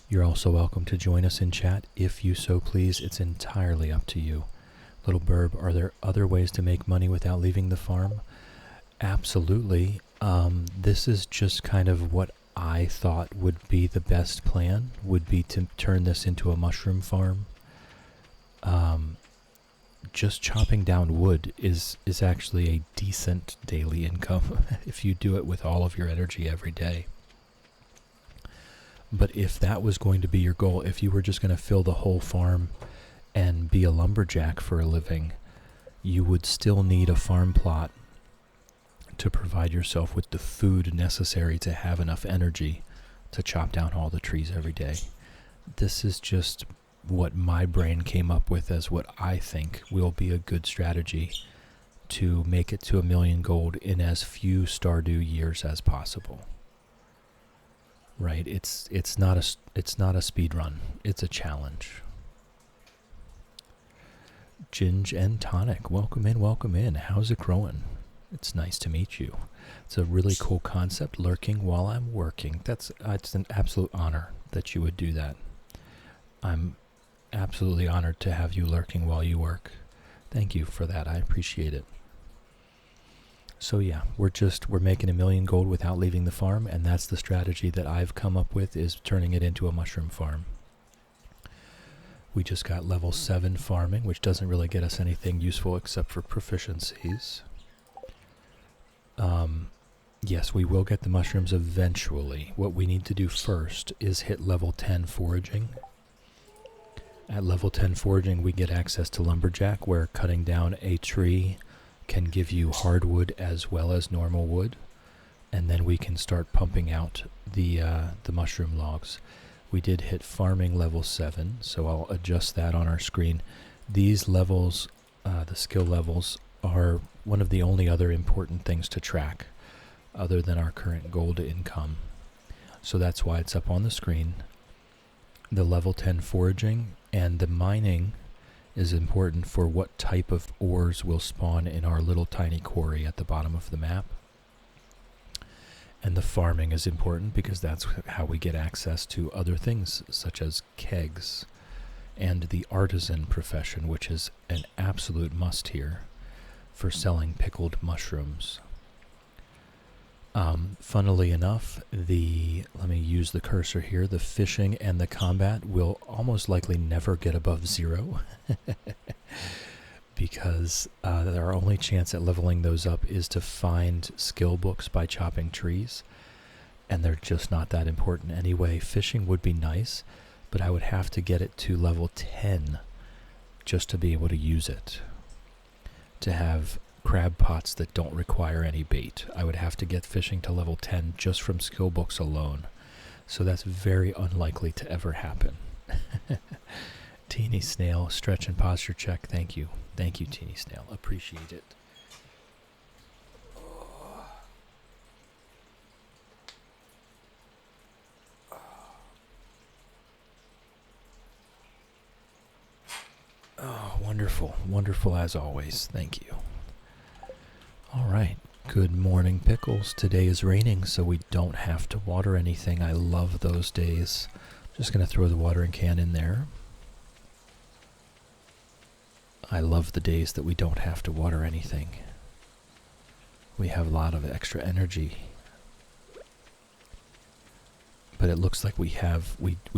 You're also welcome to join us in chat if you so please. It's entirely up to you. Little Burb, are there other ways to make money without leaving the farm? Absolutely. This is just kind of what I thought would be the best plan, would be to turn this into a mushroom farm. Just chopping down wood is actually a decent daily income if you do it with all of your energy every day. But if that was going to be your goal, if you were just going to fill the whole farm and be a lumberjack for a living, you would still need a farm plot to provide yourself with the food necessary to have enough energy to chop down all the trees every day. This is just what my brain came up with as what I think will be a good strategy to make it to 1,000,000 gold in as few Stardew years as possible. Right? It's not a speed run. It's a challenge. Ginge and Tonic, welcome in. How's it growing? It's nice to meet you. It's a really cool concept, lurking while I'm working. It's an absolute honor that you would do that. I'm absolutely honored to have you lurking while you work. Thank you for that. I appreciate it. So yeah, we're making 1,000,000 gold without leaving the farm, and that's the strategy that I've come up with, is turning it into a mushroom farm. We just got level 7 farming, which doesn't really get us anything useful except for proficiencies. Yes, we will get the mushrooms eventually. What we need to do first is hit level 10 foraging. At level 10 foraging, we get access to Lumberjack, where cutting down a tree can give you hardwood as well as normal wood. And then we can start pumping out the mushroom logs. We did hit farming level 7, so I'll adjust that on our screen. These levels, the skill levels, are one of the only other important things to track other than our current gold income. So that's why it's up on the screen. The level 10 foraging and the mining is important for what type of ores will spawn in our little tiny quarry at the bottom of the map. And the farming is important because that's how we get access to other things such as kegs and the artisan profession, which is an absolute must here for selling pickled mushrooms. Funnily enough, let me use the cursor here, the fishing and the combat will almost likely never get above 0 because our only chance at leveling those up is to find skill books by chopping trees, and they're just not that important anyway. Fishing would be nice, but I would have to get it to level 10 just to be able to use it. To have crab pots that don't require any bait, I would have to get fishing to level 10 just from skill books alone. So that's very unlikely to ever happen. Teeny Snail, stretch and posture check. Thank you. Thank you, Teeny Snail. Appreciate it. Oh, wonderful. Wonderful as always. Thank you. All right. Good morning, Pickles. Today is raining, so we don't have to water anything. I love those days. Just going to throw the watering can in there. I love the days that we don't have to water anything. We have a lot of extra energy. But it looks like we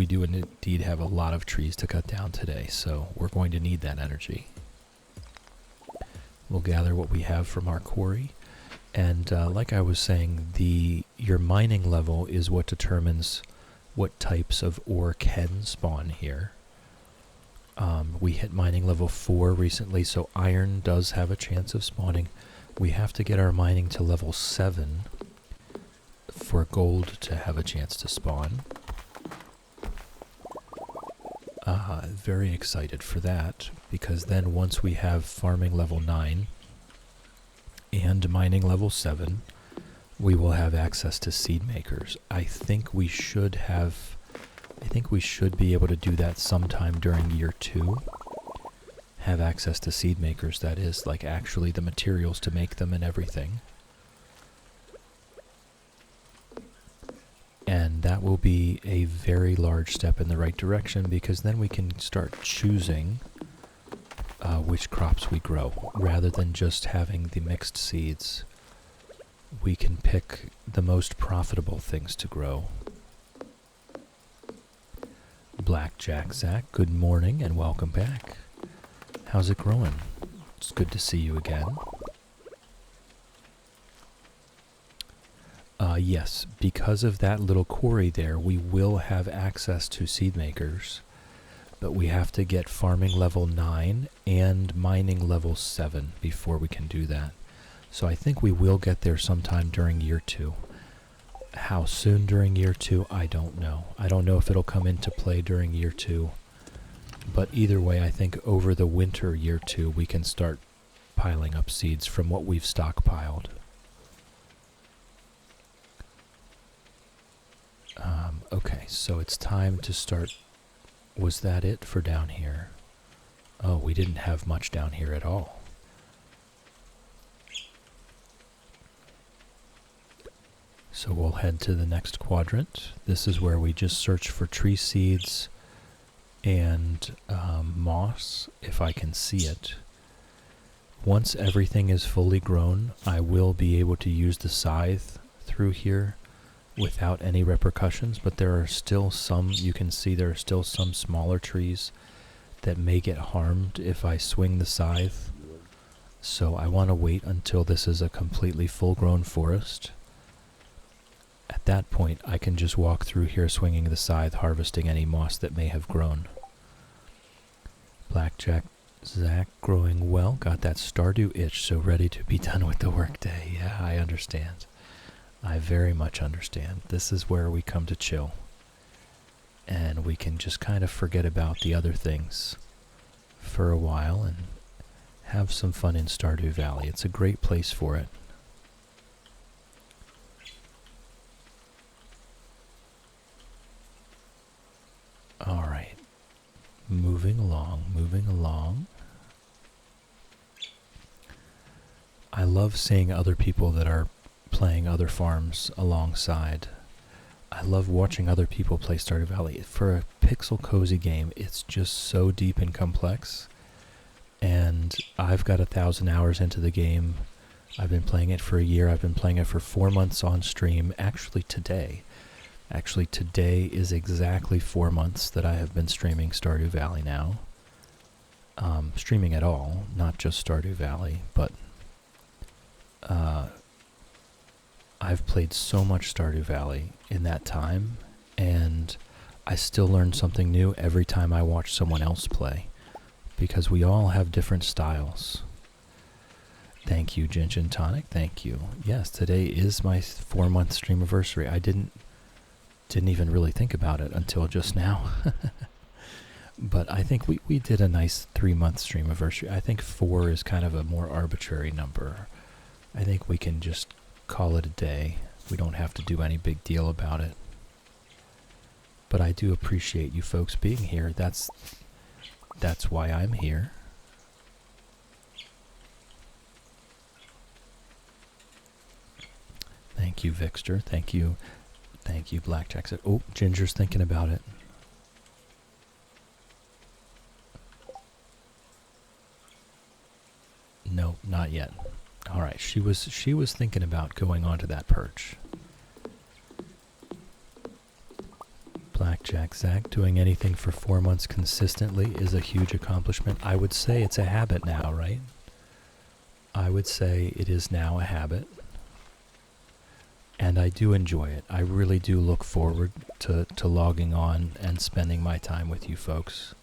do indeed have a lot of trees to cut down today, so we're going to need that energy. We'll gather what we have from our quarry. And like I was saying, your mining level is what determines what types of ore can spawn here. We hit mining level 4 recently, so iron does have a chance of spawning. We have to get our mining to level 7 for gold to have a chance to spawn. Very excited for that, because then once we have farming level 9 and mining level 7, we will have access to seed makers. I think we should be able to do that sometime during year 2. Have access to seed makers, that is, like actually the materials to make them and everything. And that will be a very large step in the right direction, because then we can start choosing which crops we grow. Rather than just having the mixed seeds, we can pick the most profitable things to grow. Blackjack Zach, good morning and welcome back. How's it growing? It's good to see you again. Yes, because of that little quarry there, we will have access to seed makers, but we have to get farming level 9 and mining level 7 before we can do that. So I think we will get there sometime during year 2. How soon during year 2, I don't know. I don't know if it'll come into play during year 2, but either way, I think over the winter year 2, we can start piling up seeds from what we've stockpiled. Okay, so it's time to start. Was that it for down here? Oh, we didn't have much down here at all. So we'll head to the next quadrant. This is where we just search for tree seeds and moss, if I can see it. Once everything is fully grown, I will be able to use the scythe through here without any repercussions, but there are still some, you can see there are still some smaller trees that may get harmed if I swing the scythe. So I want to wait until this is a completely full-grown forest. At that point, I can just walk through here swinging the scythe, harvesting any moss that may have grown. Blackjack Zach, growing well, got that Stardew itch, so ready to be done with the workday. Yeah, I understand. I very much understand. This is where we come to chill. And we can just kind of forget about the other things for a while and have some fun in Stardew Valley. It's a great place for it. Alright. Moving along, moving along. I love seeing other people that are playing other farms alongside. I love watching other people play Stardew Valley. For a pixel cozy game, it's just so deep and complex. And I've got 1,000 hours into the game. I've been playing it for a year. I've been playing it for 4 months on stream. Actually today is exactly 4 months that I have been streaming Stardew Valley now. Streaming at all, not just Stardew Valley, but I've played so much Stardew Valley in that time, and I still learn something new every time I watch someone else play, because we all have different styles. Thank you, Gin Tonic, thank you. Yes, today is my 4-month stream anniversary. I didn't even really think about it until just now. But I think we did a nice 3-month stream anniversary. I think 4 is kind of a more arbitrary number. I think we can just call it a day. We don't have to do any big deal about it. But I do appreciate you folks being here. That's why I'm here. Thank you, Vixter. Thank you. Thank you, Blackjack said. Oh, Ginger's thinking about it. No, not yet. All right, she was thinking about going onto that perch. Blackjack Zach, doing anything for 4 months consistently is a huge accomplishment. I would say it's a habit now, right? I would say it is now a habit. And I do enjoy it. I really do look forward to logging on and spending my time with you folks.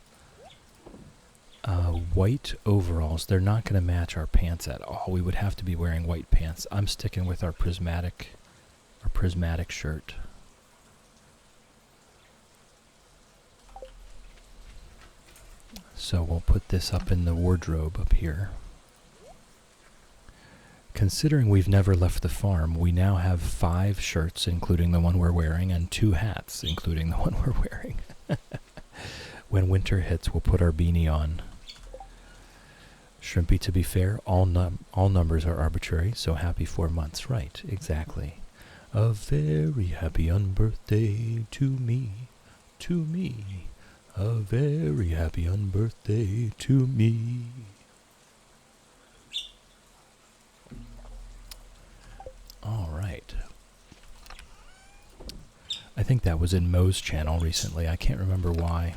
White overalls, they're not going to match our pants at all. We would have to be wearing white pants. I'm sticking with our prismatic shirt. So we'll put this up in the wardrobe up here. Considering we've never left the farm, we now have 5 shirts, including the one we're wearing, and 2 hats, including the one we're wearing. When winter hits, we'll put our beanie on. Shrimpy, to be fair, all numbers are arbitrary, so happy 4 months. Right, exactly. A very happy unbirthday to me, to me. A very happy unbirthday to me. All right. I think that was in Mo's channel recently. I can't remember why.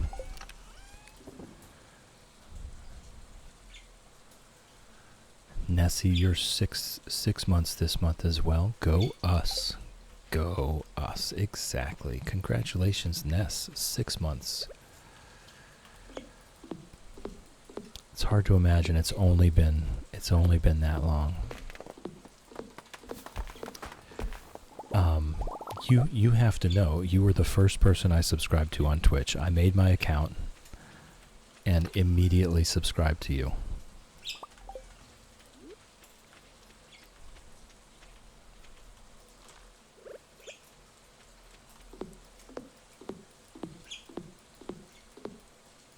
Nessie, you're six months this month as well. Go us. Go us. Exactly. Congratulations, Ness. 6 months. It's hard to imagine it's only been that long. You have to know, you were the first person I subscribed to on Twitch. I made my account and immediately subscribed to you.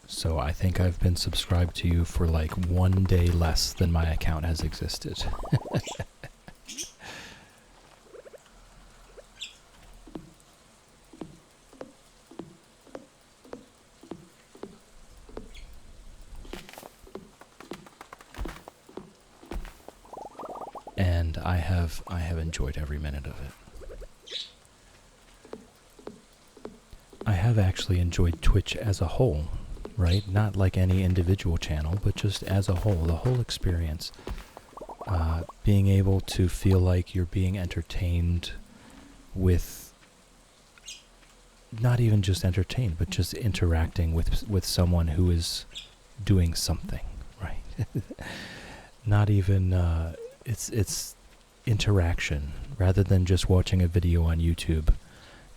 So I think I've been subscribed to you for like 1 day less than my account has existed. And I have enjoyed every minute of it. I have actually enjoyed Twitch as a whole. Right? Not like any individual channel, but just as a whole, the whole experience. Being able to feel like you're being entertained with, not even just entertained, but just interacting with someone who is doing something, right? Not even, it's interaction, rather than just watching a video on YouTube.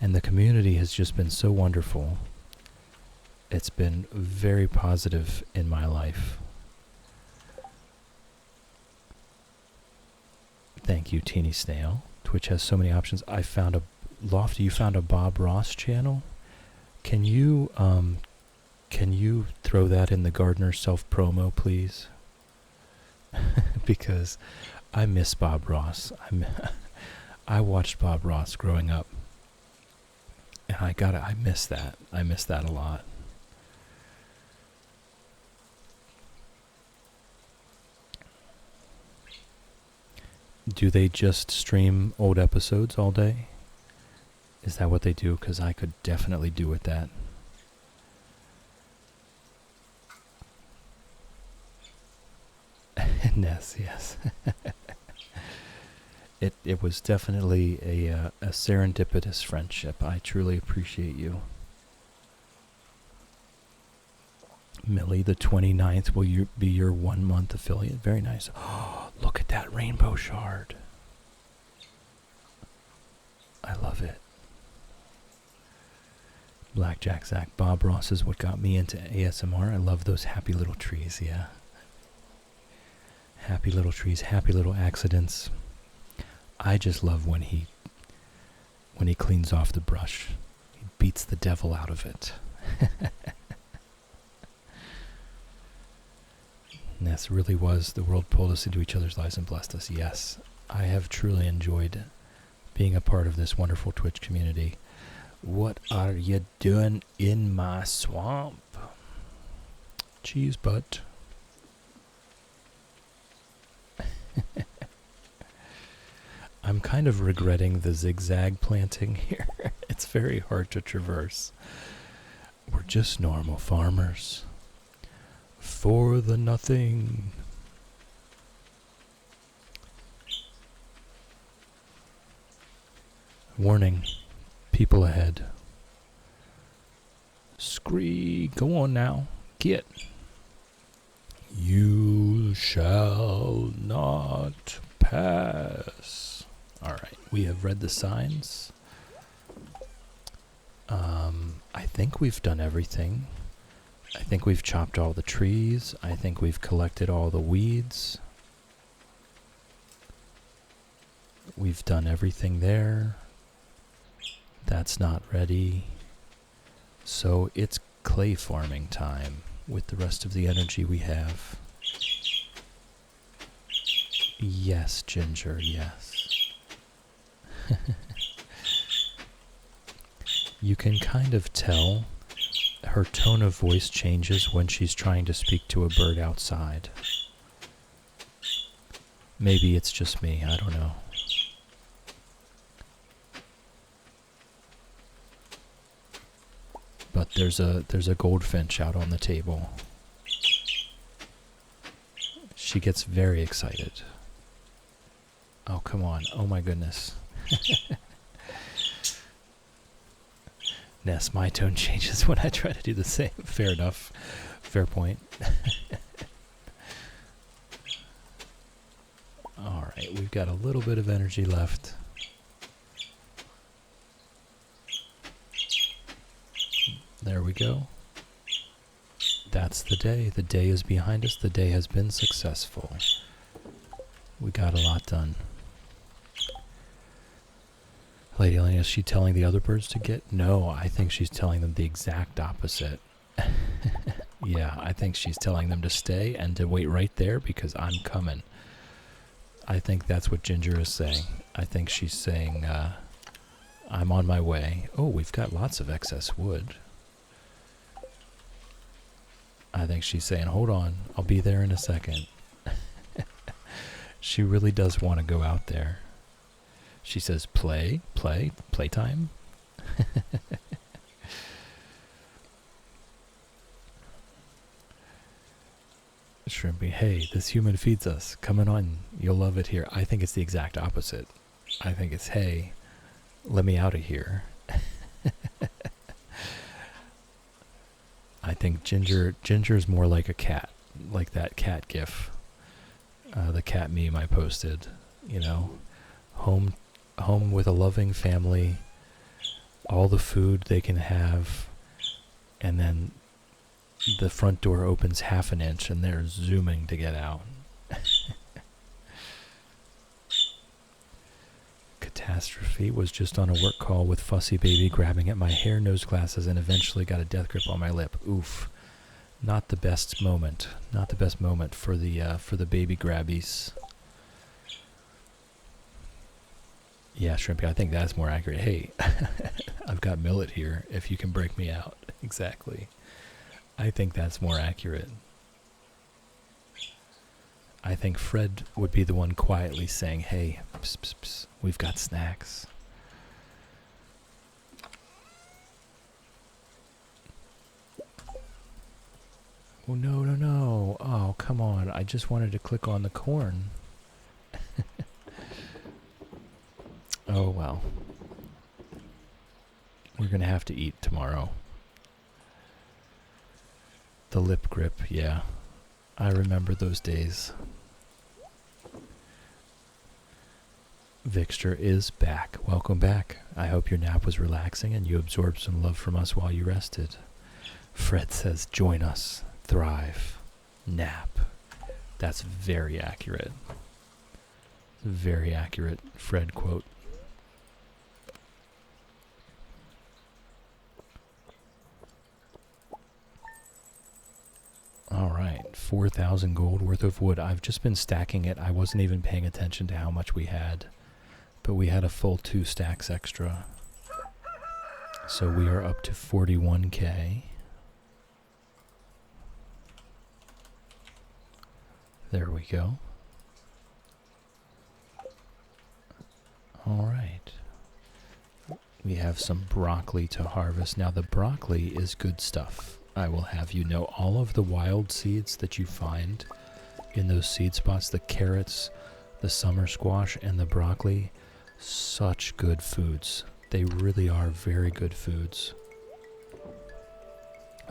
And the community has just been so wonderful. It's been very positive in my life. Thank you, Teeny Snail. Twitch has so many options. I found a Lofty. You found a Bob Ross channel. Can you throw that in the Gardener self promo, please? Because I miss Bob Ross. I watched Bob Ross growing up, and I miss that. I miss that a lot. Do they just stream old episodes all day? Is that what they do? Because I could definitely do with that. Ness, yes. It was definitely a serendipitous friendship. I truly appreciate you. Millie, the 29th will be your 1 month affiliate. Very nice. Oh, look at that rainbow shard. I love it. Blackjack Zach, Bob Ross is what got me into ASMR. I love those happy little trees, yeah. Happy little trees, happy little accidents. I just love when he cleans off the brush. He beats the devil out of it. This really was, the world pulled us into each other's lives and blessed us. Yes, I have truly enjoyed being a part of this wonderful Twitch community. What are you doing in my swamp? Cheese butt. I'm kind of regretting the zigzag planting here. It's very hard to traverse. We're just normal farmers. For the nothing. Warning. People ahead. Scree. Go on now. Get. You shall not pass. Alright. We have read the signs. I think we've done everything. I think we've chopped all the trees. I think we've collected all the weeds. We've done everything there. That's not ready. So it's clay farming time with the rest of the energy we have. Yes, Ginger, yes. You can kind of tell her tone of voice changes when she's trying to speak to a bird outside. Maybe it's just me, I don't know. But there's a goldfinch out on the table. She gets very excited. Oh, come on. Oh my goodness. Ness, my tone changes when I try to do the same. Fair enough. Fair point. Alright, we've got a little bit of energy left. There we go. That's the day. The day is behind us. The day has been successful. We got a lot done. Lady Elena, is she telling the other birds to get? No, I think she's telling them the exact opposite. Yeah, I think she's telling them to stay and to wait right there because I'm coming. I think that's what Ginger is saying. I think she's saying, I'm on my way. Oh, we've got lots of excess wood. I think she's saying, hold on, I'll be there in a second. She really does want to go out there. She says, playtime. Shrimpy, hey, this human feeds us. Coming on, you'll love it here. I think it's the exact opposite. I think it's, hey, let me out of here. I think Ginger's more like a cat, like that cat gif, the cat meme I posted. You know, home with a loving family, all the food they can have, and then the front door opens half an inch and they're zooming to get out. Catastrophe was just on a work call with Fussy Baby grabbing at my hair, nose glasses, and eventually got a death grip on my lip. Oof. Not the best moment. Not the best moment for the baby grabbies. Yeah, Shrimpy, I think that's more accurate. Hey, I've got Millet here, if you can break me out. Exactly. I think that's more accurate. I think Fred would be the one quietly saying, hey, psst, psst, psst, we've got snacks. Oh, no, no, no. Oh, come on. I just wanted to click on the corn. Oh, well. We're going to have to eat tomorrow. The lip grip, yeah. I remember those days. Vixter is back. Welcome back. I hope your nap was relaxing and you absorbed some love from us while you rested. Fred says, join us. Thrive. Nap. That's very accurate. Very accurate Fred quote. Alright, 4,000 gold worth of wood. I've just been stacking it. I wasn't even paying attention to how much we had. But we had a full 2 stacks extra. So we are up to 41k. There we go. Alright. We have some broccoli to harvest. Now the broccoli is good stuff. I will have you know, all of the wild seeds that you find in those seed spots, the carrots, the summer squash, and the broccoli, such good foods. They really are very good foods.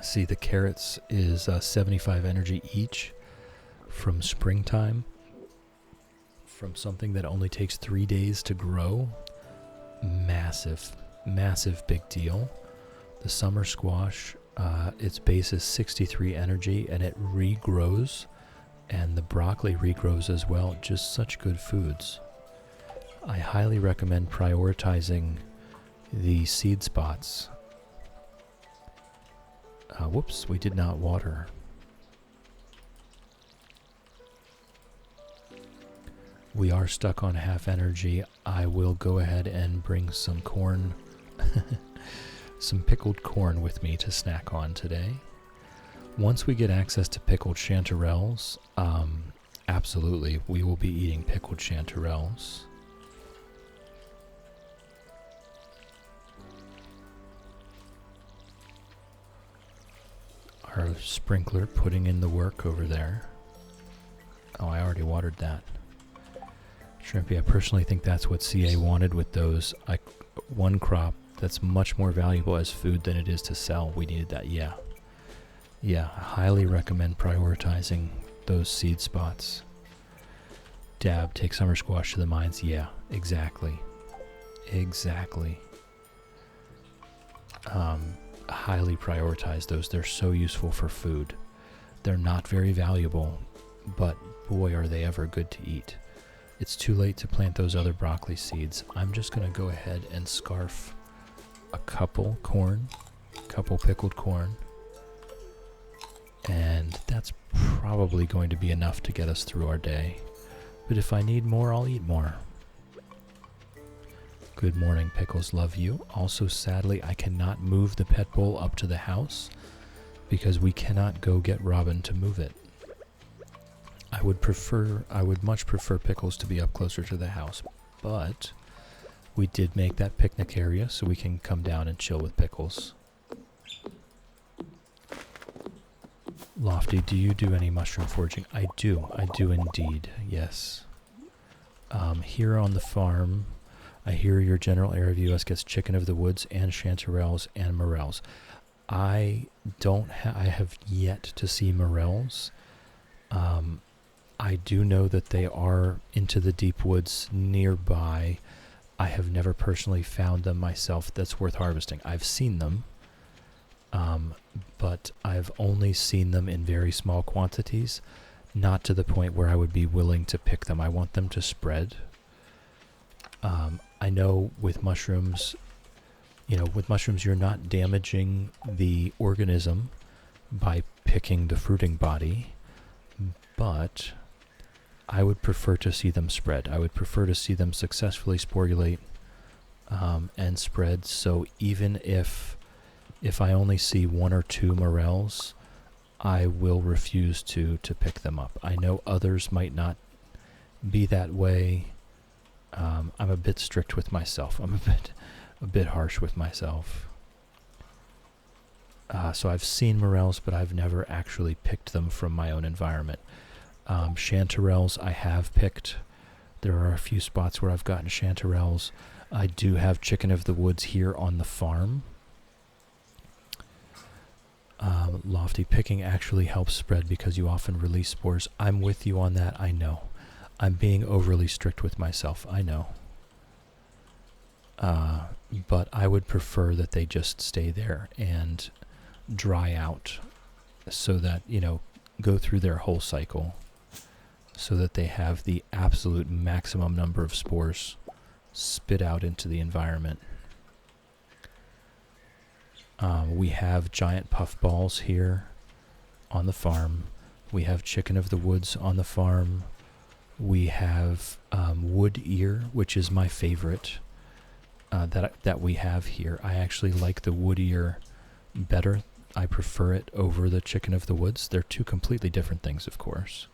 See, the carrots is 75 energy each from springtime, from something that only takes 3 days to grow. Massive, massive big deal. The summer squash Its base is 63 energy, and it regrows, and the broccoli regrows as well. Just such good foods. I highly recommend prioritizing the seed spots. Whoops, we did not water. We are stuck on half energy. I will go ahead and bring some corn, some pickled corn with me to snack on today. Once we get access to pickled chanterelles, absolutely, we will be eating pickled chanterelles. Our sprinkler putting in the work over there. Oh, I already watered that. Shrimpy, I personally think that's what CA wanted with those. One crop that's much more valuable as food than it is to sell. We needed that, yeah. Yeah, I highly recommend prioritizing those seed spots. Dab, take summer squash to the mines. Yeah, exactly. Exactly. Highly prioritize those. They're so useful for food. They're not very valuable, but boy, are they ever good to eat. It's too late to plant those other broccoli seeds. I'm just going to go ahead and scarf a couple pickled corn. And that's probably going to be enough to get us through our day. But if I need more, I'll eat more. Good morning, Pickles, love you. Also, sadly, I cannot move the pet bowl up to the house because we cannot go get Robin to move it. I would much prefer Pickles to be up closer to the house, but we did make that picnic area so we can come down and chill with Pickles. Lofty, do you do any mushroom foraging? I do indeed, yes. Here on the farm, I hear your general area of U.S. gets chicken of the woods and chanterelles and morels. I have yet to see morels. I do know that they are into the deep woods nearby. I have never personally found them myself that's worth harvesting. I've seen them, but I've only seen them in very small quantities, not to the point where I would be willing to pick them. I want them to spread. I know with mushrooms, you're not damaging the organism by picking the fruiting body, but I would prefer to see them spread. I would prefer to see them successfully sporulate and spread. So even if I only see one or two morels, I will refuse to pick them up. I know others might not be that way. I'm a bit strict with myself. I'm a bit harsh with myself. So I've seen morels, but I've never actually picked them from my own environment. Chanterelles I have picked. There are a few spots where I've gotten chanterelles. I do have chicken of the woods here on the farm. Lofty, picking actually helps spread because you often release spores. I'm with you on that, I know. I'm being overly strict with myself, I know. But I would prefer that they just stay there and dry out so that, go through their whole cycle so that they have the absolute maximum number of spores spit out into the environment. We have giant puffballs here on the farm. We have chicken of the woods on the farm. We have wood ear, which is my favorite that we have here. I actually like the wood ear better. I prefer it over the chicken of the woods. They're two completely different things, of course.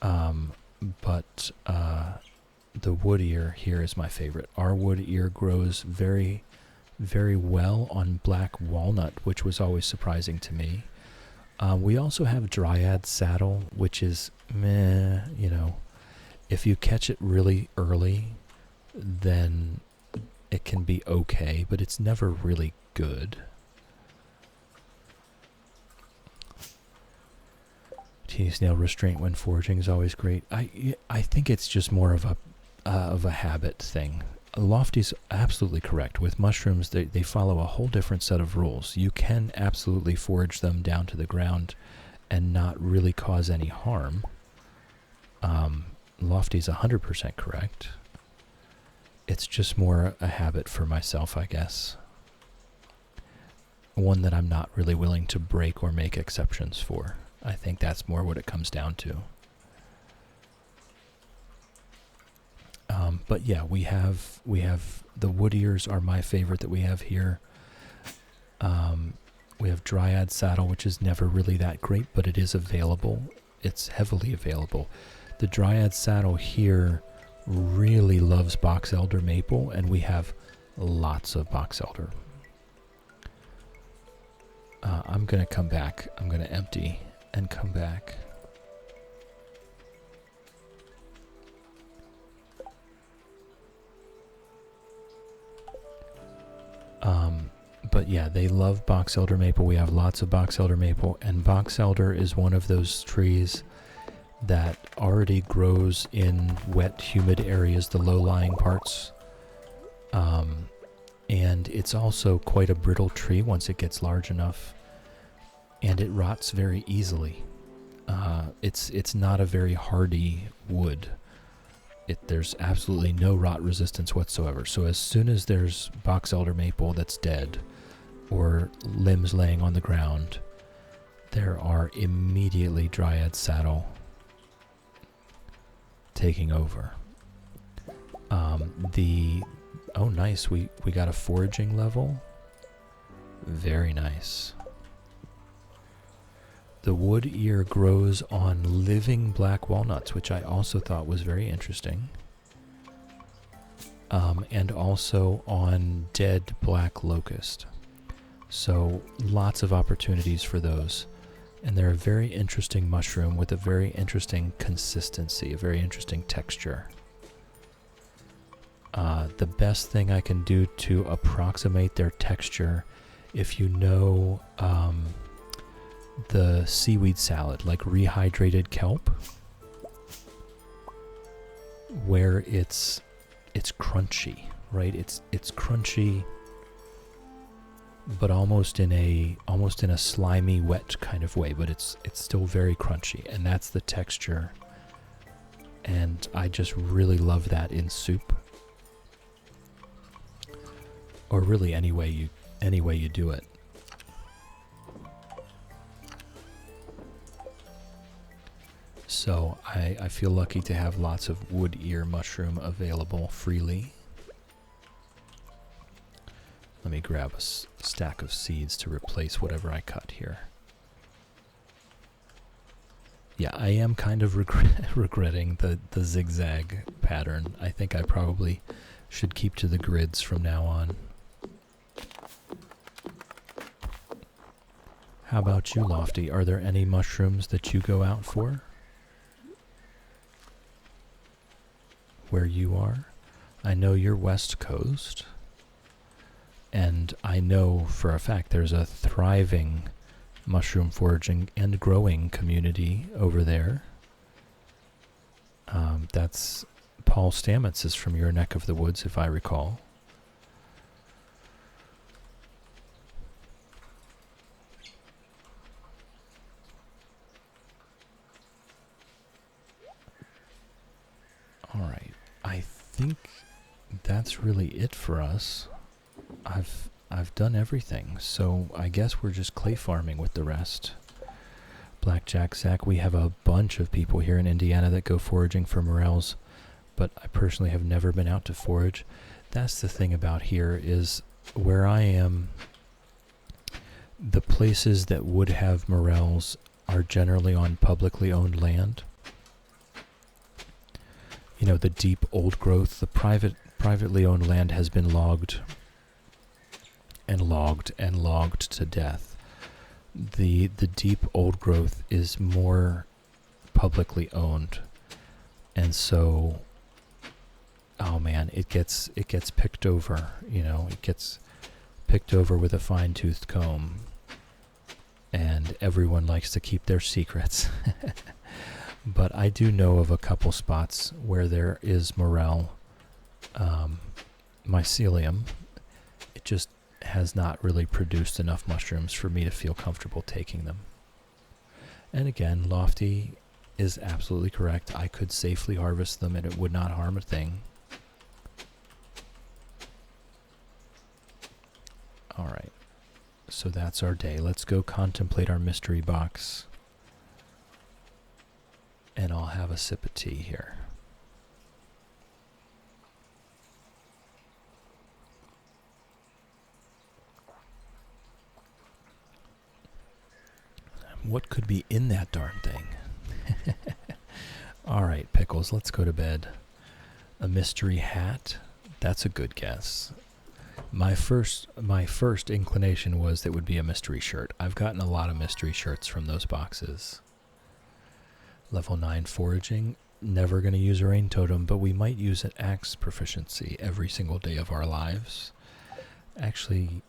But the wood ear here is my favorite. Our wood ear grows very, very well on black walnut, which was always surprising to me. We also have dryad saddle, which is meh, if you catch it really early, then it can be okay, but it's never really good. Teeny snail restraint when foraging is always great. I think it's just more of a habit thing. Lofty's absolutely correct. With mushrooms, they follow a whole different set of rules. You can absolutely forage them down to the ground and not really cause any harm. Lofty's 100% correct. It's just more a habit for myself, I guess. One that I'm not really willing to break or make exceptions for. I think that's more what it comes down to. But yeah, we have the wood ears are my favorite that we have here. We have Dryad Saddle, which is never really that great, but it is available. It's heavily available. The Dryad Saddle here really loves box elder maple, and we have lots of box elder. I'm going to come back. I'm going to empty and come back. But yeah, they love box elder maple. We have lots of box elder maple, and box elder is one of those trees that already grows in wet, humid areas, the low-lying parts. And it's also quite a brittle tree once it gets large enough, and it rots very easily. It's not a very hardy wood. There's absolutely no rot resistance whatsoever. So as soon as there's box elder maple that's dead, or limbs laying on the ground, there are immediately Dryad Saddle taking over. Oh nice, we got a foraging level. Very nice. The wood ear grows on living black walnuts, which I also thought was very interesting. And also on dead black locust. So lots of opportunities for those. And they're a very interesting mushroom with a very interesting consistency, a very interesting texture. The best thing I can do to approximate their texture, if you know the seaweed salad, like rehydrated kelp, where it's crunchy, right? It's crunchy, but almost in a slimy, wet kind of way, but it's still very crunchy, and that's the texture. And I just really love that in soup, or really any way you do it. So I feel lucky to have lots of wood ear mushroom available freely. Let me grab a stack of seeds to replace whatever I cut here. Yeah, I am kind of regretting the zigzag pattern. I think I probably should keep to the grids from now on. How about you, Lofty? Are there any mushrooms that you go out for? Where you are? I know you're West Coast. And I know for a fact there's a thriving mushroom foraging and growing community over there. That's Paul Stamets is from your neck of the woods, if I recall. All right, I think that's really it for us. I've done everything, so I guess we're just clay farming with the rest. Blackjack Zach, we have a bunch of people here in Indiana that go foraging for morels, but I personally have never been out to forage. That's the thing about here is where I am, the places that would have morels are generally on publicly owned land. You know, the deep old growth, the privately owned land has been logged and logged and logged to death. The deep old growth is more publicly owned, and so, oh man, it gets picked over. You know, it gets picked over with a fine-toothed comb, and everyone likes to keep their secrets. But I do know of a couple spots where there is morel, mycelium. It just has not really produced enough mushrooms for me to feel comfortable taking them. And again, Lofty is absolutely correct. I could safely harvest them and it would not harm a thing. Alright, so that's our day. Let's go contemplate our mystery box. And I'll have a sip of tea here. What could be in that darn thing? Alright, Pickles, let's go to bed. A mystery hat? That's a good guess. My first inclination was that it would be a mystery shirt. I've gotten a lot of mystery shirts from those boxes. Level 9 foraging. Never going to use a rain totem, but we might use an axe proficiency every single day of our lives. Actually,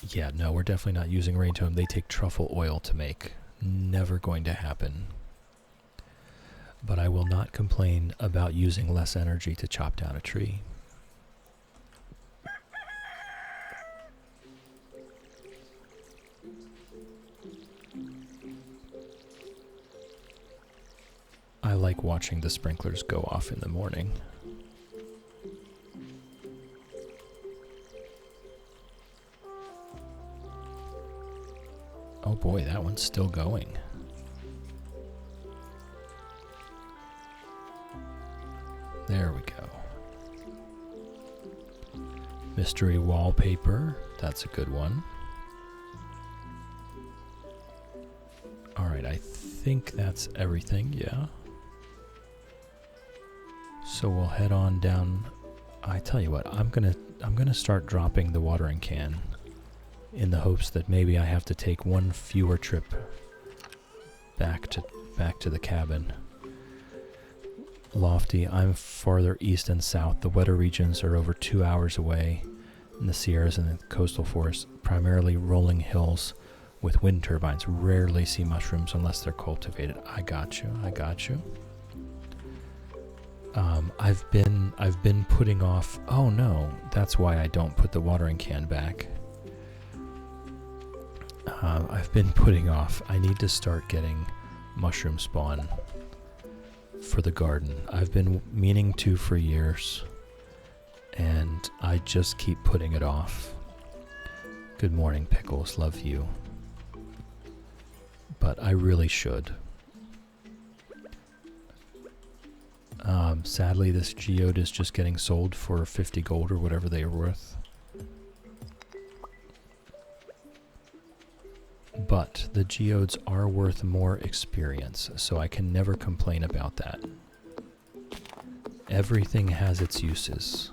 yeah, no, we're definitely not using rain totem. They take truffle oil to make. Never going to happen. But I will not complain about using less energy to chop down a tree. I like watching the sprinklers go off in the morning. Oh boy, that one's still going. There we go. Mystery wallpaper. That's a good one. Alright, I think that's everything, yeah. So we'll head on down. I tell you what, I'm gonna start dropping the watering can in the hopes that maybe I have to take one fewer trip back to the cabin. Lofty, I'm farther east and south. The wetter regions are over 2 hours away in the Sierras and the coastal forests, primarily rolling hills with wind turbines. Rarely see mushrooms unless they're cultivated. I got you. I've been putting off. Oh no, that's why I don't put the watering can back. I've been putting off. I need to start getting mushroom spawn for the garden. I've been meaning to for years, and I just keep putting it off. Good morning, Pickles. Love you. But I really should. Sadly, this geode is just getting sold for 50 gold or whatever they are worth. But the geodes are worth more experience, so I can never complain about that. Everything has its uses.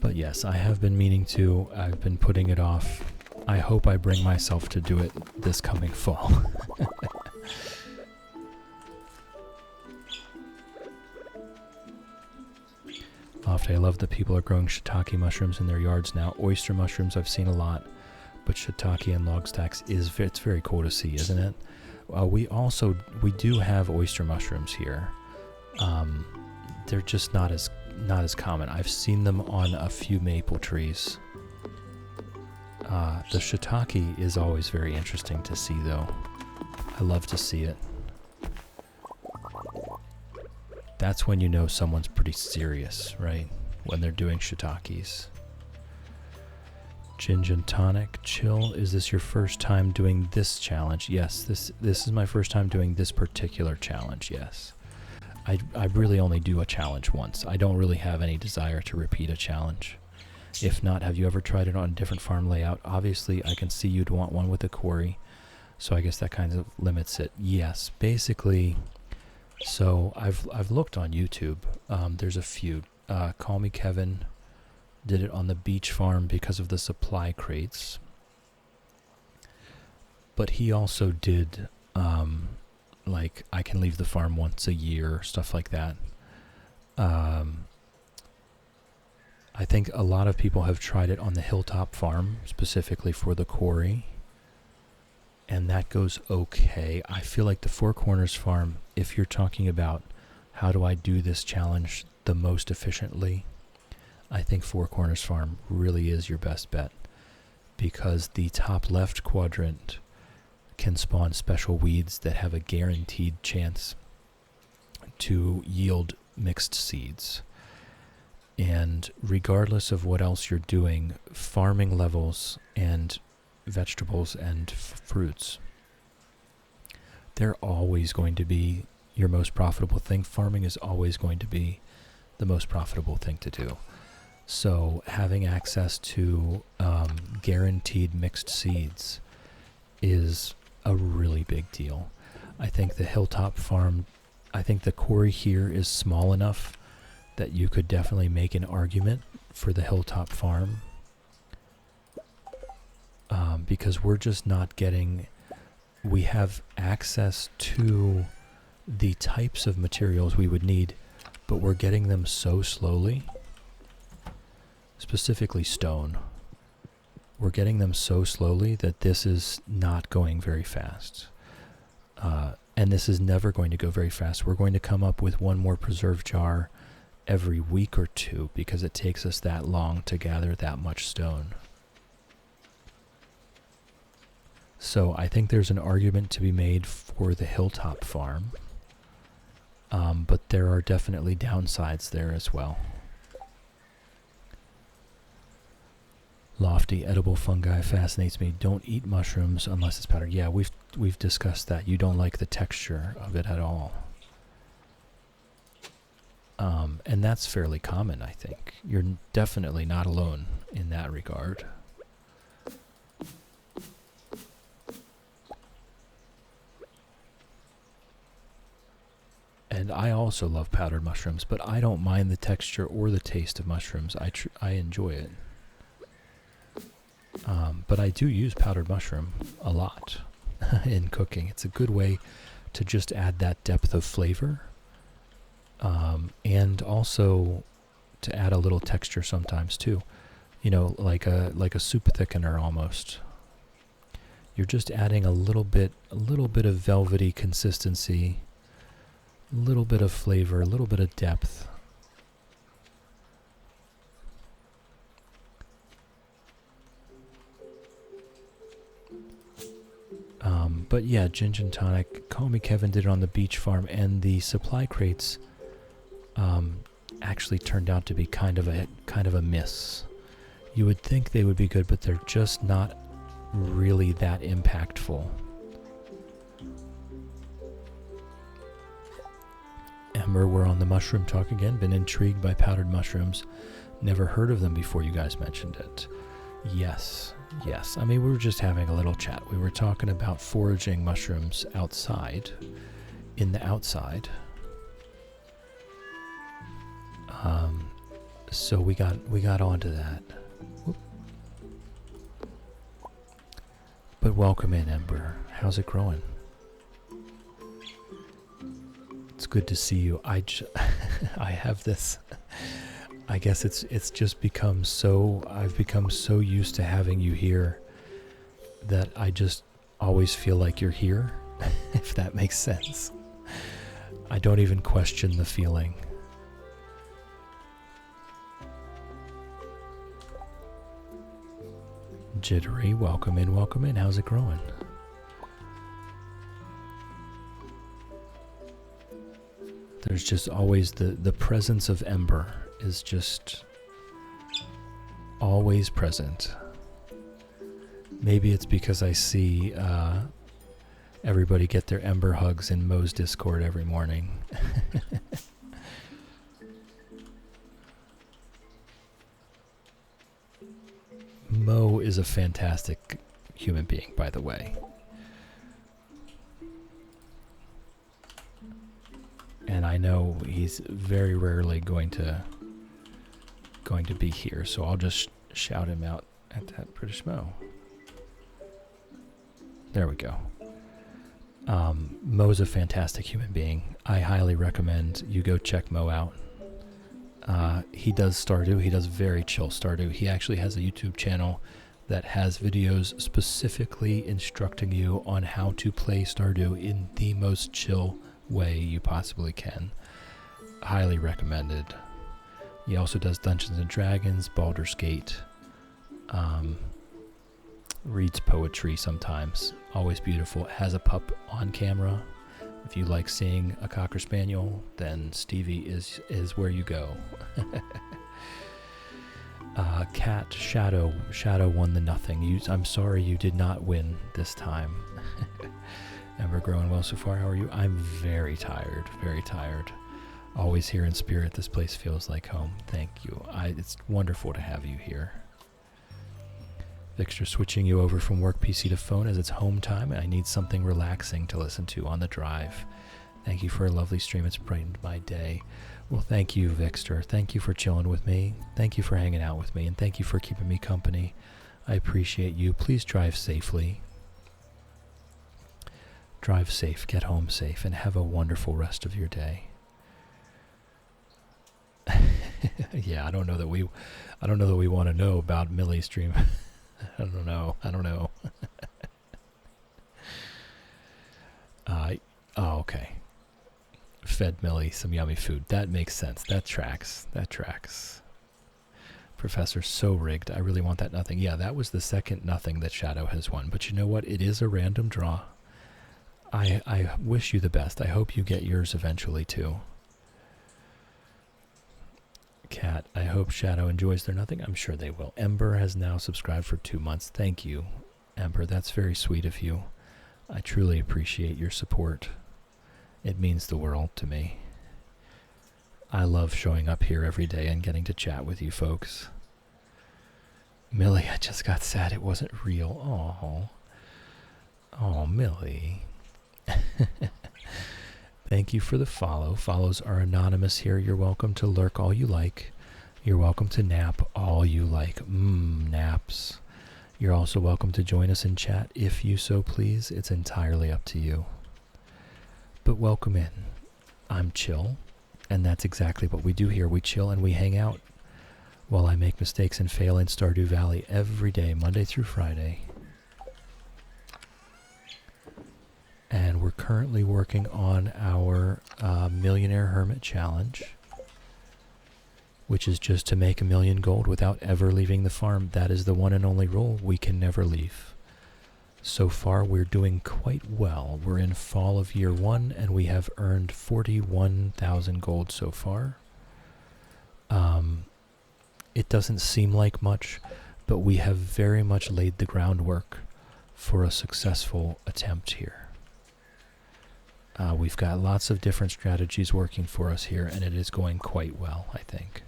But yes, I have been meaning to. I've been putting it off. I hope I bring myself to do it this coming fall. Lofty, I love that people are growing shiitake mushrooms in their yards now. Oyster mushrooms I've seen a lot, but shiitake and log stacks it's very cool to see, isn't it? We do have oyster mushrooms here. They're just not as common. I've seen them on a few maple trees. The shiitake is always very interesting to see, though. I love to see it. That's when you know someone's pretty serious, right? When they're doing shiitakes. Gin and tonic. Chill, is this your first time doing this challenge? Yes, this is my first time doing this particular challenge, yes. I really only do a challenge once. I don't really have any desire to repeat a challenge. If not, have you ever tried it on a different farm layout? Obviously, I can see you'd want one with a quarry, so I guess that kind of limits it. Yes, basically, so I've looked on YouTube. There's a few. Call Me Kevin did it on the beach farm because of the supply crates. But he also did, like, I can leave the farm once a year, stuff like that. Um, I think a lot of people have tried it on the Hilltop Farm, specifically for the quarry, and that goes okay. I feel like the Four Corners Farm, if you're talking about how do I do this challenge the most efficiently, I think Four Corners Farm really is your best bet, because the top left quadrant can spawn special weeds that have a guaranteed chance to yield mixed seeds. And regardless of what else you're doing, farming levels and vegetables and fruits, they're always going to be your most profitable thing. Farming is always going to be the most profitable thing to do. So having access to guaranteed mixed seeds is a really big deal. I think the Hilltop Farm, I think the quarry here is small enough that you could definitely make an argument for the Hilltop Farm, because we're just not getting, we have access to the types of materials we would need, but we're getting them so slowly, specifically stone. We're getting them so slowly that this is not going very fast. And this is never going to go very fast. We're going to come up with one more preserve jar every week or two because it takes us that long to gather that much stone. So I think there's an argument to be made for the Hilltop Farm, but there are definitely downsides there as well. Lofty edible fungi fascinates me. Don't eat mushrooms unless it's powdered. Yeah, we've discussed that. You don't like the texture of it at all. And that's fairly common, I think. You're definitely not alone in that regard. And I also love powdered mushrooms, but I don't mind the texture or the taste of mushrooms. I enjoy it. But I do use powdered mushroom a lot in cooking. It's a good way to just add that depth of flavor, and also to add a little texture sometimes too. You know, like a soup thickener almost. You're just adding a little bit of velvety consistency, a little bit of flavor, a little bit of depth. But yeah, gin and tonic. Call Me Kevin did it on the beach farm, and the supply crates actually turned out to be kind of a miss. You would think they would be good, but they're just not really that impactful. Ember, we're on the mushroom talk again. Been intrigued by powdered mushrooms. Never heard of them before you guys mentioned it. Yes. I mean, we were just having a little chat. We were talking about foraging mushrooms outside, in the outside. So we got onto that. Whoop. But welcome in, Ember. How's it growing? It's good to see you. I have this. I guess it's just become so, I've become so used to having you here that I just always feel like you're here, if that makes sense. I don't even question the feeling. Jittery, welcome in. How's it growing? There's just always the presence of Ember is just always present. Maybe it's because I see everybody get their Ember hugs in Mo's Discord every morning. Mo is a fantastic human being, by the way. And I know he's very rarely going to be here, so I'll just shout him out at that British Mo. There we go. Mo's a fantastic human being. I highly recommend you go check Mo out. He does Stardew. He does very chill Stardew. He actually has a YouTube channel that has videos specifically instructing you on how to play Stardew in the most chill way you possibly can. Highly recommended. He also does Dungeons and Dragons, Baldur's Gate, reads poetry sometimes. Always beautiful. Has a pup on camera. If you like seeing a Cocker Spaniel, then Stevie is where you go. Cat Shadow won the nothing. I'm sorry you did not win this time. And we're growing well so far. How are you? I'm very tired, very tired. Always here in spirit. This place feels like home. Thank you. It's wonderful to have you here. Vixter switching you over from work PC to phone as it's home time, and I need something relaxing to listen to on the drive. Thank you for a lovely stream. It's brightened my day. Well, thank you, Vixter. Thank you for chilling with me. Thank you for hanging out with me, and thank you for keeping me company. I appreciate you. Please drive safely. Drive safe, get home safe, and have a wonderful rest of your day. Yeah, I don't know that we want to know about Millie's stream. I don't know. Oh, okay. Fed Millie some yummy food. That makes sense. That tracks. Professor so rigged. I really want that nothing. Yeah, that was the second nothing that Shadow has won. But you know what? It is a random draw. I wish you the best. I hope you get yours eventually too. Cat, I hope Shadow enjoys their nothing. I'm sure they will. Ember has now subscribed for 2 months. Thank you, Ember. That's very sweet of you. I truly appreciate your support. It means the world to me. I love showing up here every day and getting to chat with you folks. Millie, I just got sad it wasn't real. Oh, Millie. Thank you for the follow. Follows are anonymous here. You're welcome to lurk all you like. You're welcome to nap all you like. Naps. You're also welcome to join us in chat if you so please. It's entirely up to you. But welcome in. I'm Chill, and that's exactly what we do here. We chill and we hang out while I make mistakes and fail in Stardew Valley every day, Monday through Friday. And we're currently working on our Millionaire Hermit Challenge, which is just to make 1,000,000 gold without ever leaving the farm. That is the one and only rule. We can never leave. So far, we're doing quite well. We're in fall of year 1, and we have earned 41,000 gold so far. It doesn't seem like much, but we have very much laid the groundwork for a successful attempt here. We've got lots of different strategies working for us here, and it is going quite well, I think.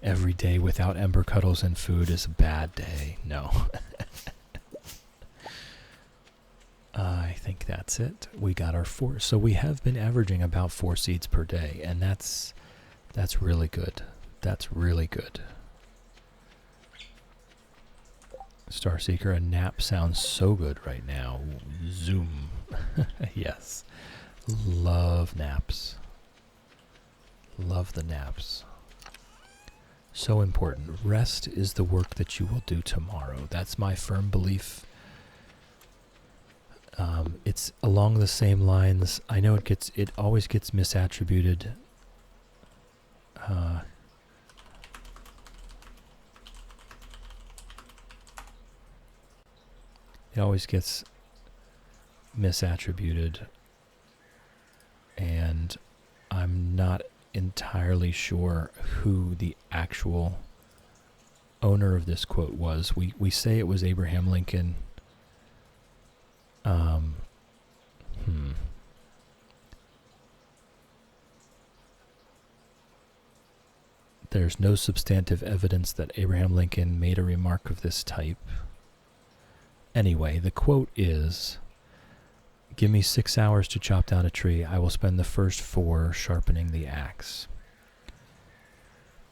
Every day without Ember cuddles and food is a bad day. No. I think that's it. We got our 4. So we have been averaging about 4 seeds per day, and that's really good. That's really good. Starseeker, a nap sounds so good right now. Zoom. Yes. Love naps. Love the naps. So important. Rest is the work that you will do tomorrow. That's my firm belief. It's along the same lines. I know it always gets misattributed. It always gets misattributed, and I'm not entirely sure who the actual owner of this quote was. We say it was Abraham Lincoln. There's no substantive evidence that Abraham Lincoln made a remark of this type. Anyway, the quote is, "Give me 6 hours to chop down a tree. I will spend the first 4 sharpening the axe."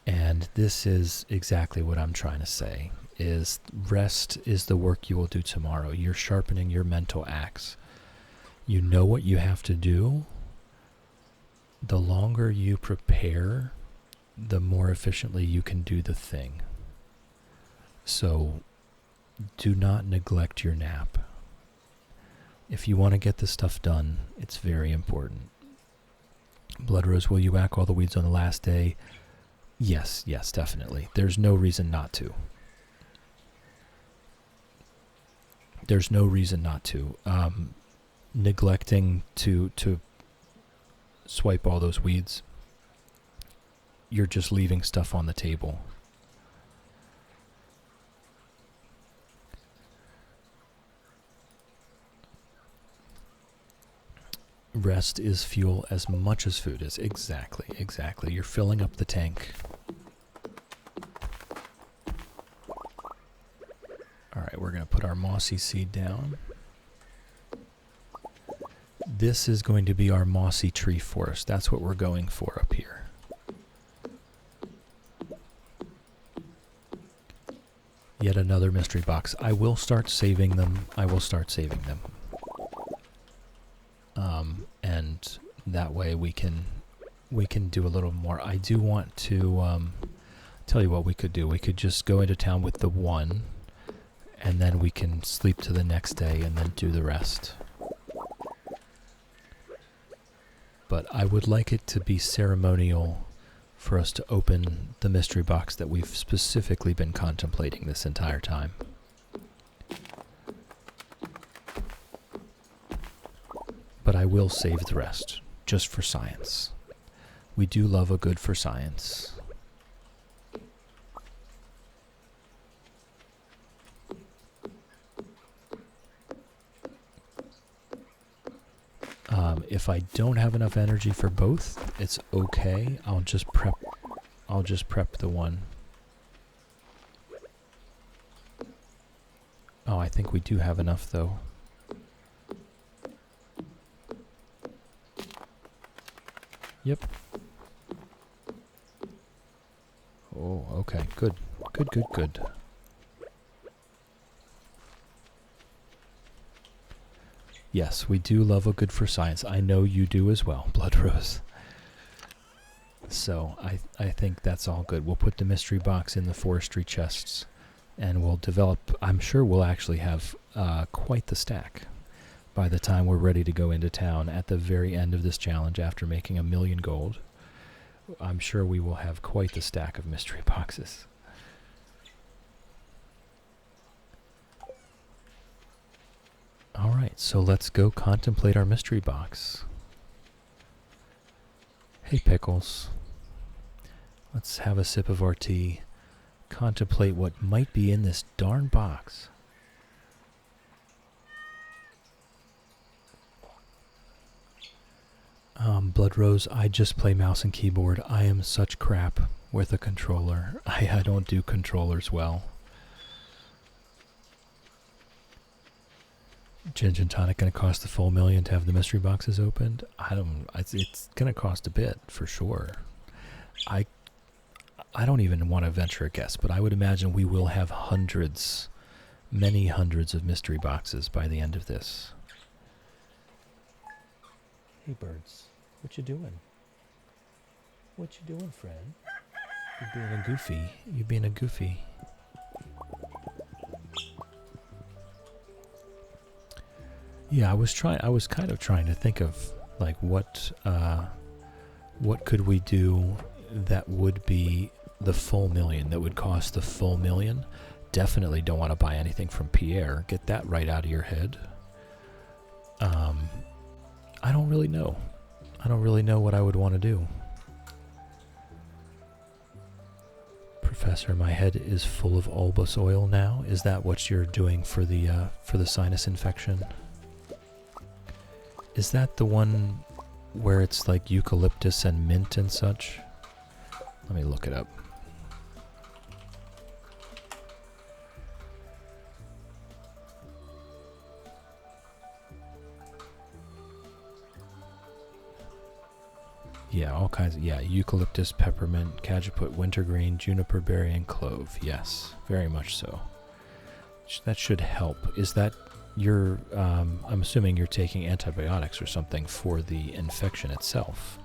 And this is exactly what I'm trying to say, is rest is the work you will do tomorrow. You're sharpening your mental axe. You know what you have to do. The longer you prepare, the more efficiently you can do the thing. So do not neglect your nap. If you want to get this stuff done, it's very important. Bloodrose, will you whack all the weeds on the last day? Yes, definitely. There's no reason not to. There's no reason not to. Neglecting to swipe all those weeds, you're just leaving stuff on the table. Rest is fuel as much as food is. Exactly. You're filling up the tank. Alright, we're going to put our mossy seed down. This is going to be our mossy tree forest. That's what we're going for up here. Yet another mystery box. I will start saving them. And that way we can do a little more. I do want to tell you what we could do. We could just go into town with the one, and then we can sleep to the next day and then do the rest. But I would like it to be ceremonial for us to open the mystery box that we've specifically been contemplating this entire time. But I will save the rest, just for science. We do love a good for science. If I don't have enough energy for both, it's okay. I'll just prep the one. Oh, I think we do have enough though. Yep. Oh, okay. Good. Yes, we do love a good for science. I know you do as well, Bloodrose. So I think that's all good. We'll put the mystery box in the forestry chests, and we'll develop. I'm sure we'll actually have quite the stack by the time we're ready to go into town at the very end of this challenge after making 1,000,000 gold. I'm sure we will have quite the stack of mystery boxes. Alright, so let's go contemplate our mystery box. Hey Pickles. Let's have a sip of our tea. Contemplate what might be in this darn box. Bloodrose, I just play mouse and keyboard. I am such crap with a controller. I don't do controllers well. Ginger and tonic going to cost the full 1,000,000 to have the mystery boxes opened? It's going to cost a bit for sure. I don't even want to venture a guess, but I would imagine we will have hundreds, many hundreds of mystery boxes by the end of this. Hey birds, what you doing? What you doing, friend? You being a goofy. Yeah, I was kind of trying to think of like what could we do that would be the full 1,000,000, that would cost the full 1,000,000. Definitely don't want to buy anything from Pierre. Get that right out of your head. I don't really know. I don't really know what I would want to do. Professor, my head is full of albus oil now. Is that what you're doing for the sinus infection? Is that the one where it's like eucalyptus and mint and such? Let me look it up. Yeah, all kinds of, eucalyptus, peppermint, cajeput, wintergreen, juniper berry, and clove. Yes, very much so. That should help. Is that I'm assuming you're taking antibiotics or something for the infection itself.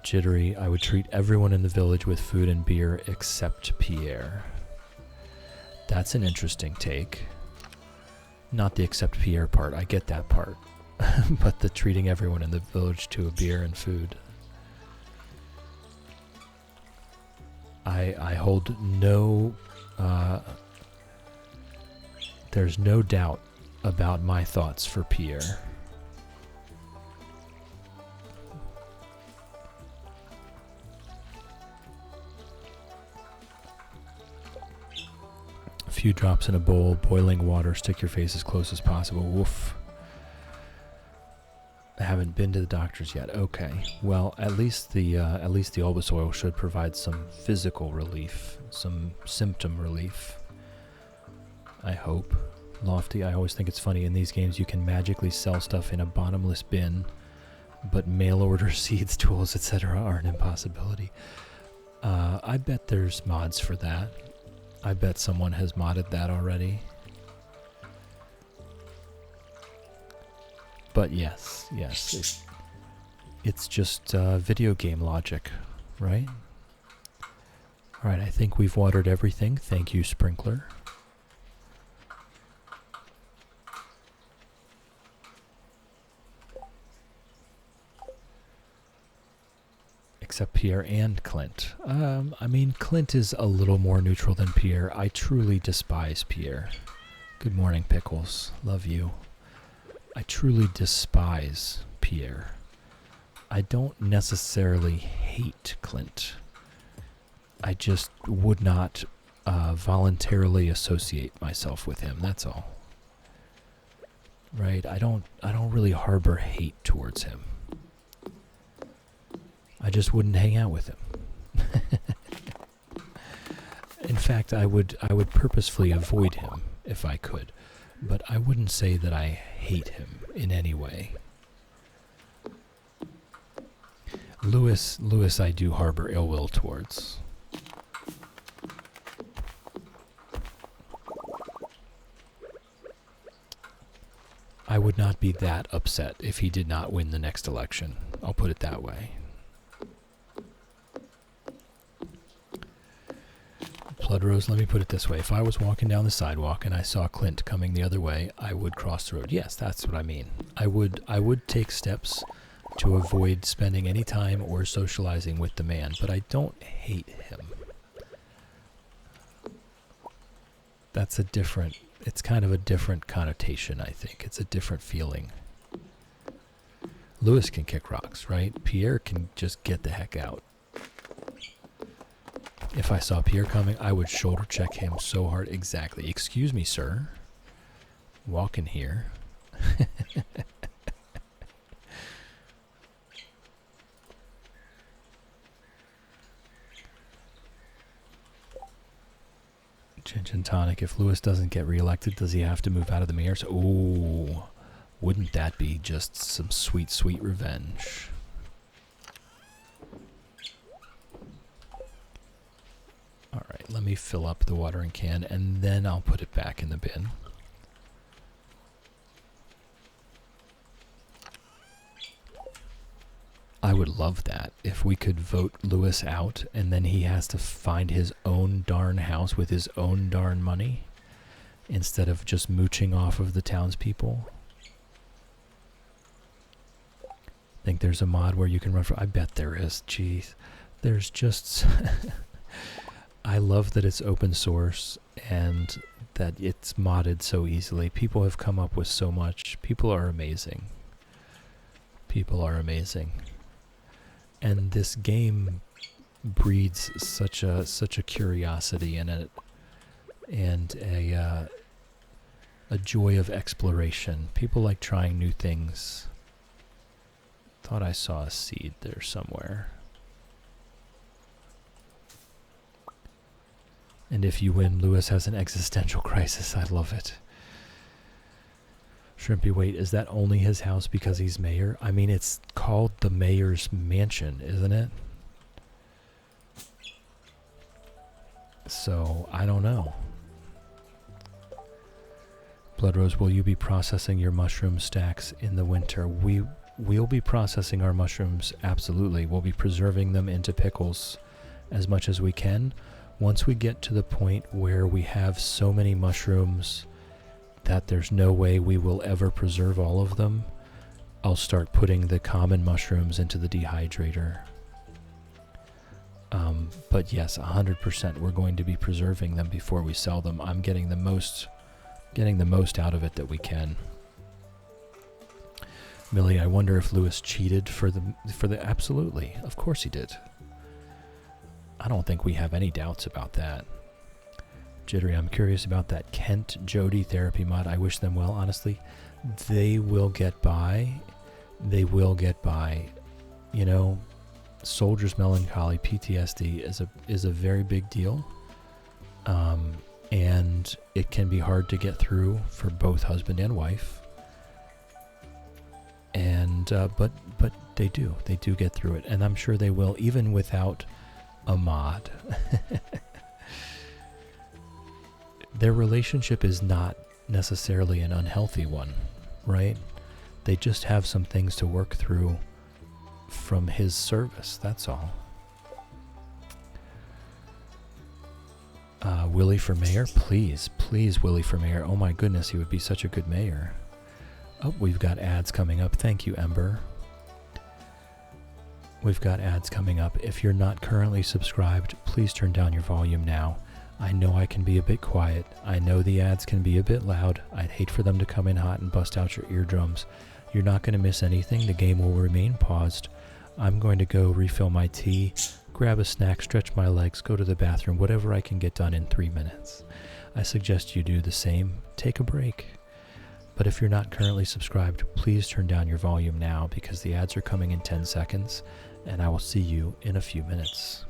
Jittery, I would treat everyone in the village with food and beer except Pierre. That's an interesting take. Not the except Pierre part, I get that part. But the treating everyone in the village to a beer and food. I hold no... there's no doubt about my thoughts for Pierre. A few drops in a bowl, boiling water, stick your face as close as possible. Woof. I haven't been to the doctors yet. Okay. Well, at least the Olbus oil should provide some physical relief, some symptom relief. I hope. Lofty, I always think it's funny in these games you can magically sell stuff in a bottomless bin, but mail order seeds, tools, etc. are an impossibility. I bet there's mods for that. I bet someone has modded that already. But yes, it's just video game logic, right? Alright, I think we've watered everything. Thank you, Sprinkler. Except Pierre and Clint. I mean, Clint is a little more neutral than Pierre. I truly despise Pierre. Good morning, Pickles. Love you. I truly despise Pierre. I don't necessarily hate Clint. I just would not voluntarily associate myself with him, that's all. Right? I don't really harbor hate towards him. I just wouldn't hang out with him. In fact, I would purposefully avoid him if I could, but I wouldn't say that I hate him in any way. Lewis I do harbor ill will towards. I would not be that upset if he did not win the next election. I'll put it that way. Bloodrose, let me put it this way. If I was walking down the sidewalk and I saw Clint coming the other way, I would cross the road. Yes, that's what I mean. I would take steps to avoid spending any time or socializing with the man, but I don't hate him. That's it's kind of a different connotation, I think. It's a different feeling. Lewis can kick rocks, right? Pierre can just get the heck out. If I saw Pierre coming, I would shoulder check him so hard. Exactly. Excuse me, sir. Walk in here. Gin tonic. If Lewis doesn't get reelected, does he have to move out of the mayor's? Ooh, wouldn't that be just some sweet, sweet revenge? Alright, let me fill up the watering can and then I'll put it back in the bin. I would love that if we could vote Lewis out and then he has to find his own darn house with his own darn money instead of just mooching off of the townspeople. Think there's a mod where you can run for... I bet there is. Jeez. There's just... I love that it's open source and that it's modded so easily. People have come up with so much. People are amazing. People are amazing. And this game breeds such a curiosity in it and a joy of exploration. People like trying new things. Thought I saw a seed there somewhere. And if you win, Lewis has an existential crisis. I love it. Shrimpy, wait, is that only his house because he's mayor? I mean, it's called the mayor's mansion, isn't it? So, I don't know. Bloodrose, will you be processing your mushroom stacks in the winter? We'll be processing our mushrooms, absolutely. We'll be preserving them into pickles as much as we can. Once we get to the point where we have so many mushrooms that there's no way we will ever preserve all of them, I'll start putting the common mushrooms into the dehydrator. But yes, 100% we're going to be preserving them before we sell them. I'm getting the most out of it that we can. Millie, I wonder if Lewis cheated for the absolutely. Of course he did. I don't think we have any doubts about that. Jittery, I'm curious about that Kent Jody therapy mod. I wish them well, honestly. They will get by. They will get by. You know, soldier's melancholy, PTSD, is a very big deal. And it can be hard to get through for both husband and wife. And but they do get through it, and I'm sure they will, even without a mod. Their relationship is not necessarily an unhealthy one, right? They just have some things to work through from his service, that's all. Willie for mayor? Please, Willie for mayor. Oh my goodness, he would be such a good mayor. Oh, we've got ads coming up. Thank you, Ember. We've got ads coming up. If you're not currently subscribed, please turn down your volume now. I know I can be a bit quiet. I know the ads can be a bit loud. I'd hate for them to come in hot and bust out your eardrums. You're not going to miss anything. The game will remain paused. I'm going to go refill my tea, grab a snack, stretch my legs, go to the bathroom, whatever I can get done in 3 minutes. I suggest you do the same. Take a break. But if you're not currently subscribed, please turn down your volume now because the ads are coming in 10 seconds, and I will see you in a few minutes.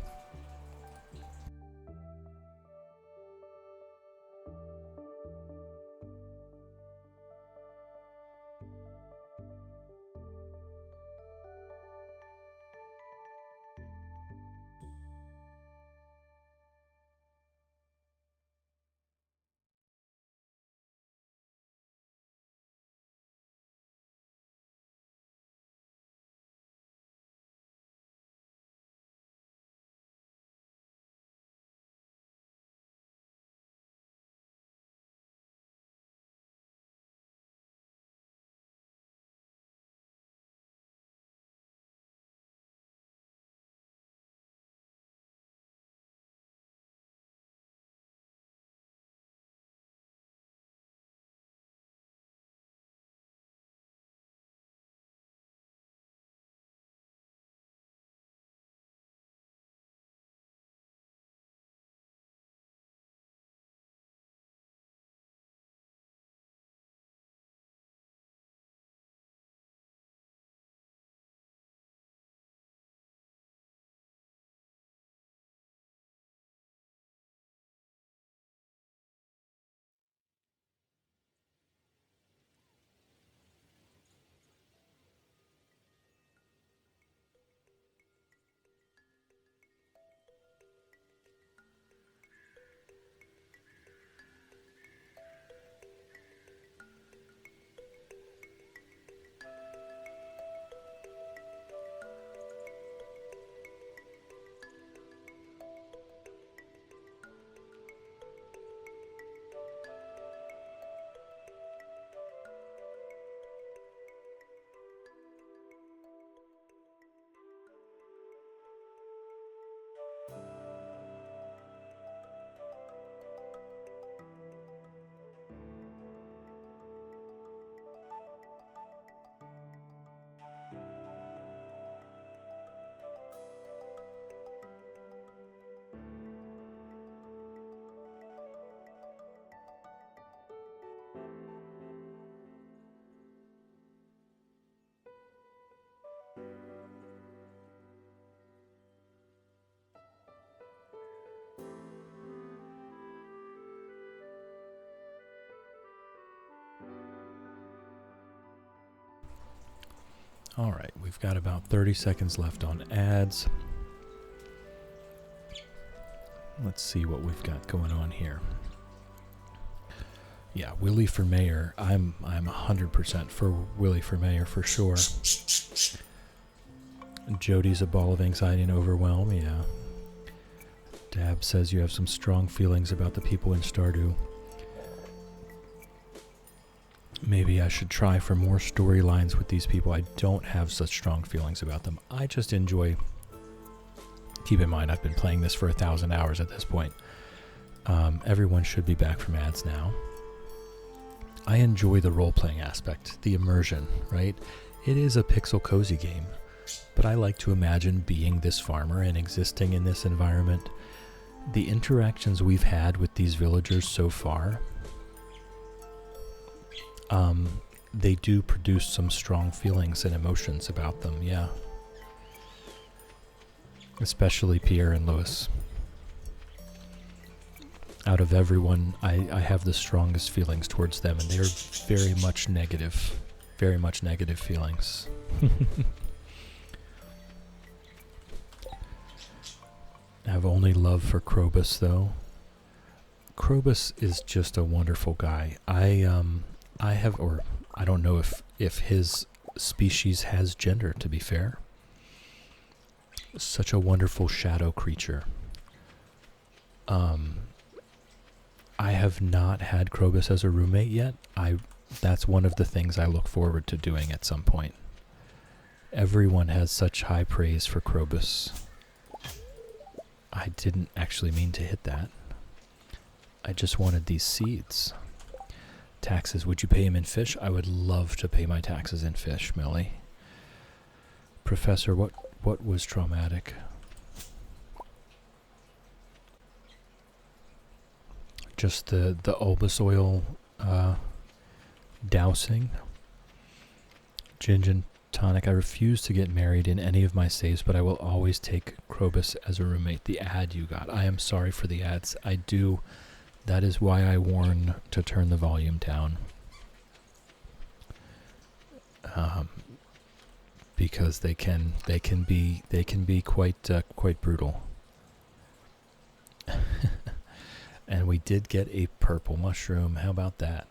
All right, we've got about 30 seconds left on ads. Let's see what we've got going on here. Yeah, Willie for mayor. I'm 100% for Willie for mayor for sure. Jody's a ball of anxiety and overwhelm. Yeah. Dab says you have some strong feelings about the people in Stardew. Maybe I should try for more storylines with these people. I don't have such strong feelings about them. I just enjoy... Keep in mind, I've been playing this for 1,000 hours at this point. Everyone should be back from ads now. I enjoy the role-playing aspect, the immersion, right? It is a pixel cozy game, but I like to imagine being this farmer and existing in this environment. The interactions we've had with these villagers so far, they do produce some strong feelings and emotions about them, yeah. Especially Pierre and Louis. Out of everyone, I have the strongest feelings towards them, and they're very much negative feelings. I have only love for Krobus, though. Krobus is just a wonderful guy. I don't know if his species has gender, to be fair. Such a wonderful shadow creature. I have not had Krobus as a roommate yet. That's one of the things I look forward to doing at some point. Everyone has such high praise for Krobus. I didn't actually mean to hit that. I just wanted these seeds. Taxes, would you pay him in fish? I would love to pay my taxes in fish, Millie. Professor, what was traumatic? Just the Olbus oil dousing. Gin tonic. I refuse to get married in any of my saves, but I will always take Krobus as a roommate. The ad you got. I am sorry for the ads. I do. That is why I warn to turn the volume down. Because they can be quite brutal. And we did get a purple mushroom. How about that?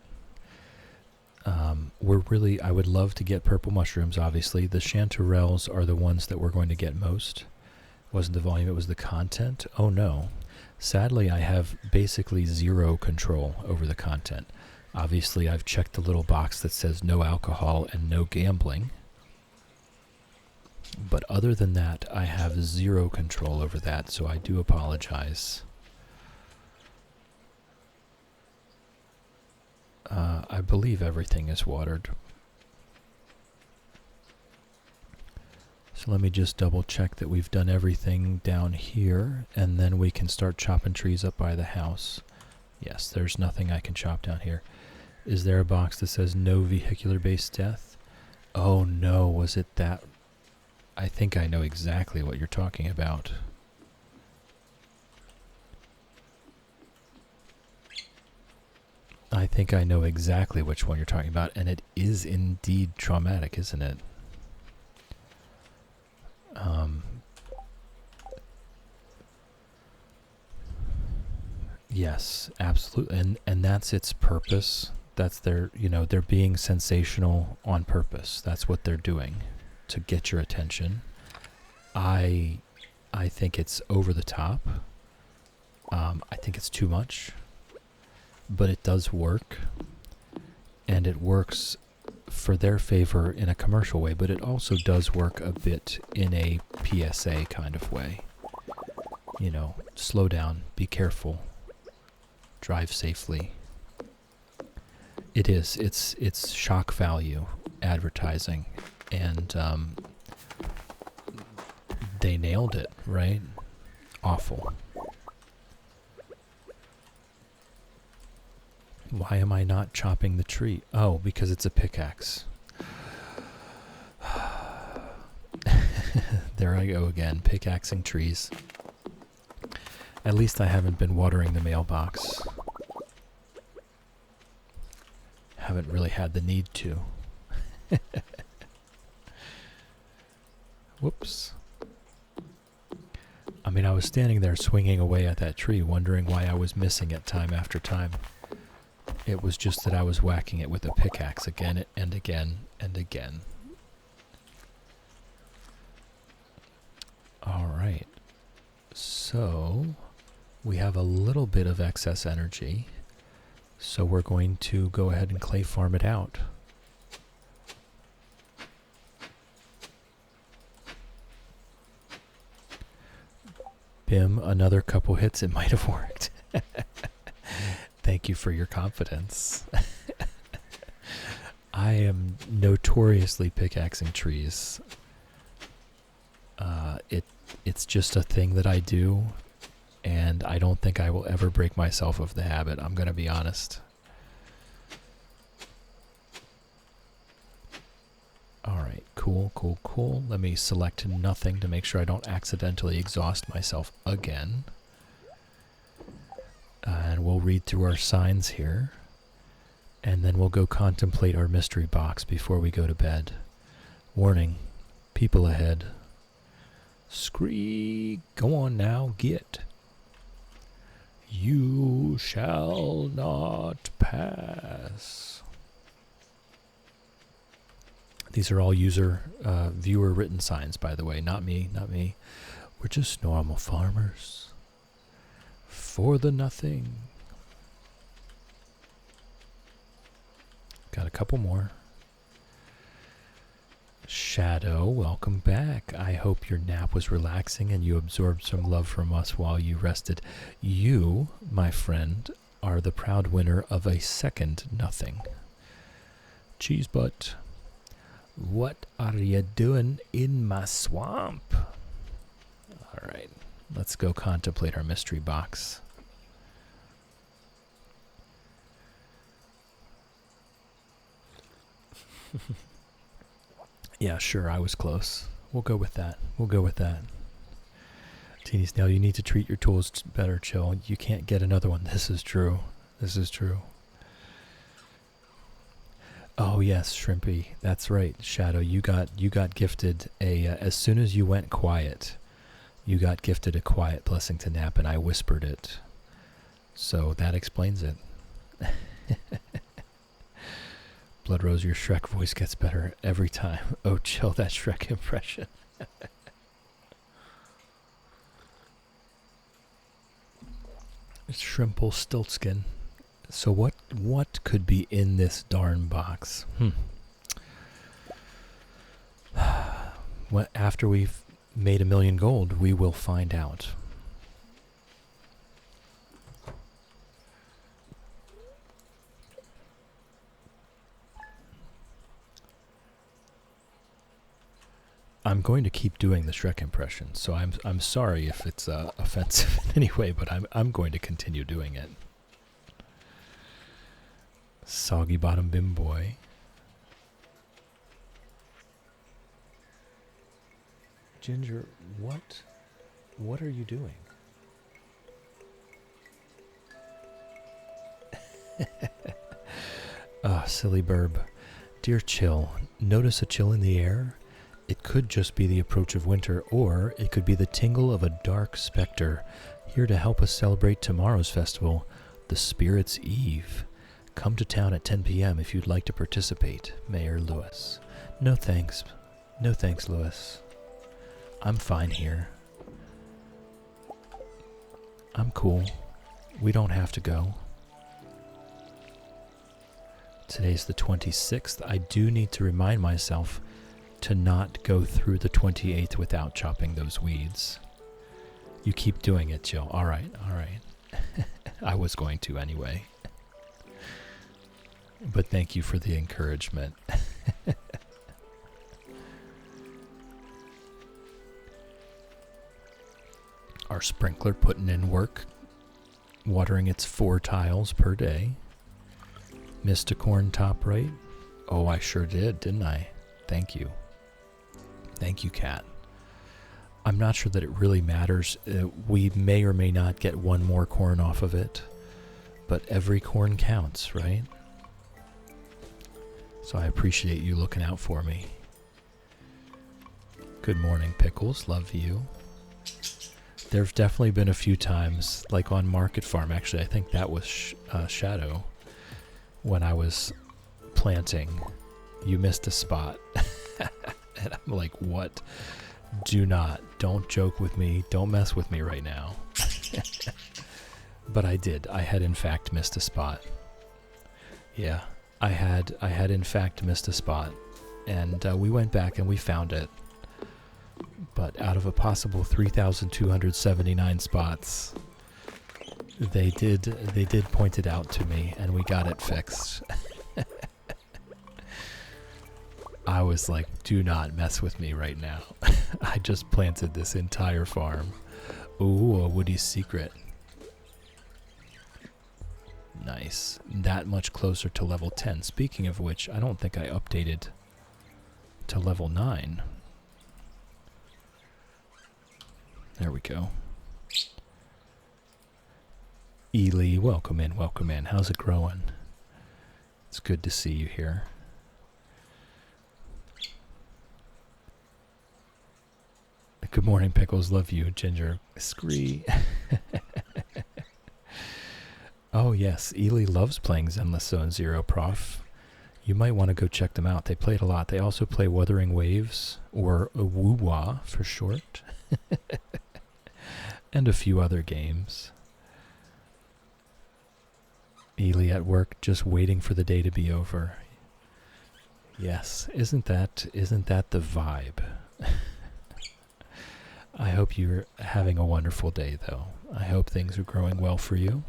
I would love to get purple mushrooms, obviously. The chanterelles are the ones that we're going to get most. It wasn't the volume, it was the content. Oh no. Sadly, I have basically zero control over the content. Obviously, I've checked the little box that says no alcohol and no gambling. But other than that, I have zero control over that, so I do apologize. I believe everything is watered. So let me just double check that we've done everything down here, and then we can start chopping trees up by the house. Yes, there's nothing I can chop down here. Is there a box that says no vehicular-based death? Oh no, was it that? I think I know exactly what you're talking about. I think I know exactly which one you're talking about, and it is indeed traumatic, isn't it? Yes, absolutely, and that's its purpose. That's they're being sensational on purpose. That's what they're doing to get your attention. I think it's over the top. I think it's too much. But it does work, and it works for their favor in a commercial way, but it also does work a bit in a PSA kind of way. You know, slow down, be careful, drive safely. It is, it's shock value advertising, and they nailed it, right? Awful. Why am I not chopping the tree? Oh, because it's a pickaxe. There I go again, pickaxing trees. At least I haven't been watering the mailbox. Haven't really had the need to. Whoops. I'm mean, I was standing there swinging away at that tree, wondering why I was missing it time after time. It was just that I was whacking it with a pickaxe again and again and again. Alright. So, we have a little bit of excess energy. So we're going to go ahead and clay farm it out. Bim, another couple hits, it might have worked. Thank you for your confidence. I am notoriously pickaxing trees. It's just a thing that I do, and I don't think I will ever break myself of the habit. I'm going to be honest. Alright, cool. Let me select nothing to make sure I don't accidentally exhaust myself again. And we'll read through our signs here. And then we'll go contemplate our mystery box before we go to bed. Warning, people ahead. Scree, go on now, get. You shall not pass. These are all viewer written signs, by the way, not me. We're just normal farmers. For the nothing. Got a couple more. Shadow, welcome back. I hope your nap was relaxing and you absorbed some love from us while you rested. You, my friend, are the proud winner of a second nothing. Cheese butt. What are you doing in my swamp? Alright, let's go contemplate our mystery box. Yeah, sure, I was close. We'll go with that. Teeny Snail, you need to treat your tools better, Chill. You can't get another one. This is true. Oh yes, Shrimpy. That's right, Shadow. You got gifted a as soon as you went quiet, you got gifted a quiet blessing to nap, and I whispered it. So that explains it. Blood Rose, your Shrek voice gets better every time. Oh, Chill, that Shrek impression. Shrimple Stiltskin. So what could be in this darn box? Well, after we've made 1,000,000 gold, we will find out. I'm going to keep doing the Shrek impression, so I'm sorry if it's offensive in any way, but I'm going to continue doing it. Soggy Bottom Bim Boy. Ginger, what are you doing? Silly burb. Dear Chill, notice a chill in the air? It could just be the approach of winter, or it could be the tingle of a dark specter, here to help us celebrate tomorrow's festival, the Spirit's Eve. Come to town at 10 p.m. if you'd like to participate. Mayor Lewis. No thanks, Lewis. I'm fine here. I'm cool. We don't have to go. Today's the 26th. I do need to remind myself to not go through the 28th without chopping those weeds. You keep doing it, Jill. All right. I was going to anyway. But thank you for the encouragement. Our sprinkler putting in work, watering its 4 tiles per day. Missed a corn top right? Oh, I sure did, didn't I? Thank you. Thank you, Kat. I'm not sure that it really matters. We may or may not get one more corn off of it, but every corn counts, right? So I appreciate you looking out for me. Good morning, Pickles. Love you. There've definitely been a few times, like on Market Farm, actually, I think that was Shadow, when I was planting, you missed a spot. And I'm like, what? Don't joke with me, don't mess with me right now. But I did, I had in fact missed a spot. Yeah, I had in fact missed a spot, and we went back and we found it. But out of a possible 3,279 spots, they did point it out to me, and we got it fixed. I was like, do not mess with me right now. I just planted this entire farm. Ooh, a Woody's secret. Nice. That much closer to level 10. Speaking of which, I don't think I updated to level 9. There we go. Ely, welcome in, welcome in. How's it growing? It's good to see you here. Good morning, Pickles. Love you, Ginger. Scree. Oh, yes. Ely loves playing Zenless Zone Zero, Prof. You might want to go check them out. They play it a lot. They also play Wuthering Waves, or Woo-Wah for short. And a few other games. Ely at work, just waiting for the day to be over. Yes, isn't that the vibe? I hope you're having a wonderful day, though. I hope things are growing well for you,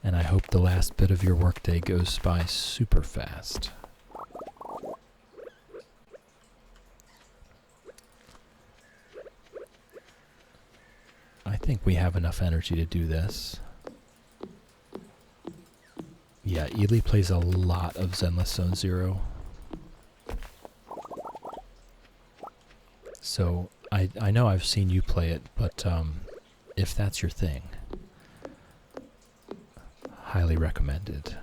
and I hope the last bit of your workday goes by super fast. I think we have enough energy to do this. Yeah, Ely plays a lot of Zenless Zone Zero. So, I know I've seen you play it, but if that's your thing, highly recommended.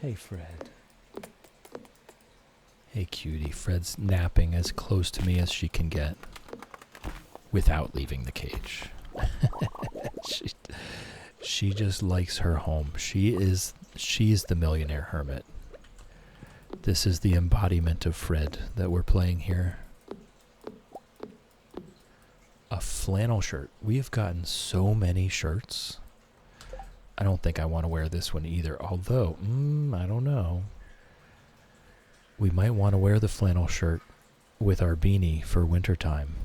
Hey, Fred. Hey, cutie. Fred's napping as close to me as she can get without leaving the cage. She just likes her home. She's the millionaire hermit. This is the embodiment of Fred that we're playing here. A flannel shirt. We have gotten so many shirts. I don't think I want to wear this one either, although, I don't know. We might want to wear the flannel shirt with our beanie for wintertime.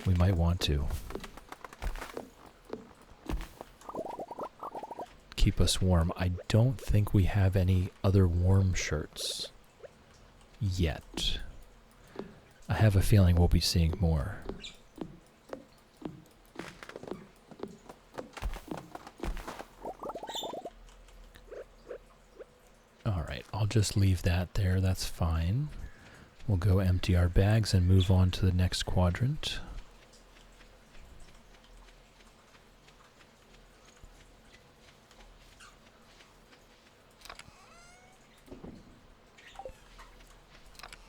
We might want to. Keep us warm. I don't think we have any other warm shirts yet. I have a feeling we'll be seeing more. Alright, I'll just leave that there. That's fine. We'll go empty our bags and move on to the next quadrant.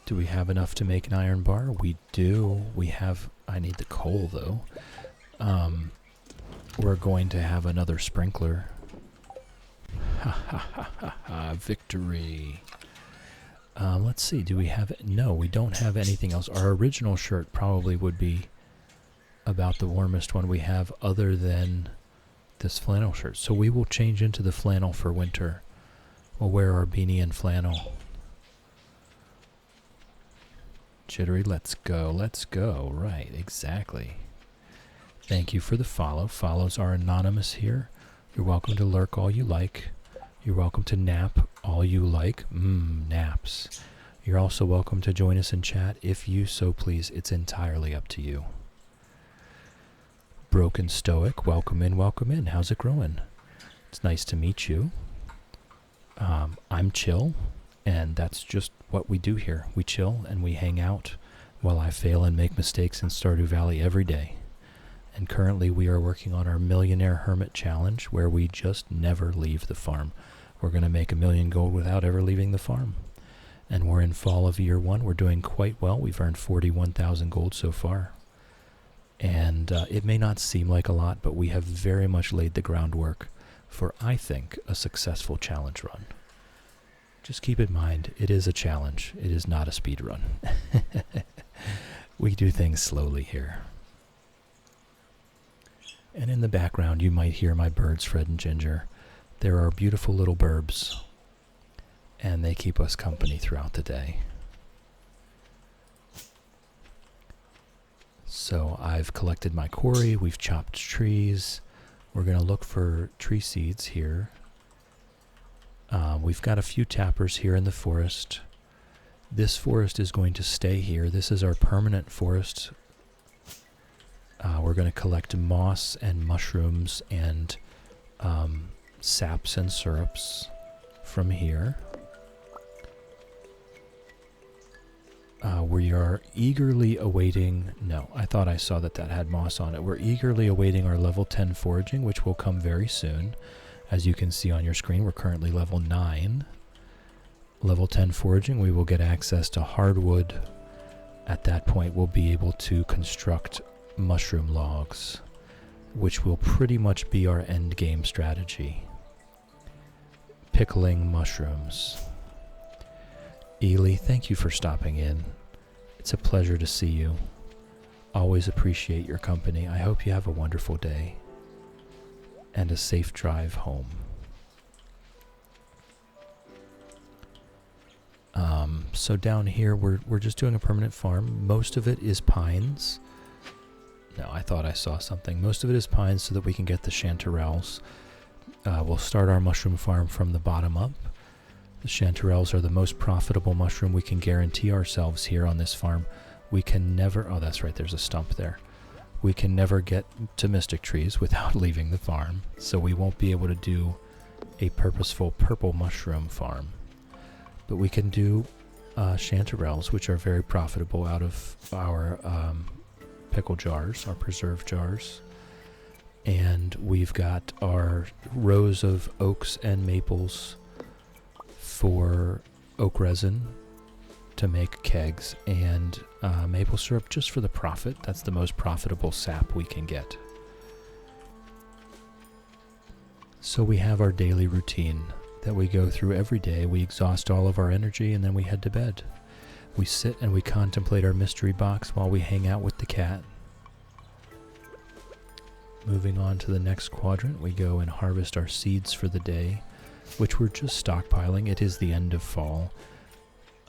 Do we have enough to make an iron bar? We do. We have... I need the coal, though. We're going to have another sprinkler. Ha ha ha ha ha. Victory. Let's see. Do we have... No, we don't have anything else. Our original shirt probably would be about the warmest one we have other than this flannel shirt. So we will change into the flannel for winter. We'll wear our beanie and flannel. Jittery, let's go, right, exactly. Thank you for the follow. Follows are anonymous here. You're welcome to lurk all you like. You're welcome to nap all you like. Naps. You're also welcome to join us in chat if you so please. It's entirely up to you. Broken Stoic, welcome in. How's it growing? It's nice to meet you. I'm Chill. And that's just what we do here. We chill and we hang out while I fail and make mistakes in Stardew Valley every day. And currently we are working on our Millionaire Hermit Challenge, where we just never leave the farm. We're going to make 1,000,000 gold without ever leaving the farm. And we're in fall of year 1. We're doing quite well. We've earned 41,000 gold so far. And it may not seem like a lot, but we have very much laid the groundwork for, I think, a successful challenge run. Just keep in mind, it is a challenge. It is not a speed run. We do things slowly here. And in the background, you might hear my birds, Fred and Ginger. There are beautiful little burbs, and they keep us company throughout the day. So I've collected my quarry, we've chopped trees. We're going to look for tree seeds here. We've got a few tappers here in the forest. This forest is going to stay here. This is our permanent forest. We're going to collect moss and mushrooms and saps and syrups from here. We are eagerly awaiting... No, I thought I saw that had moss on it. We're eagerly awaiting our level 10 foraging, which will come very soon. As you can see on your screen, we're currently level 9. Level 10 foraging, we will get access to hardwood. At that point, we'll be able to construct mushroom logs, which will pretty much be our end game strategy. Pickling mushrooms. Ely, thank you for stopping in. It's a pleasure to see you. Always appreciate your company. I hope you have a wonderful day and a safe drive home. So down here, we're just doing a permanent farm. Most of it is pines. No, I thought I saw something. Most of it is pines so that we can get the chanterelles. We'll start our mushroom farm from the bottom up. The chanterelles are the most profitable mushroom we can guarantee ourselves here on this farm. We can never... Oh, that's right, there's a stump there. We can never get to mystic trees without leaving the farm, so we won't be able to do a purposeful purple mushroom farm. But we can do chanterelles, which are very profitable out of our pickle jars, our preserve jars. And we've got our rows of oaks and maples for oak resin to make kegs, and maple syrup just for the profit. That's the most profitable sap we can get. So we have our daily routine that we go through every day. We exhaust all of our energy and then we head to bed. We sit and we contemplate our mystery box while we hang out with the cat. Moving on to the next quadrant, we go and harvest our seeds for the day, which we're just stockpiling. It is the end of fall.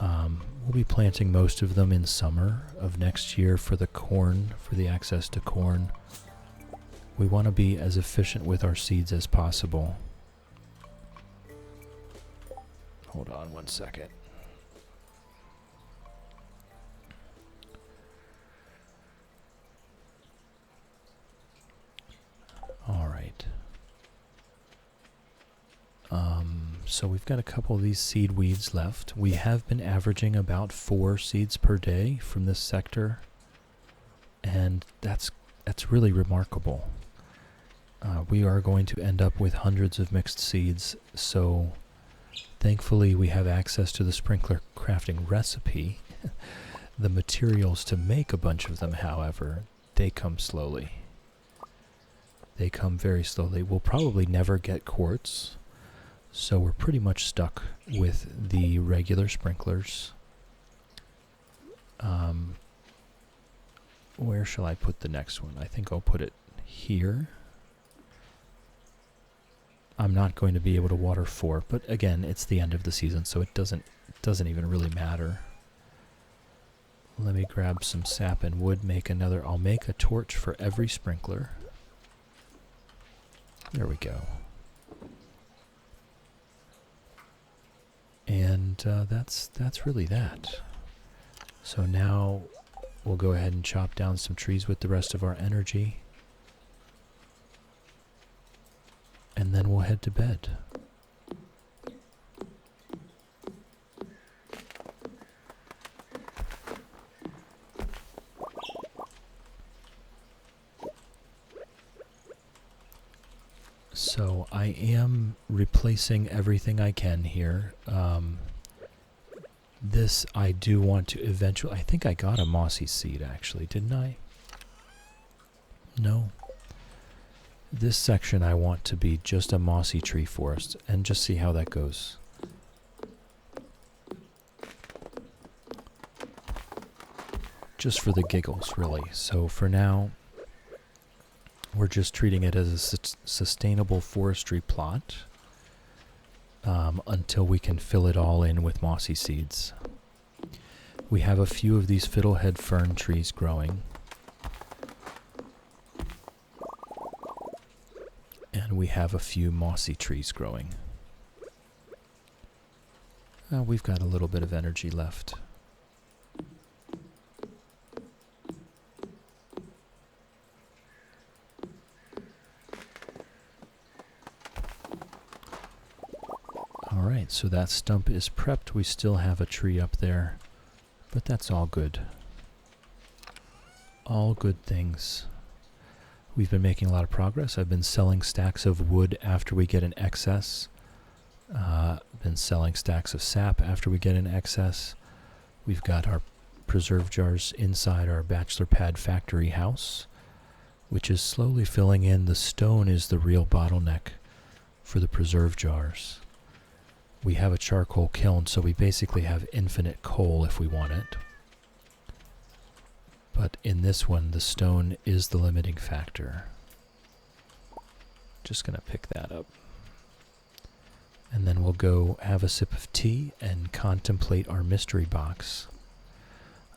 We'll be planting most of them in summer of next year for the corn, for the access to corn. We want to be as efficient with our seeds as possible. Hold on one second. All right. So we've got a couple of these seed weeds left. We have been averaging about 4 seeds per day from this sector, and that's really remarkable. We are going to end up with hundreds of mixed seeds, so thankfully we have access to the sprinkler crafting recipe. The materials to make a bunch of them, however, they come slowly. They come very slowly. We'll probably never get quartz, so we're pretty much stuck with the regular sprinklers. Where shall I put the next one? I think I'll put it here. I'm not going to be able to water 4, but again, it's the end of the season, so it doesn't even really matter. Let me grab some sap and wood, I'll make a torch for every sprinkler. There we go. And that's really that. So now we'll go ahead and chop down some trees with the rest of our energy. And then we'll head to bed. I am replacing everything I can here. This I do want to eventually... I think I got a mossy seed, actually, didn't I? No. This section I want to be just a mossy tree forest, and just see how that goes. Just for the giggles, really. So for now, we're just treating it as a sustainable forestry plot until we can fill it all in with mossy seeds. We have a few of these fiddlehead fern trees growing. And we have a few mossy trees growing. We've got a little bit of energy left. Alright, so that stump is prepped. We still have a tree up there, but that's all good. All good things. We've been making a lot of progress. I've been selling stacks of wood after we get an excess. Been selling stacks of sap after we get an excess. We've got our preserve jars inside our bachelor pad factory house, which is slowly filling in. The stone is the real bottleneck for the preserve jars. We have a charcoal kiln, so we basically have infinite coal if we want it. But in this one, the stone is the limiting factor. Just gonna pick that up. And then we'll go have a sip of tea and contemplate our mystery box.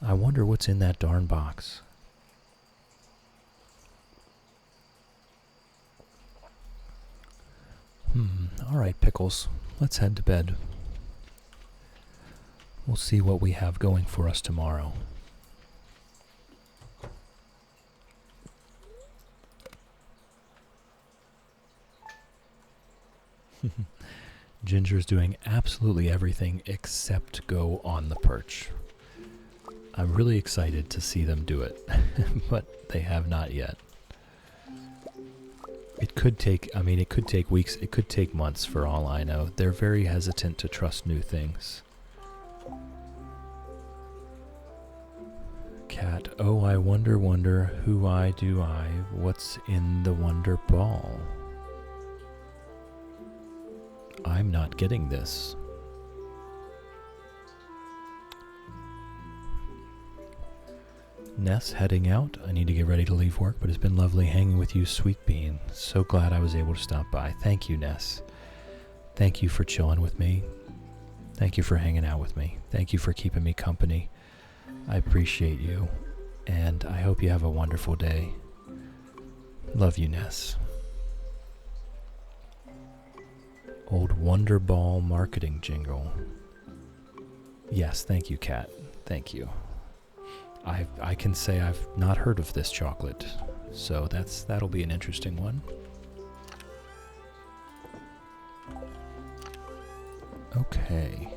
I wonder what's in that darn box. Alright, Pickles. Let's head to bed. We'll see what we have going for us tomorrow. Ginger's doing absolutely everything except go on the perch. I'm really excited to see them do it, but they have not yet. It could take, it could take weeks, it could take months for all I know. They're very hesitant to trust new things. Cat, oh, I wonder, who do I, what's in the wonder ball? I'm not getting this. Ness heading out. I need to get ready to leave work, but it's been lovely hanging with you, Sweet Bean. So glad I was able to stop by. Thank you, Ness. Thank you for chilling with me. Thank you for hanging out with me. Thank you for keeping me company. I appreciate you, and I hope you have a wonderful day. Love you, Ness. Old Wonder Ball marketing jingle. Yes, thank you, Kat. Thank you. I can say I've not heard of this chocolate, so that'll be an interesting one. Okay.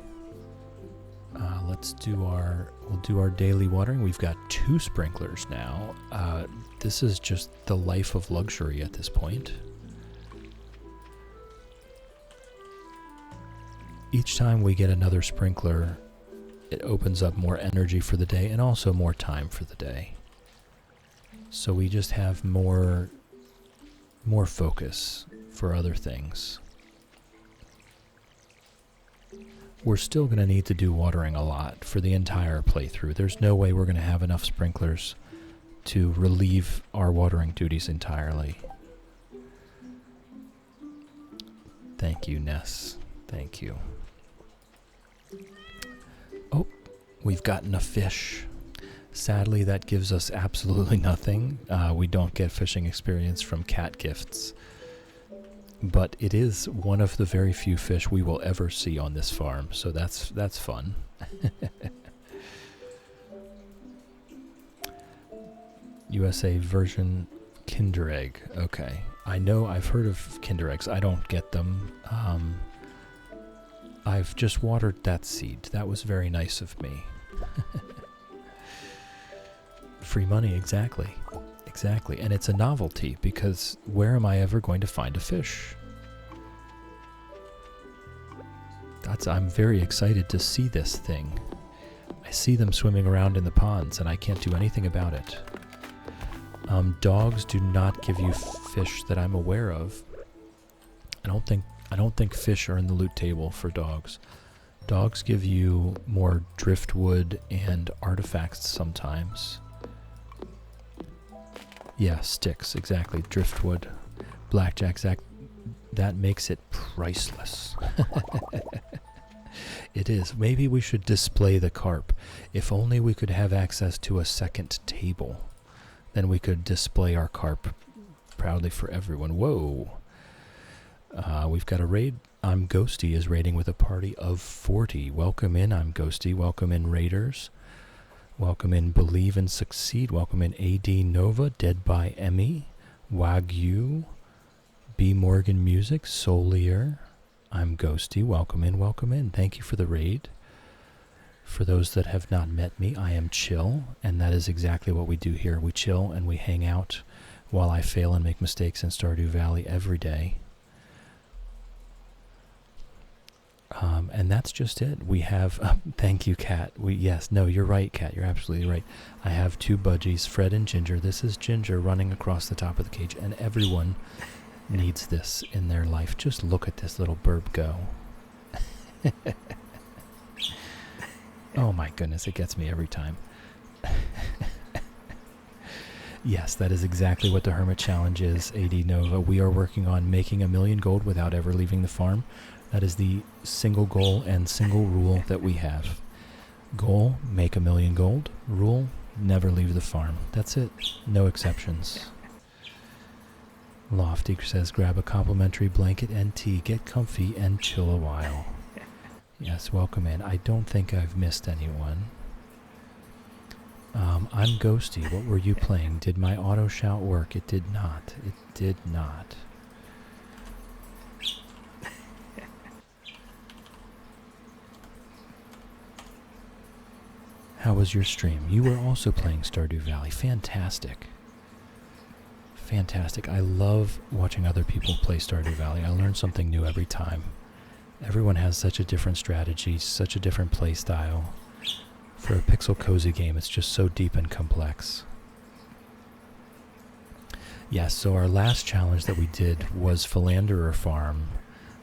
We'll do our daily watering. We've got 2 sprinklers now. This is just the life of luxury at this point. Each time we get another sprinkler, it opens up more energy for the day and also more time for the day. So we just have more focus for other things. We're still going to need to do watering a lot for the entire playthrough. There's no way we're going to have enough sprinklers to relieve our watering duties entirely. Thank you, Ness. Thank you. Oh, we've gotten a fish. Sadly, that gives us absolutely nothing. We don't get fishing experience from cat gifts. But it is one of the very few fish we will ever see on this farm, so that's fun. USA version Kinder Egg. Okay. I know I've heard of Kinder Eggs. I don't get them. I've just watered that seed. That was very nice of me. Free money, exactly. Exactly. And it's a novelty, because where am I ever going to find a fish? I'm very excited to see this thing. I see them swimming around in the ponds, and I can't do anything about it. Dogs do not give you fish that I'm aware of. I don't think fish are in the loot table for dogs. Dogs give you more driftwood and artifacts sometimes. Yeah, sticks, exactly. Driftwood, blackjack, that makes it priceless. It is. Maybe we should display the carp. If only we could have access to a second table. Then we could display our carp proudly for everyone. Whoa. We've got a raid. I'm Ghosty is raiding with a party of 40. Welcome in, I'm Ghosty. Welcome in, Raiders. Welcome in, Believe and Succeed. Welcome in, AD Nova, Dead by Emmy, Wagyu, B Morgan Music, Solier. I'm Ghosty. Welcome in, welcome in. Thank you for the raid. For those that have not met me, I am Chill, and that is exactly what we do here. We chill and we hang out while I fail and make mistakes in Stardew Valley every day. And that's just it. We have, thank you, Kat. Yes, no, you're right, Kat. You're absolutely right. I have two budgies, Fred and Ginger. This is Ginger running across the top of the cage, and everyone needs this in their life. Just look at this little burb go. Oh my goodness, it gets me every time. Yes, that is exactly what the Hermit Challenge is, AD Nova. We are working on making 1,000,000 gold without ever leaving the farm. That is the single goal and single rule that we have. Goal, make 1,000,000 gold. Rule, never leave the farm. That's it. No exceptions. Lofty says, grab a complimentary blanket and tea, get comfy, and chill a while. Yes, welcome in. I don't think I've missed anyone. I'm Ghosty. What were you playing? Did my auto shout work? It did not. It did not. How was your stream? You were also playing Stardew Valley. Fantastic. Fantastic. I love watching other people play Stardew Valley. I learn something new every time. Everyone has such a different strategy, such a different play style. For a pixel cozy game, it's just so deep and complex. Yes, so our last challenge that we did was Philanderer Farm,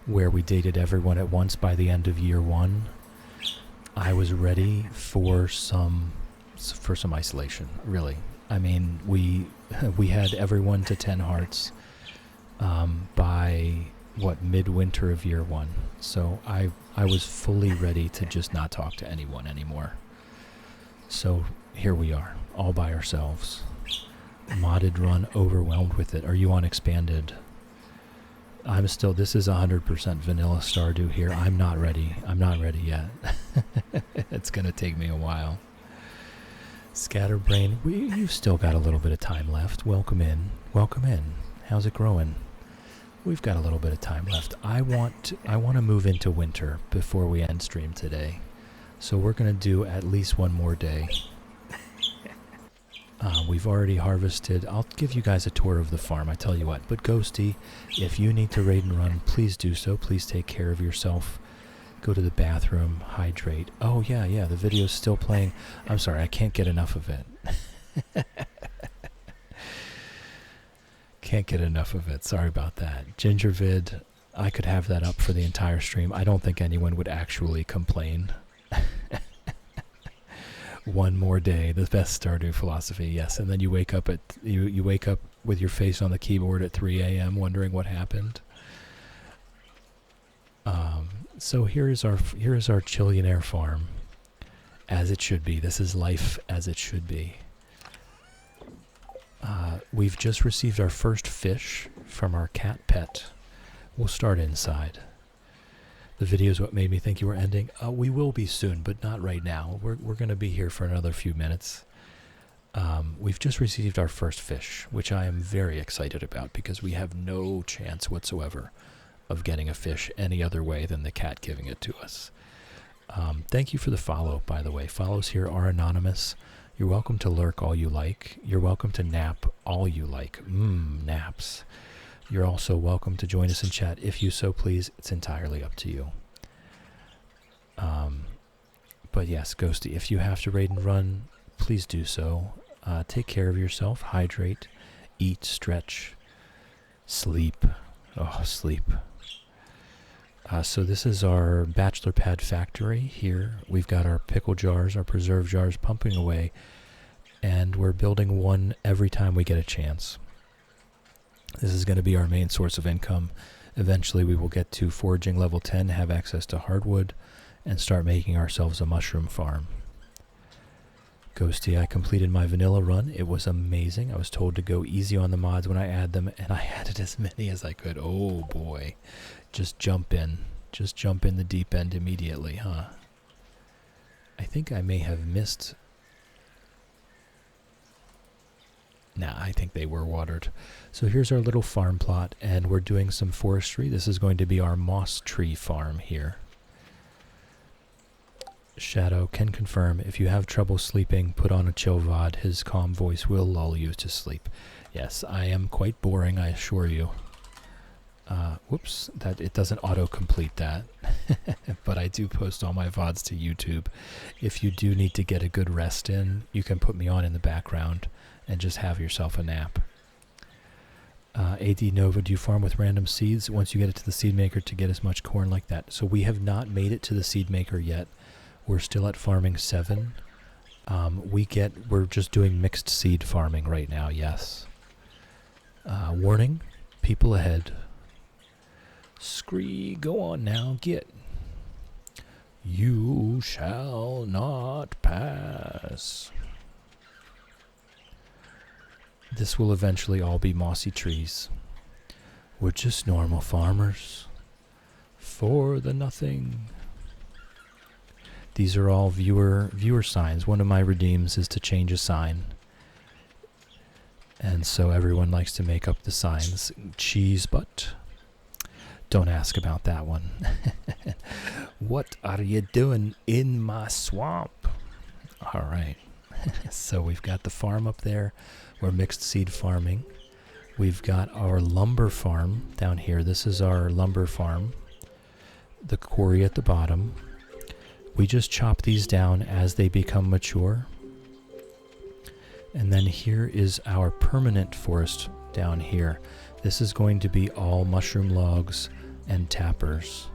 where we dated everyone at once by the end of year 1. I was ready for some isolation, really. I mean, we had everyone to 10 hearts by midwinter of year 1. So I was fully ready to just not talk to anyone anymore. So here we are, all by ourselves. Modded run, overwhelmed with it. Are you on expanded? This is 100% vanilla Stardew here. I'm not ready. I'm not ready yet. It's going to take me a while. Scatterbrain, you've still got a little bit of time left. Welcome in. Welcome in. How's it growing? We've got a little bit of time left. I want to move into winter before we end stream today. So we're going to do at least one more day. We've already harvested. I'll give you guys a tour of the farm, I tell you what. But Ghosty, if you need to raid and run, please do so. Please take care of yourself. Go to the bathroom, hydrate. Oh, yeah, the video's still playing. I'm sorry, I can't get enough of it. Can't get enough of it. Sorry about that. Gingervid, I could have that up for the entire stream. I don't think anyone would actually complain. One more day, the best Stardew philosophy, yes. And then you wake up you wake up with your face on the keyboard at 3 a.m. wondering what happened. So here is our Chillionaire farm, as it should be. This is life as it should be. We've just received our first fish from our cat pet. We'll start inside. The video is what made me think you were ending. We will be soon, but not right now. We're going to be here for another few minutes. We've just received our first fish, which I am very excited about because we have no chance whatsoever of getting a fish any other way than the cat giving it to us. Thank you for the follow, by the way. Follows here are anonymous. You're welcome to lurk all you like. You're welcome to nap all you like. Naps. You're also welcome to join us in chat if you so please. It's entirely up to you. But yes, Ghosty, if you have to raid and run, please do so. Take care of yourself, hydrate, eat, stretch, sleep. Oh, sleep. So this is our bachelor pad factory here. We've got our pickle jars, our preserve jars pumping away, and we're building one every time we get a chance. This is going to be our main source of income. Eventually we will get to foraging level 10, have access to hardwood, and start making ourselves a mushroom farm. Ghosty, I completed my vanilla run. It was amazing. I was told to go easy on the mods when I add them, and I added as many as I could. Oh boy. Just jump in. Just jump in the deep end immediately, huh? I think I may have missed... Nah, I think they were watered. So here's our little farm plot, and we're doing some forestry. This is going to be our moss tree farm here. Shadow can confirm, if you have trouble sleeping, put on a chill VOD. His calm voice will lull you to sleep. Yes, I am quite boring, I assure you. Whoops, that it doesn't auto-complete that. But I do post all my VODs to YouTube. If you do need to get a good rest in, you can put me on in the background and just have yourself a nap. AD Nova, do you farm with random seeds once you get it to the seed maker to get as much corn like that? So we have not made it to the seed maker yet. We're still at farming 7. We're just doing mixed seed farming right now, yes. Warning, people ahead. Scree, go on now, get. You shall not pass. This will eventually all be mossy trees. We're just normal farmers. For the nothing. These are all viewer signs. One of my redeems is to change a sign. And so everyone likes to make up the signs. Cheese butt. Don't ask about that one. What are you doing in my swamp? All right. So we've got the farm up there. We're mixed seed farming. We've got our lumber farm down here. This is our lumber farm. The quarry at the bottom. We just chop these down as they become mature. And then here is our permanent forest down here. This is going to be all mushroom logs and tappers.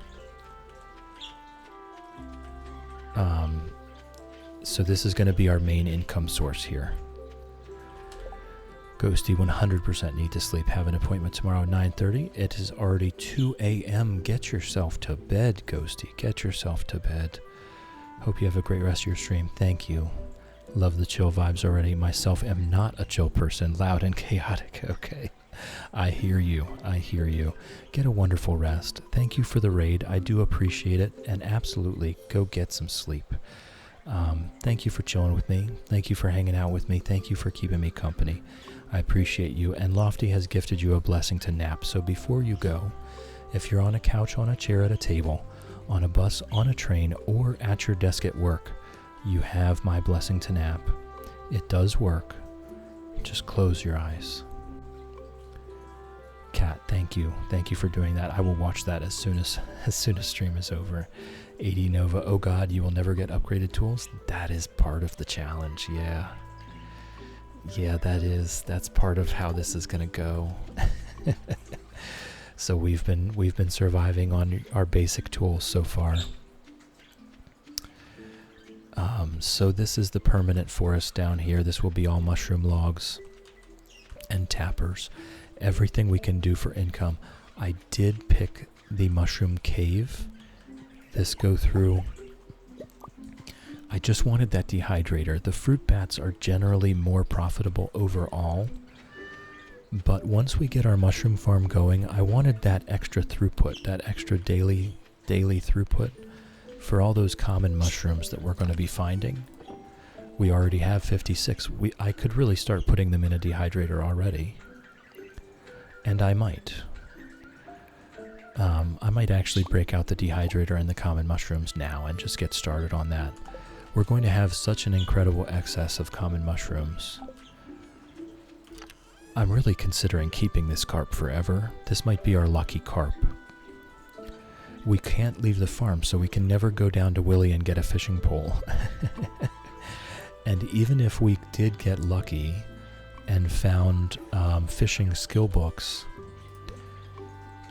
So this is going to be our main income source here. Ghosty, 100% need to sleep. Have an appointment tomorrow at 9:30. It is already 2 a.m. Get yourself to bed, Ghosty. Get yourself to bed. Hope you have a great rest of your stream. Thank you. Love the chill vibes already. Myself am not a chill person. Loud and chaotic. Okay. I hear you. I hear you. Get a wonderful rest. Thank you for the raid. I do appreciate it. And absolutely, go get some sleep. Thank you for chilling with me. Thank you for hanging out with me. Thank you for keeping me company. I appreciate you. And Lofty has gifted you a blessing to nap. So before you go, if you're on a couch, on a chair, at a table, on a bus, on a train, or at your desk at work, you have my blessing to nap. It does work. Just close your eyes. Kat, thank you. Thank you for doing that. I will watch that as soon as stream is over. AD Nova, oh god, you will never get upgraded tools? That is part of the challenge, yeah. Yeah, that's part of how this is gonna go. So we've been surviving on our basic tools so far. So this is the permanent forest down here. This will be all mushroom logs and tappers. Everything we can do for income. I did pick the mushroom cave. This go through. I just wanted that dehydrator. The fruit bats are generally more profitable overall. But once we get our mushroom farm going, I wanted that extra throughput, that extra daily throughput for all those common mushrooms that we're going to be finding. We already have 56. I could really start putting them in a dehydrator already. And I might. I might actually break out the dehydrator and the common mushrooms now and just get started on that. We're going to have such an incredible excess of common mushrooms. I'm really considering keeping this carp forever. This might be our lucky carp. we can't leave the farm, so we can never go down to Willie and get a fishing pole. And even if we did get lucky and found fishing skill books,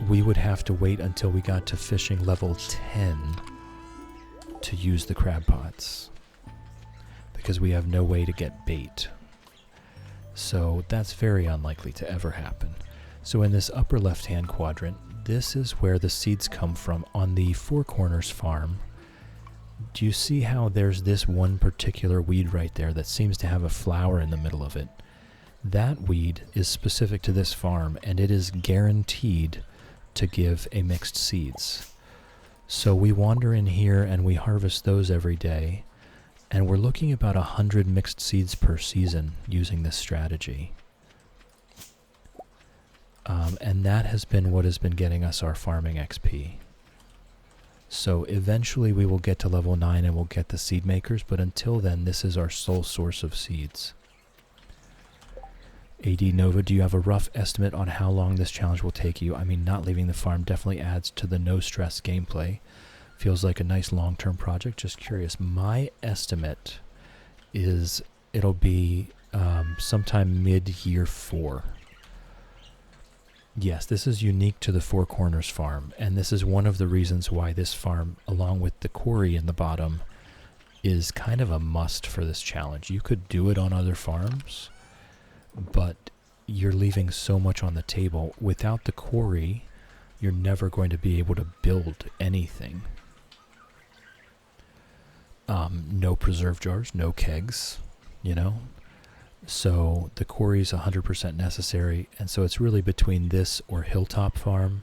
we would have to wait until we got to fishing level 10 to use the crab pots, because we have no way to get bait. So that's very unlikely to ever happen. So in this upper left-hand quadrant, this is where the seeds come from on the Four Corners farm. Do you see how there's this one particular weed right there that seems to have a flower in the middle of it? That weed is specific to this farm, and it is guaranteed to give a mixed seeds. So we wander in here and we harvest those every day, and we're looking about 100 mixed seeds per season using this strategy. And that has been what has been getting us our farming XP. So eventually we will get to level 9 and we'll get the seed makers, but until then this is our sole source of seeds. AD Nova, do you have a rough estimate on how long this challenge will take you? I mean, not leaving the farm definitely adds to the no stress gameplay. Feels like a nice long-term project. Just curious. My estimate is it'll be sometime mid-year 4. Yes, this is unique to the Four Corners farm, and this is one of the reasons why this farm, along with the quarry in the bottom, is kind of a must for this challenge. You could do it on other farms, but you're leaving so much on the table. Without the quarry, you're never going to be able to build anything. No preserve jars, no kegs, you know? So the quarry is 100% necessary, and so it's really between this or Hilltop Farm,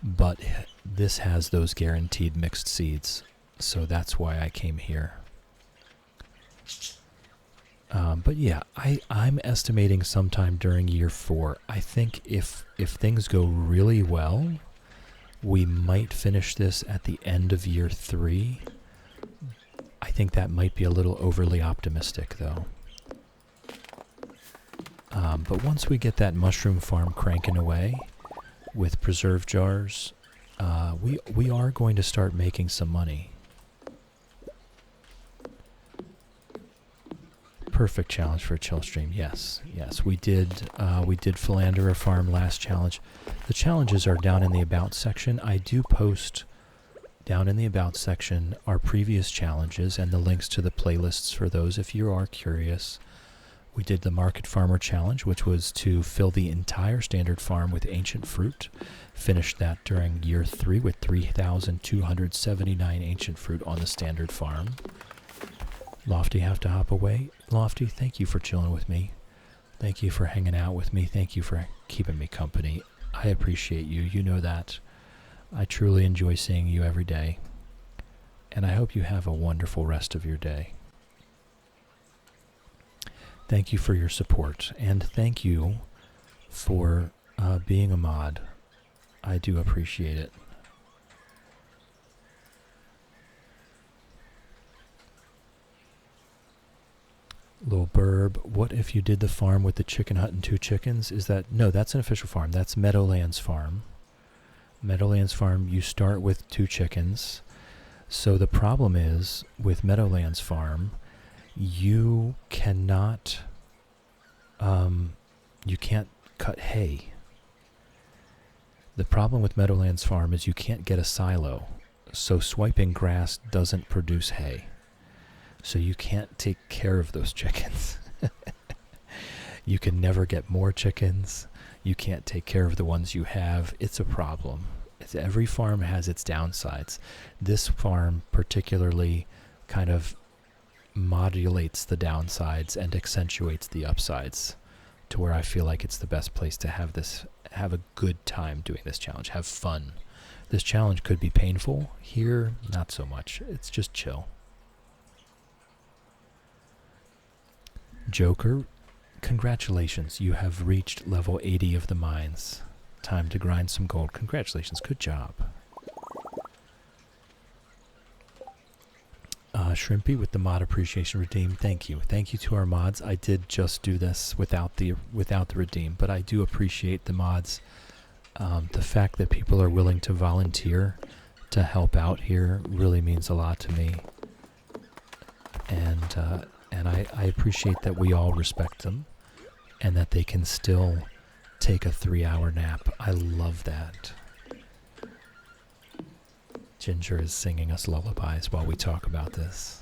but this has those guaranteed mixed seeds, so that's why I came here. But yeah, I'm estimating sometime during year 4. I think if things go really well, we might finish this at the end of year 3. I think that might be a little overly optimistic, though. But once we get that mushroom farm cranking away with preserve jars, we are going to start making some money. Perfect challenge for a chill stream. Yes, we did philander a farm last challenge. The challenges are down in the about section. I do post down in the about section our previous challenges and the links to the playlists for those if you are curious. We did the Market Farmer Challenge, which was to fill the entire standard farm with ancient fruit. Finished that during year 3 with 3,279 ancient fruit on the standard farm. Lofty, have to hop away. Lofty, thank you for chilling with me. Thank you for hanging out with me. Thank you for keeping me company. I appreciate you. You know that. I truly enjoy seeing you every day. And I hope you have a wonderful rest of your day. Thank you for your support, and thank you for being a mod. I do appreciate it. Lil Burb, what if you did the farm with the chicken hut and 2 chickens? Is that... No, that's an official farm. That's Meadowlands Farm. Meadowlands Farm, you start with 2 chickens. So the problem is, with Meadowlands Farm, you cannot, you can't cut hay. The problem with Meadowlands Farm is you can't get a silo, so swiping grass doesn't produce hay. So you can't take care of those chickens. You can never get more chickens. You can't take care of the ones you have. It's a problem. Every farm has its downsides. This farm particularly kind of modulates the downsides and accentuates the upsides to where I feel like it's the best place to have a good time doing this challenge, have fun. This challenge could be painful. Here, not so much. It's just chill. Joker, congratulations. You have reached level 80 of the mines. Time to grind some gold. Congratulations. Good job. Shrimpy with the mod appreciation redeem. Thank you. Thank you to our mods. I did just do this without the redeem, but I do appreciate the mods. The fact that people are willing to volunteer to help out here really means a lot to me. And I appreciate that we all respect them and that they can still take a 3-hour nap. I love that. Ginger is singing us lullabies while we talk about this.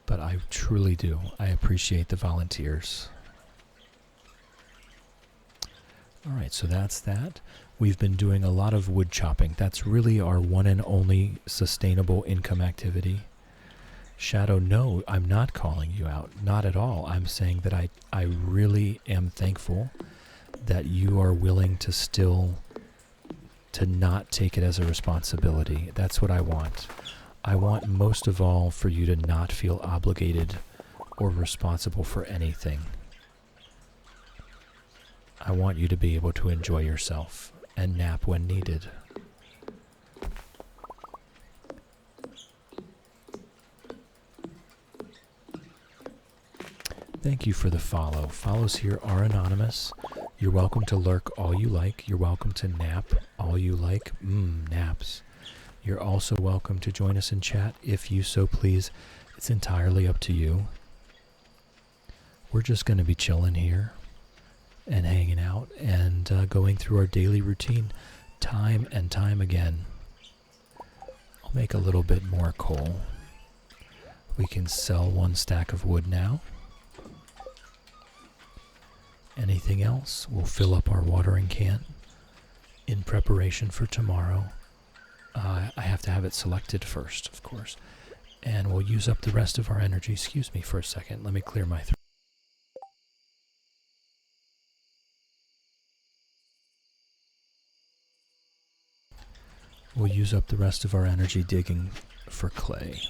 But I truly do. I appreciate the volunteers. Alright, so that's that. We've been doing a lot of wood chopping. That's really our one and only sustainable income activity. Shadow, no, I'm not calling you out. Not at all. I'm saying that I really am thankful that you are willing to still to not take it as a responsibility. That's what I want. I want most of all for you to not feel obligated or responsible for anything. I want you to be able to enjoy yourself and nap when needed. Thank you for the follow. Follows here are anonymous. You're welcome to lurk all you like. You're welcome to nap all you like. Naps. You're also welcome to join us in chat if you so please. It's entirely up to you. We're just going to be chilling here and hanging out and going through our daily routine time and time again. I'll make a little bit more coal. We can sell 1 stack of wood now. Anything else? We'll fill up our watering can in preparation for tomorrow. I have to have it selected first, of course. And we'll use up the rest of our energy. Excuse me for a second. Let me clear my throat. We'll use up the rest of our energy digging for clay.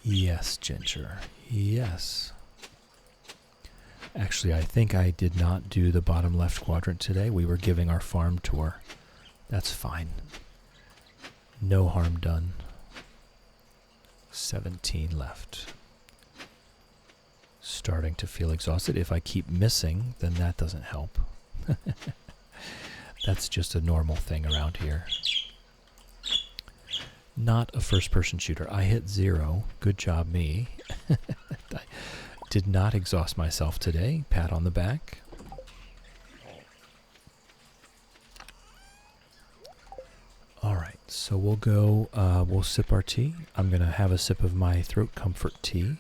Yes, Ginger. Yes. Actually, I think I did not do the bottom left quadrant today. We were giving our farm tour. That's fine. No harm done. 17 left. Starting to feel exhausted. If I keep missing, then that doesn't help. That's just a normal thing around here. Not a first-person shooter. I hit 0. Good job, me. I did not exhaust myself today. Pat on the back. Alright, so we'll go, we'll sip our tea. I'm going to have a sip of my throat comfort tea.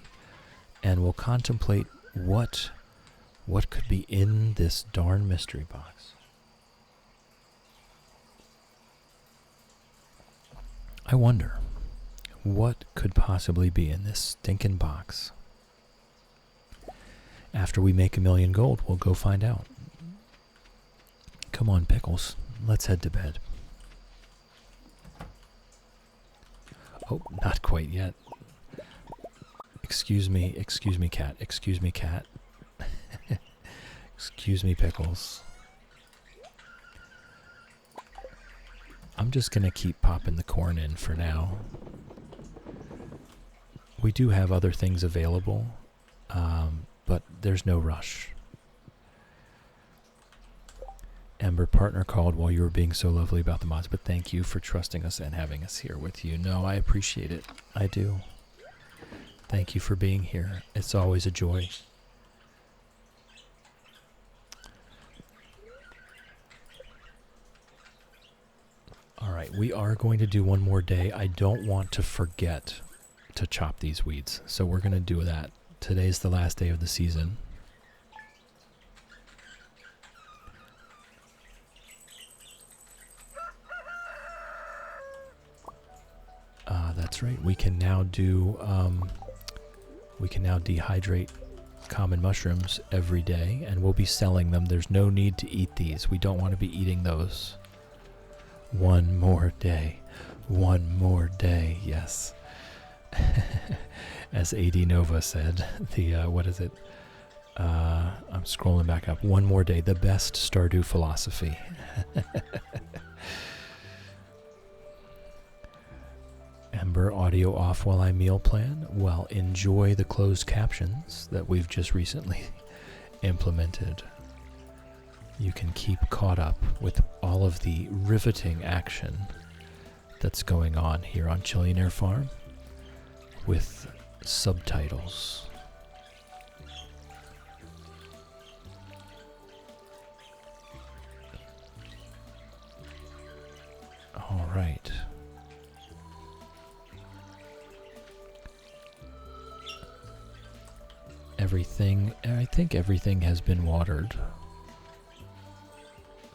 And we'll contemplate what could be in this darn mystery box. I wonder, what could possibly be in this stinking box? After we make 1,000,000 gold, we'll go find out. Come on, Pickles. Let's head to bed. Oh, not quite yet. Excuse me, cat. Excuse me, cat. Excuse me, Pickles. I'm just going to keep popping the corn in for now. We do have other things available, but there's no rush. Ember, partner called while you were being so lovely about the mods, but thank you for trusting us and having us here with you. No, I appreciate it. I do. Thank you for being here. It's always a joy. Alright, we are going to do one more day. I don't want to forget to chop these weeds, so we're going to do that. Today's the last day of the season. That's right. We can now do, we can now dehydrate common mushrooms every day, and we'll be selling them. There's no need to eat these. We don't want to be eating those. One more day. One more day. Yes. As AD Nova said, the, what is it? I'm scrolling back up. One more day. The best Stardew philosophy. remember, audio off while I meal plan. Well, enjoy the closed captions that we've just recently implemented. You can keep caught up with all of the riveting action that's going on here on Chillionaire Farm with subtitles. All right. I think everything has been watered.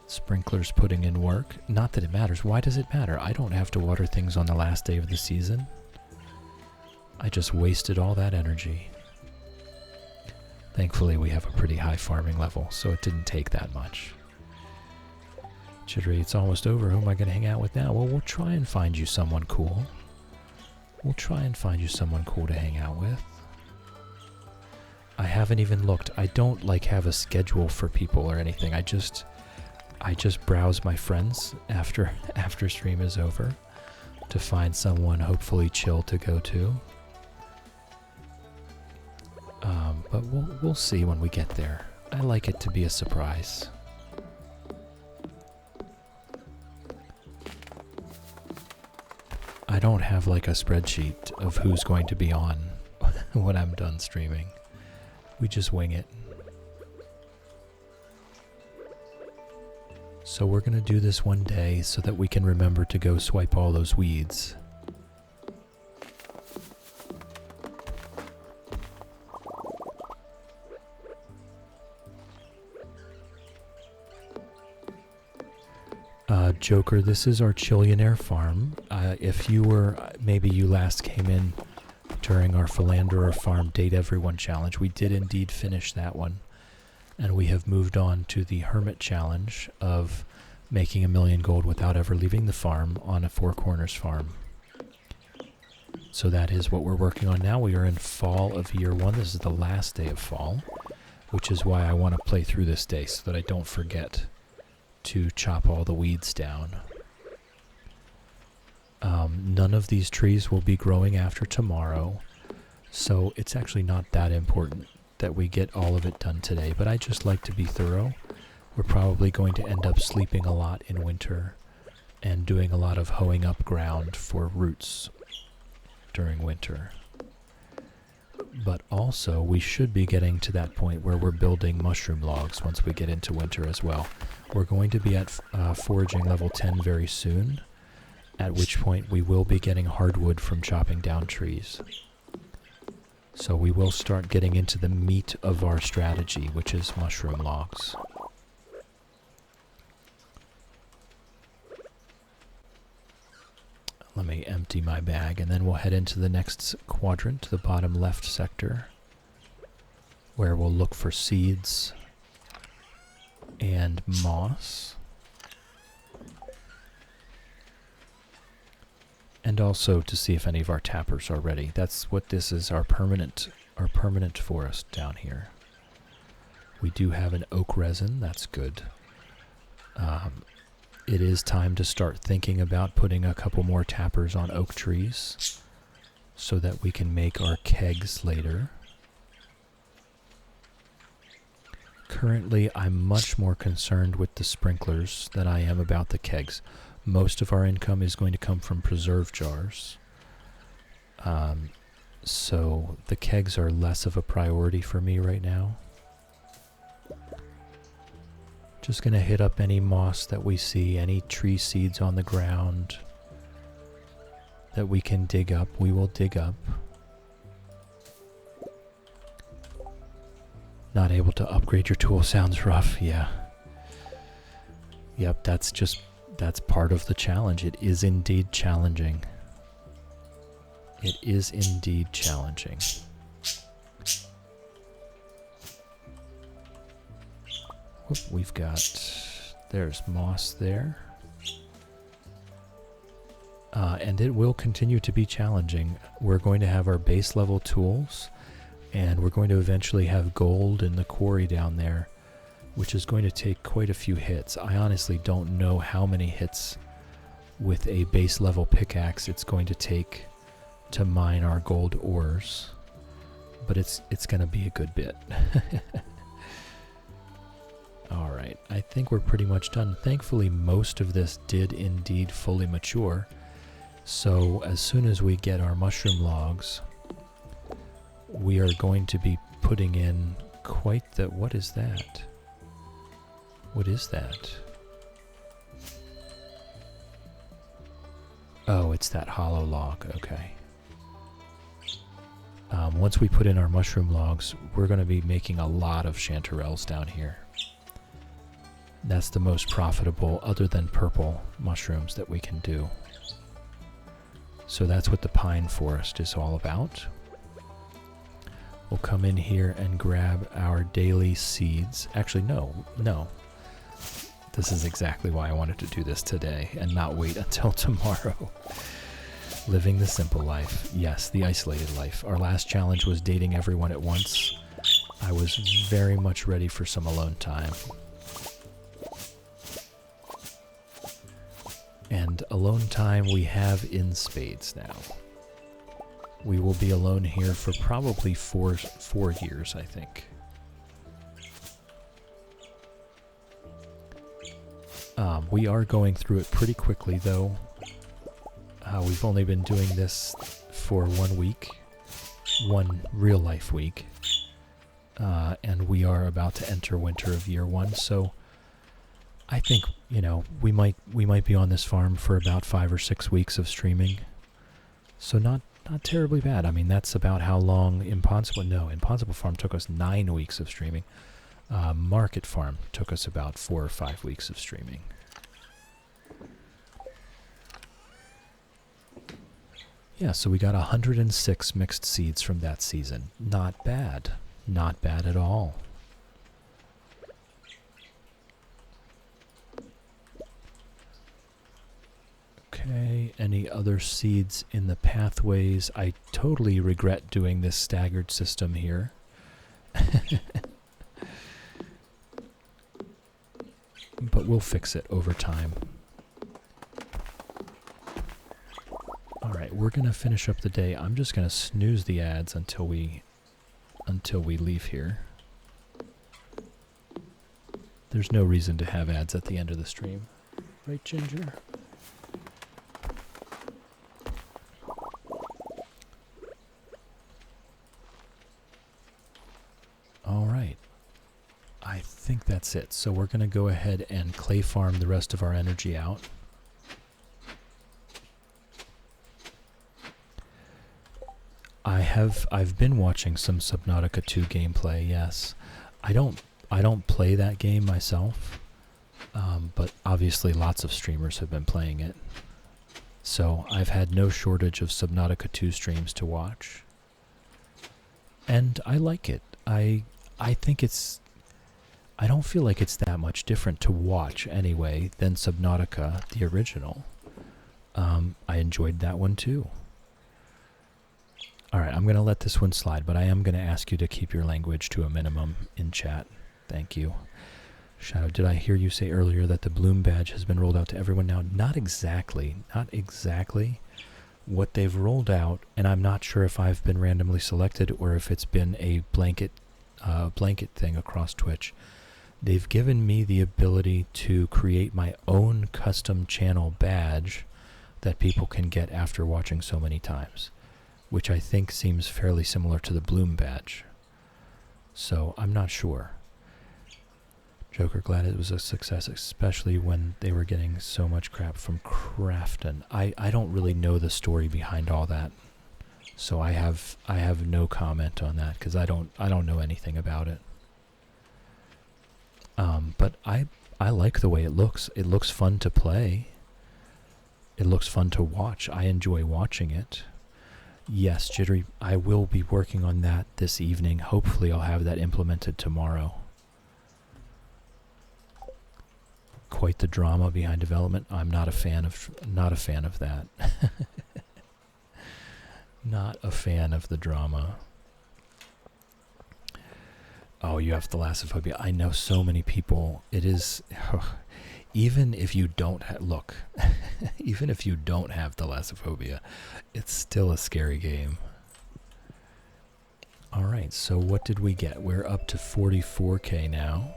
Sprinklers putting in work. Not that it matters. Why does it matter? I don't have to water things on the last day of the season. I just wasted all that energy. Thankfully, we have a pretty high farming level, so it didn't take that much. Chidri, it's almost over. Who am I going to hang out with now? Well, we'll try and find you someone cool. We'll try and find you someone cool to hang out with. I haven't even looked. I don't have a schedule for people or anything. I just browse my friends after stream is over to find someone hopefully chill to go to. But we'll see when we get there. I like it to be a surprise. I don't have a spreadsheet of who's going to be on when I'm done streaming. We just wing it. So we're going to do this one day so that we can remember to go swipe all those weeds. Joker, this is our Chillionaire farm. If you were, maybe you last came in during our Philanderer Farm Date Everyone challenge, we did indeed finish that one. And we have moved on to the Hermit challenge of making 1,000,000 gold without ever leaving the farm on a Four Corners farm. So that is what we're working on now. We are in fall of year 1. This is the last day of fall, which is why I want to play through this day so that I don't forget to chop all the weeds down. None of these trees will be growing after tomorrow, so it's actually not that important that we get all of it done today, but I just like to be thorough. We're probably going to end up sleeping a lot in winter and doing a lot of hoeing up ground for roots during winter. But also, we should be getting to that point where we're building mushroom logs once we get into winter as well. We're going to be at foraging level 10 very soon, at which point we will be getting hardwood from chopping down trees. So we will start getting into the meat of our strategy, which is mushroom logs. Let me empty my bag, and then we'll head into the next quadrant, the bottom left sector, where we'll look for seeds and moss. And also to see if any of our tappers are ready. That's what this is, our permanent forest down here. We do have an oak resin, that's good. It is time to start thinking about putting a couple more tappers on oak trees so that we can make our kegs later. Currently, I'm much more concerned with the sprinklers than I am about the kegs. Most of our income is going to come from preserve jars. So the kegs are less of a priority for me right now. Just going to hit up any moss that we see, any tree seeds on the ground that we can dig up, we will dig up. Not able to upgrade your tool sounds rough, yeah. Yep, that's part of the challenge. It is indeed challenging. It is indeed challenging. Whoop, we've got, there's moss there. And it will continue to be challenging. We're going to have our base level tools, and we're going to eventually have gold in the quarry down there, which is going to take quite a few hits. I honestly don't know how many hits with a base level pickaxe it's going to take to mine our gold ores, but it's going to be a good bit. Alright, I think we're pretty much done. Thankfully, most of this did indeed fully mature. So as soon as we get our mushroom logs, we are going to be putting in quite the... What is that? What is that? Oh, it's that hollow log. Okay. Once we put in our mushroom logs, we're going to be making a lot of chanterelles down here. That's the most profitable, other than purple mushrooms, that we can do. So that's what the pine forest is all about. We'll come in here and grab our daily seeds. Actually, no. This is exactly why I wanted to do this today and not wait until tomorrow. Living the simple life. Yes, the isolated life. Our last challenge was dating everyone at once. I was very much ready for some alone time. And alone time we have in spades now. We will be alone here for probably four years, I think. We are going through it pretty quickly, though. We've only been doing this for 1 week. One real-life week. And we are about to enter winter of year 1, so I think, you know, we might be on this farm for about 5 or 6 weeks of streaming. So not terribly bad. I mean, that's about how long Impossible Farm took us 9 weeks of streaming. Market Farm took us about 4 or 5 weeks of streaming. Yeah, so we got 106 mixed seeds from that season. Not bad. Not bad at all. Okay, any other seeds in the pathways? I totally regret doing this staggered system here. But we'll fix it over time. Alright, we're going to finish up the day. I'm just going to snooze the ads until we leave here. There's no reason to have ads at the end of the stream. Right, Ginger? Alright. I think that's it. So we're going to go ahead and clay farm the rest of our energy out. I've been watching some Subnautica 2 gameplay, yes. I don't play that game myself, but obviously lots of streamers have been playing it. So I've had no shortage of Subnautica 2 streams to watch. And I like it. I think it's... I don't feel like it's that much different to watch, anyway, than Subnautica, the original. I enjoyed that one, too. Alright, I'm going to let this one slide, but I am going to ask you to keep your language to a minimum in chat. Thank you. Shadow, did I hear you say earlier that the Bloom badge has been rolled out to everyone now? Not exactly. Not exactly. What they've rolled out, and I'm not sure if I've been randomly selected or if it's been a blanket thing across Twitch. They've given me the ability to create my own custom channel badge that people can get after watching so many times, which I think seems fairly similar to the Bloom badge. So I'm not sure. Joker, glad it was a success, especially when they were getting so much crap from Crafton. I don't really know the story behind all that, so I have no comment on that because I don't know anything about it. But I like the way it looks. It looks fun to play. It looks fun to watch. I enjoy watching it. Yes, Jittery, I will be working on that this evening. Hopefully I'll have that implemented tomorrow. Quite the drama behind development. I'm not a fan of that. Not a fan of the drama. Oh, you have thalassophobia. I know so many people. It is even if you don't look, even if you don't have thalassophobia, it's still a scary game. All right, so what did we get? We're up to 44k now.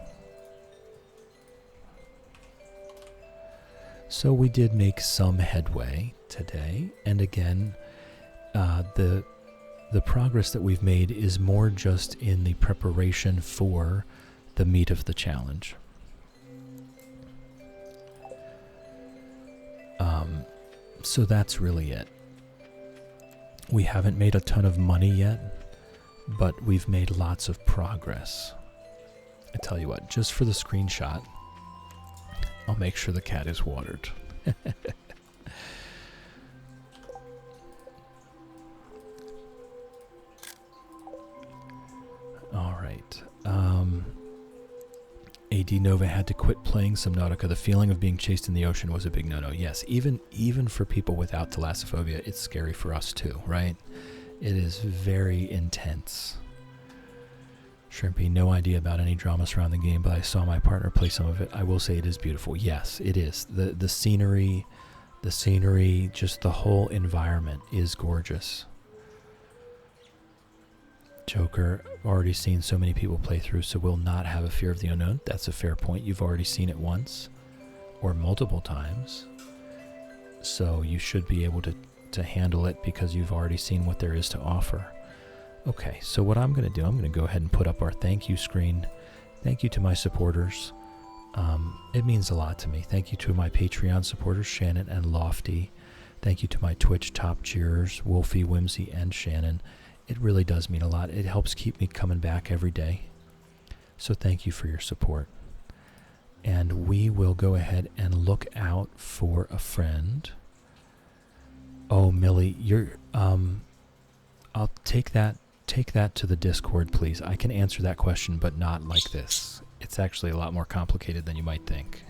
So we did make some headway today, and again, the progress that we've made is more just in the preparation for the meat of the challenge. So that's really it. We haven't made a ton of money yet, but we've made lots of progress. I tell you what, just for the screenshot, I'll make sure the cat is watered. All right. AD Nova had to quit playing Subnautica. The feeling of being chased in the ocean was a big no-no. Yes, even for people without thalassophobia, it's scary for us too, right? It is very intense. Shrimpy, no idea about any drama surrounding the game, but I saw my partner play some of it. I will say it is beautiful. Yes, it is. The scenery, just the whole environment is gorgeous. Joker, already seen so many people play through, so will not have a fear of the unknown. That's a fair point. You've already seen it once or multiple times, so you should be able to handle it because you've already seen what there is to offer. Okay, so what I'm going to do, I'm going to go ahead and put up our thank you screen. Thank you to my supporters. It means a lot to me. Thank you to my Patreon supporters, Shannon and Lofty. Thank you to my Twitch top cheerers, Wolfie, Whimsy, and Shannon. It really does mean a lot. It helps keep me coming back every day. So thank you for your support. And we will go ahead and look out for a friend. Oh, Millie, you're I'll take that to the Discord, please. I can answer that question, but not like this. It's actually a lot more complicated than you might think.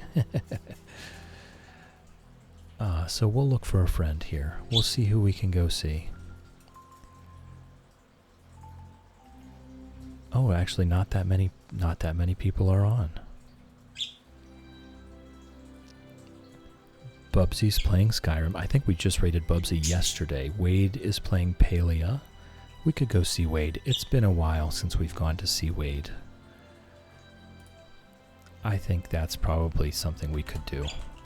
So we'll look for a friend here. We'll see who we can go see. Oh, actually, not that many people are on. Bubsy's playing Skyrim. I think we just rated Bubsy yesterday. Wade is playing Palia. We could go see Wade. It's been a while since we've gone to see Wade. I think that's probably something we could do.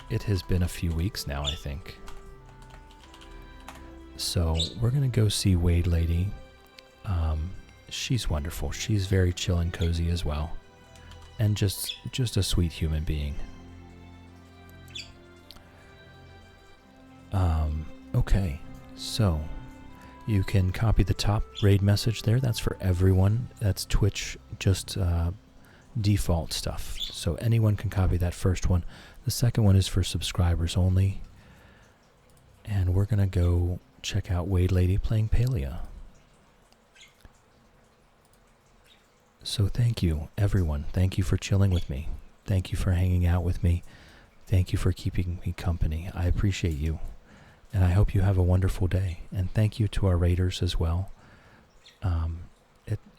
It has been a few weeks now, I think. So we're going to go see Wade Lady. She's wonderful. She's very chill and cozy as well. And just a sweet human being. Okay, so you can copy the top raid message there. That's for everyone. That's Twitch, just default stuff. So anyone can copy that first one. The second one is for subscribers only. And we're going to go check out Wade Lady playing Palia. So thank you, everyone. Thank you for chilling with me. Thank you for hanging out with me. Thank you for keeping me company. I appreciate you. And I hope you have a wonderful day. And thank you to our raiders as well.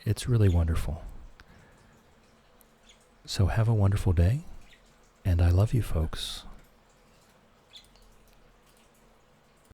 It's really wonderful. So have a wonderful day. And I love you, folks.